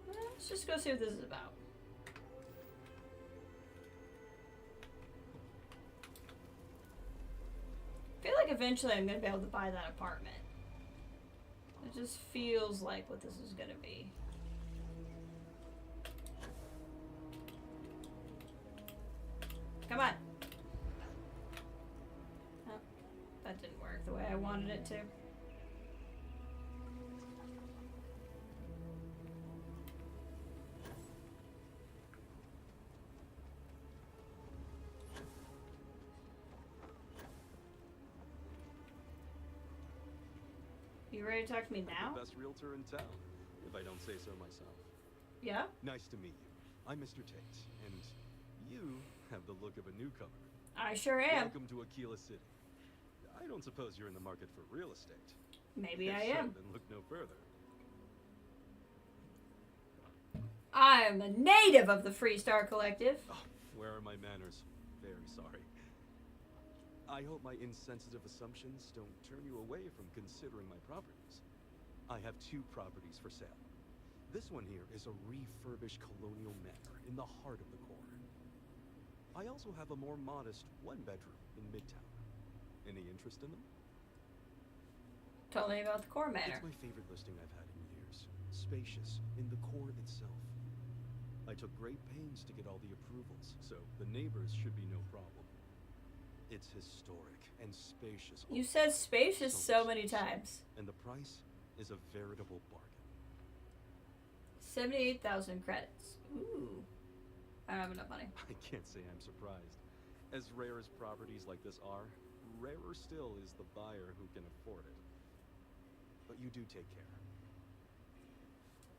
Let's just go see what this is about. I feel like eventually I'm going to be able to buy that apartment. It just feels like what this is going to be. Come on. Oh, that didn't work the way I wanted it to. You ready to talk to me now? The best realtor in town, if I don't say so myself. Yeah? Nice to meet you. I'm Mr. Tate, and you have the look of a newcomer. I sure am. Welcome to Aquila City. I don't suppose you're in the market for real estate. Maybe If I so, am. Then look no further. I'm a native of the Freestar Collective. Oh, where are my manners? Very sorry. I hope my insensitive assumptions don't turn you away from considering my properties. I have 2 properties for sale. This one here is a refurbished colonial manor in the heart of the core. I also have a more modest 1-bedroom in Midtown. Any interest in them? Tell me about the core manor. It's my favorite listing I've had in years. Spacious in the core itself. I took great pains to get all the approvals, so the neighbors should be no problem. It's historic and spacious. You said spacious so many times. And the price is a veritable bargain. 78,000 credits. Ooh. I don't have enough money. I can't say I'm surprised. As rare as properties like this are, rarer still is the buyer who can afford it. But you do take care.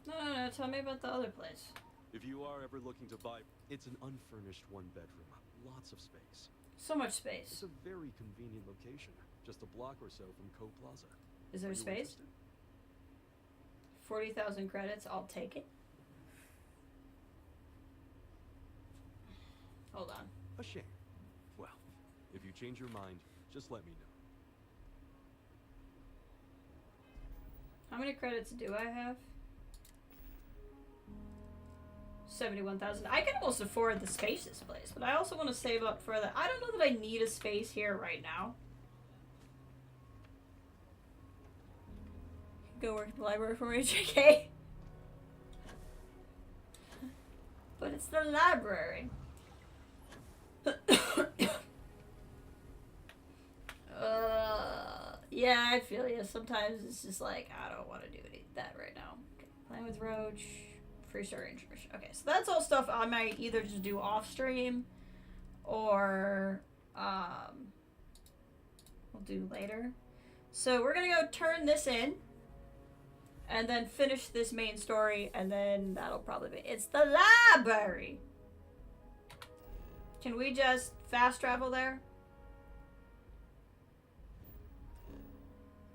No. Tell me about the other place. If you are ever looking to buy, it's an unfurnished 1-bedroom. Lots of space. So much space. It's a very convenient location. just a block or so from Coe Plaza. Is there Are you space? interested? 40,000 credits. I'll take it. Hold on. A shame. Well, if you change your mind, just let me know. How many credits do I have? 71,000. I can almost afford the spacious place, but I also want to save up for that. I don't know that I need a space here right now. Go work at the library for me, JK. But it's the library. Yeah, I feel you. Sometimes it's just like, I don't want to do that right now. Okay. Playing with Roach. Free story intermission. Okay, so that's all stuff I might either just do off stream or we'll do later. So we're gonna go turn this in and then finish this main story, and then that'll probably be it's the library. Can we just fast travel there?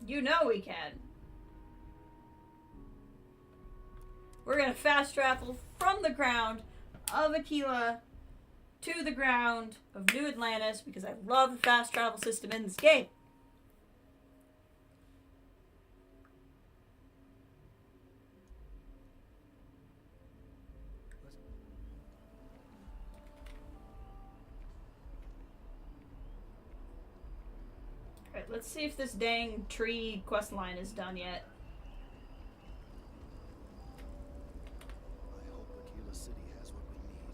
You know we can. We're gonna fast travel from the ground of Aquila to the ground of New Atlantis because I love the fast travel system in this game. Alright, let's see if this dang tree quest line is done yet. City has what we need.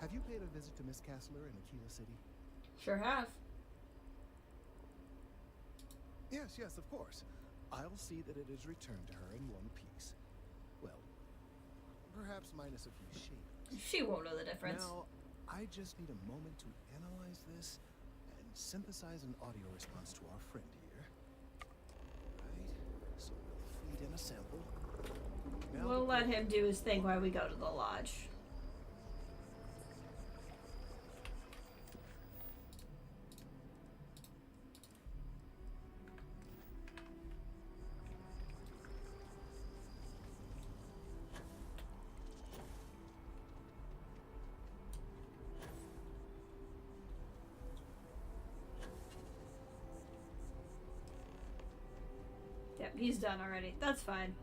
Have you paid a visit to Miss Castler in Aquila City? Sure have. Yes, yes, of course. I'll see that it is returned to her in one piece. Well, perhaps minus a few shadings. She won't know the difference. Now, I just need a moment to analyze this and synthesize an audio response to our friend here. Right, so we'll feed in a sample. Now We'll let him do his thing while we go to the lodge. Yep, he's done already. That's fine.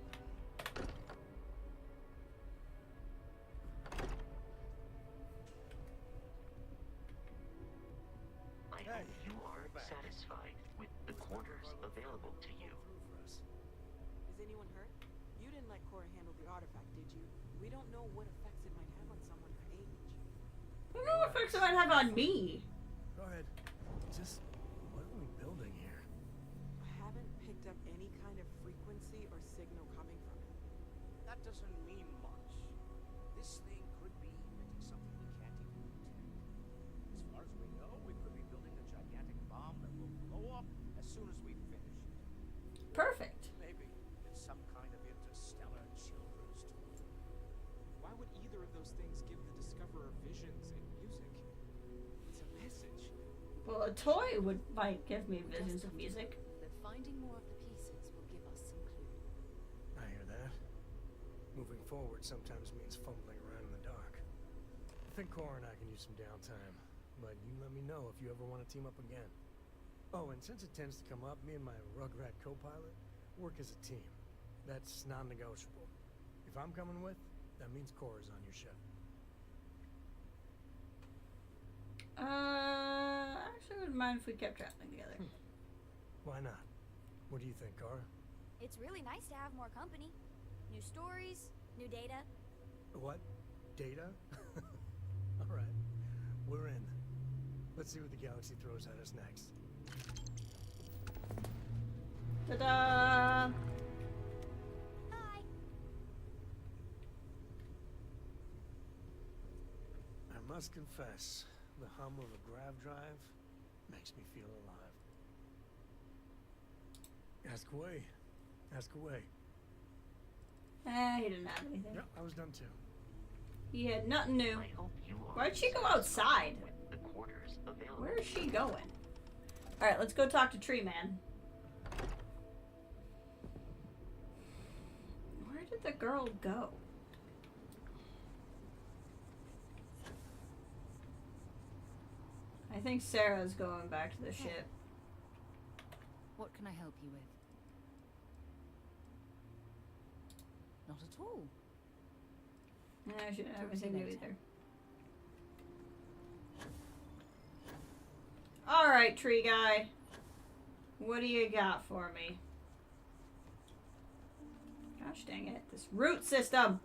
You are satisfied with the quarters available to you. Is anyone hurt? You didn't let Cora handle the artifact, did you? We don't know what effects it might have on someone her age. I don't know what effects it might have on me. Go ahead. Just what are we building here? I haven't picked up any kind of frequency or signal coming from it. That doesn't mean much. This thing could be emitting something we can't even detect. As far as we know, we could be building a gigantic bomb that will blow up as soon as we finish it. Perfect. Maybe it's some kind of interstellar children's toy. Why would either of those things give the Discoverer visions and music? It's a message. Well, a toy might give me visions of music. But finding more of the pieces will give us some clue. I hear that. Moving forward sometimes means fumbling around in the dark. I think Cora and I can use some downtime, but you let me know if you ever want to team up again. Oh, and since it tends to come up, me and my Rugrat co-pilot work as a team. That's non-negotiable. If I'm coming with, that means Cora's on your ship. Actually, I wouldn't mind if we kept traveling together. Why not? What do you think, Cora? It's really nice to have more company. New stories, new data. What? Data? Alright. We're in. Let's see what the galaxy throws at us next. Ta-da! I must confess, the hum of a grav drive makes me feel alive. Ask away. Ask away. He didn't have anything. Yep, I was done too. He had nothing new. Why'd she go outside? Where is she going? Alright, let's go talk to Tree Man. Where did the girl go? I think Sarah's going back to the ship. What can I help you with? Not at all. I shouldn't have anything new either. Alright, tree guy. What do you got for me? Gosh dang it. This root system!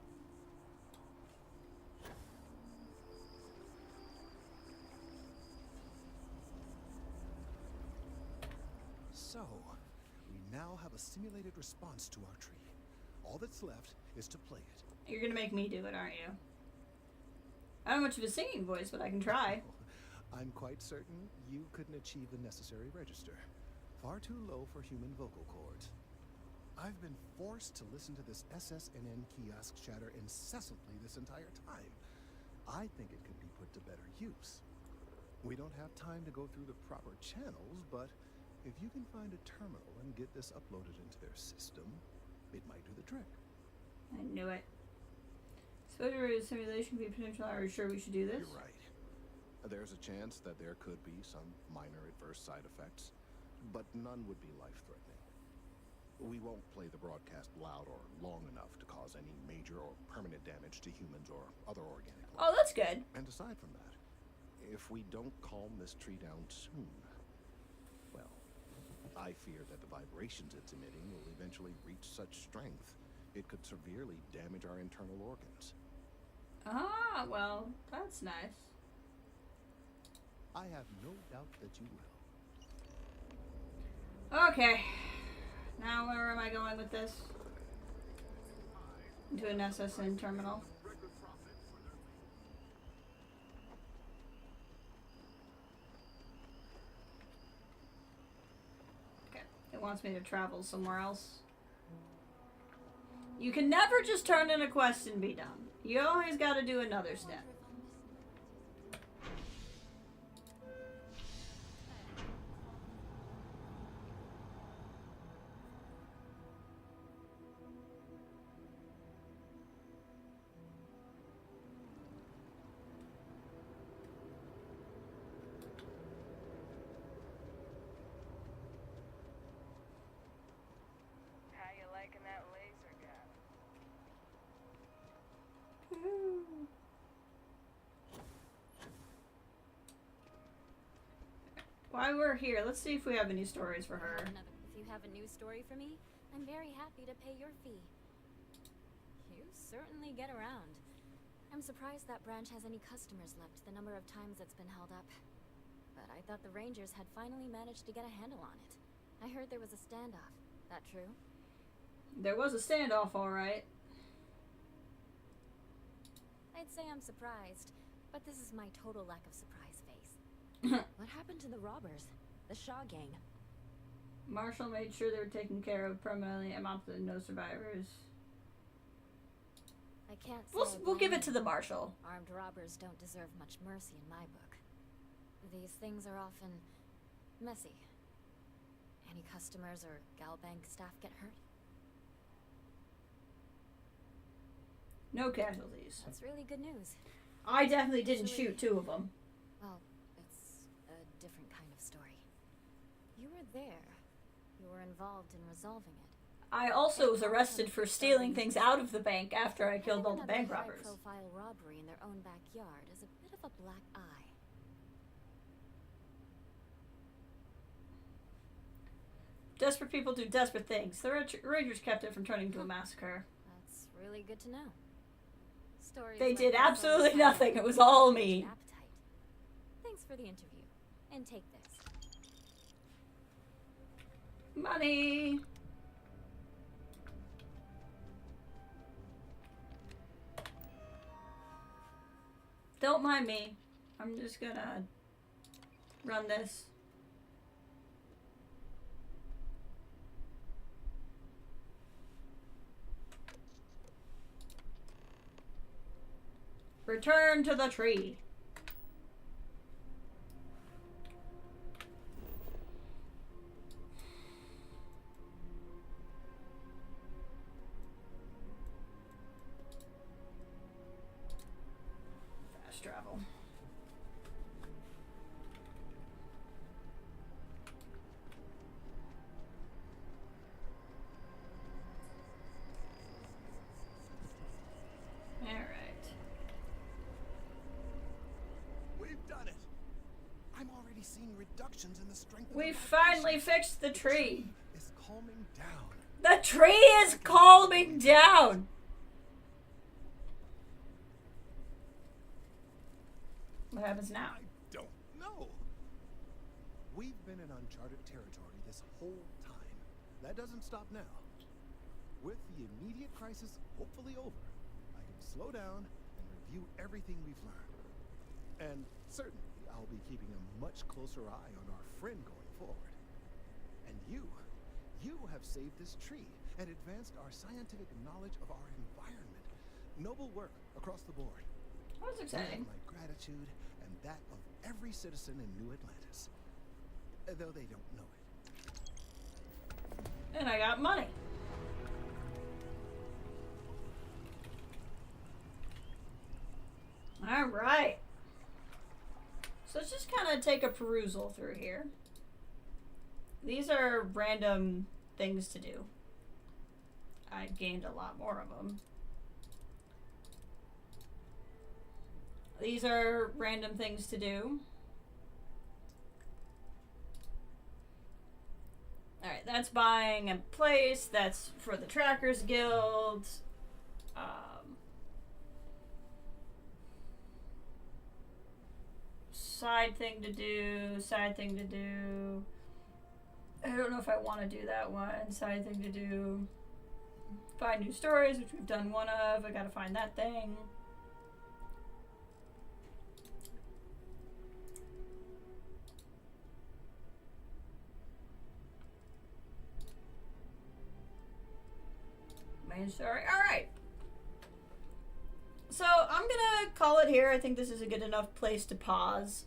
So, we now have a simulated response to our tree. All that's left is to play it. You're gonna make me do it, aren't you? I don't have much of a singing voice, but I can try. I'm quite certain you couldn't achieve the necessary register. Far too low for human vocal cords. I've been forced to listen to this SSNN kiosk chatter incessantly this entire time. I think it could be put to better use. We don't have time to go through the proper channels, but if you can find a terminal and get this uploaded into their system, it might do the trick. I knew it. Exposure to simulation could be potential. Are you sure we should do this? You're right. There's a chance that there could be some minor adverse side effects, but none would be life-threatening. We won't play the broadcast loud or long enough to cause any major or permanent damage to humans or other organic life. Oh, that's good. And aside from that, if we don't calm this tree down soon, well, I fear that the vibrations it's emitting will eventually reach such strength it could severely damage our internal organs. Ah, well, that's nice. I have no doubt that you will. Okay. Now where am I going with this? Into an SSN terminal. Okay. It wants me to travel somewhere else. You can never just turn in a quest and be done. You always gotta do another step. How you liking that laser gun? While we're here, let's see if we have any stories for her. If you have a new story for me, I'm very happy to pay your fee. You certainly get around. I'm surprised that branch has any customers left, the number of times it's been held up. But I thought the Rangers had finally managed to get a handle on it. I heard there was a standoff. That true? There was a standoff, alright. I'd say I'm surprised, but this is my total lack of surprise face. What happened to the robbers? The Shaw gang? Marshall made sure they were taken care of permanently and opted no survivors. I can't say We'll give it to the Marshal. Armed robbers don't deserve much mercy in my book. These things are often messy. Any customers or Gal Bank staff get hurt? No casualties. That's really good news. I definitely didn't shoot two of them. Well, it's a different kind of story. You were there. You were involved in resolving it. I also was arrested for stealing things out of the bank after I killed all the bank robbers. High-profile robbery in their own backyard is a bit of a black eye. Desperate people do desperate things. The Rangers kept it from turning into a massacre. That's really good to know. Stories They like did this absolutely always nothing. It was all me. appetite. Thanks for the interview. And take this. Money. Don't mind me. I'm just gonna run this. Return to the tree. reductions in the strength of We the finally fixed the tree. is calming down. The tree is calming down. What happens now? I don't know. We've been in uncharted territory this whole time. That doesn't stop now. With the immediate crisis hopefully over, I can slow down and review everything we've learned. And certainly, I'll be keeping a much closer eye on our friend going forward. And you have saved this tree and advanced our scientific knowledge of our environment. Noble work across the board. That was exciting. You have my gratitude and that of every citizen in New Atlantis. Though they don't know it. And I got money. Alright. So let's just kind of take a perusal through here. These are random things to do. I gained a lot more of them. These are random things to do. Alright, that's buying a place. That's for the Trackers Guild. Side thing to do. Side thing to do. I don't know if I want to do that one. Side thing to do. Find new stories, which we've done one of. I gotta find that thing. Main story. Alright. So, I'm gonna call it here. I think this is a good enough place to pause.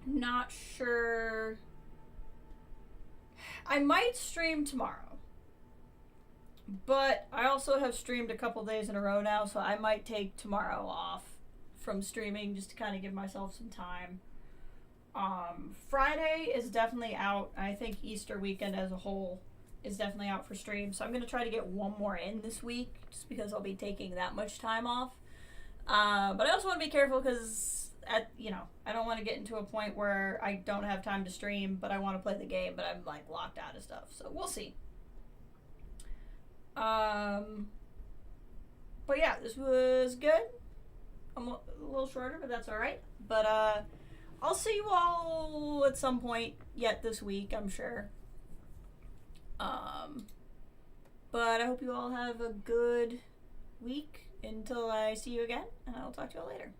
Not sure. I might stream tomorrow. But I also have streamed a couple days in a row now, so I might take tomorrow off from streaming just to kind of give myself some time. Friday is definitely out. I think Easter weekend as a whole is definitely out for stream. So I'm going to try to get one more in this week just because I'll be taking that much time off. But I also want to be careful because, I don't want to get into a point where I don't have time to stream, but I want to play the game, but I'm like locked out of stuff. So we'll see. But yeah, this was good. I'm a little shorter, but that's alright. But I'll see you all at some point yet this week, I'm sure. But I hope you all have a good week until I see you again, and I'll talk to you all later.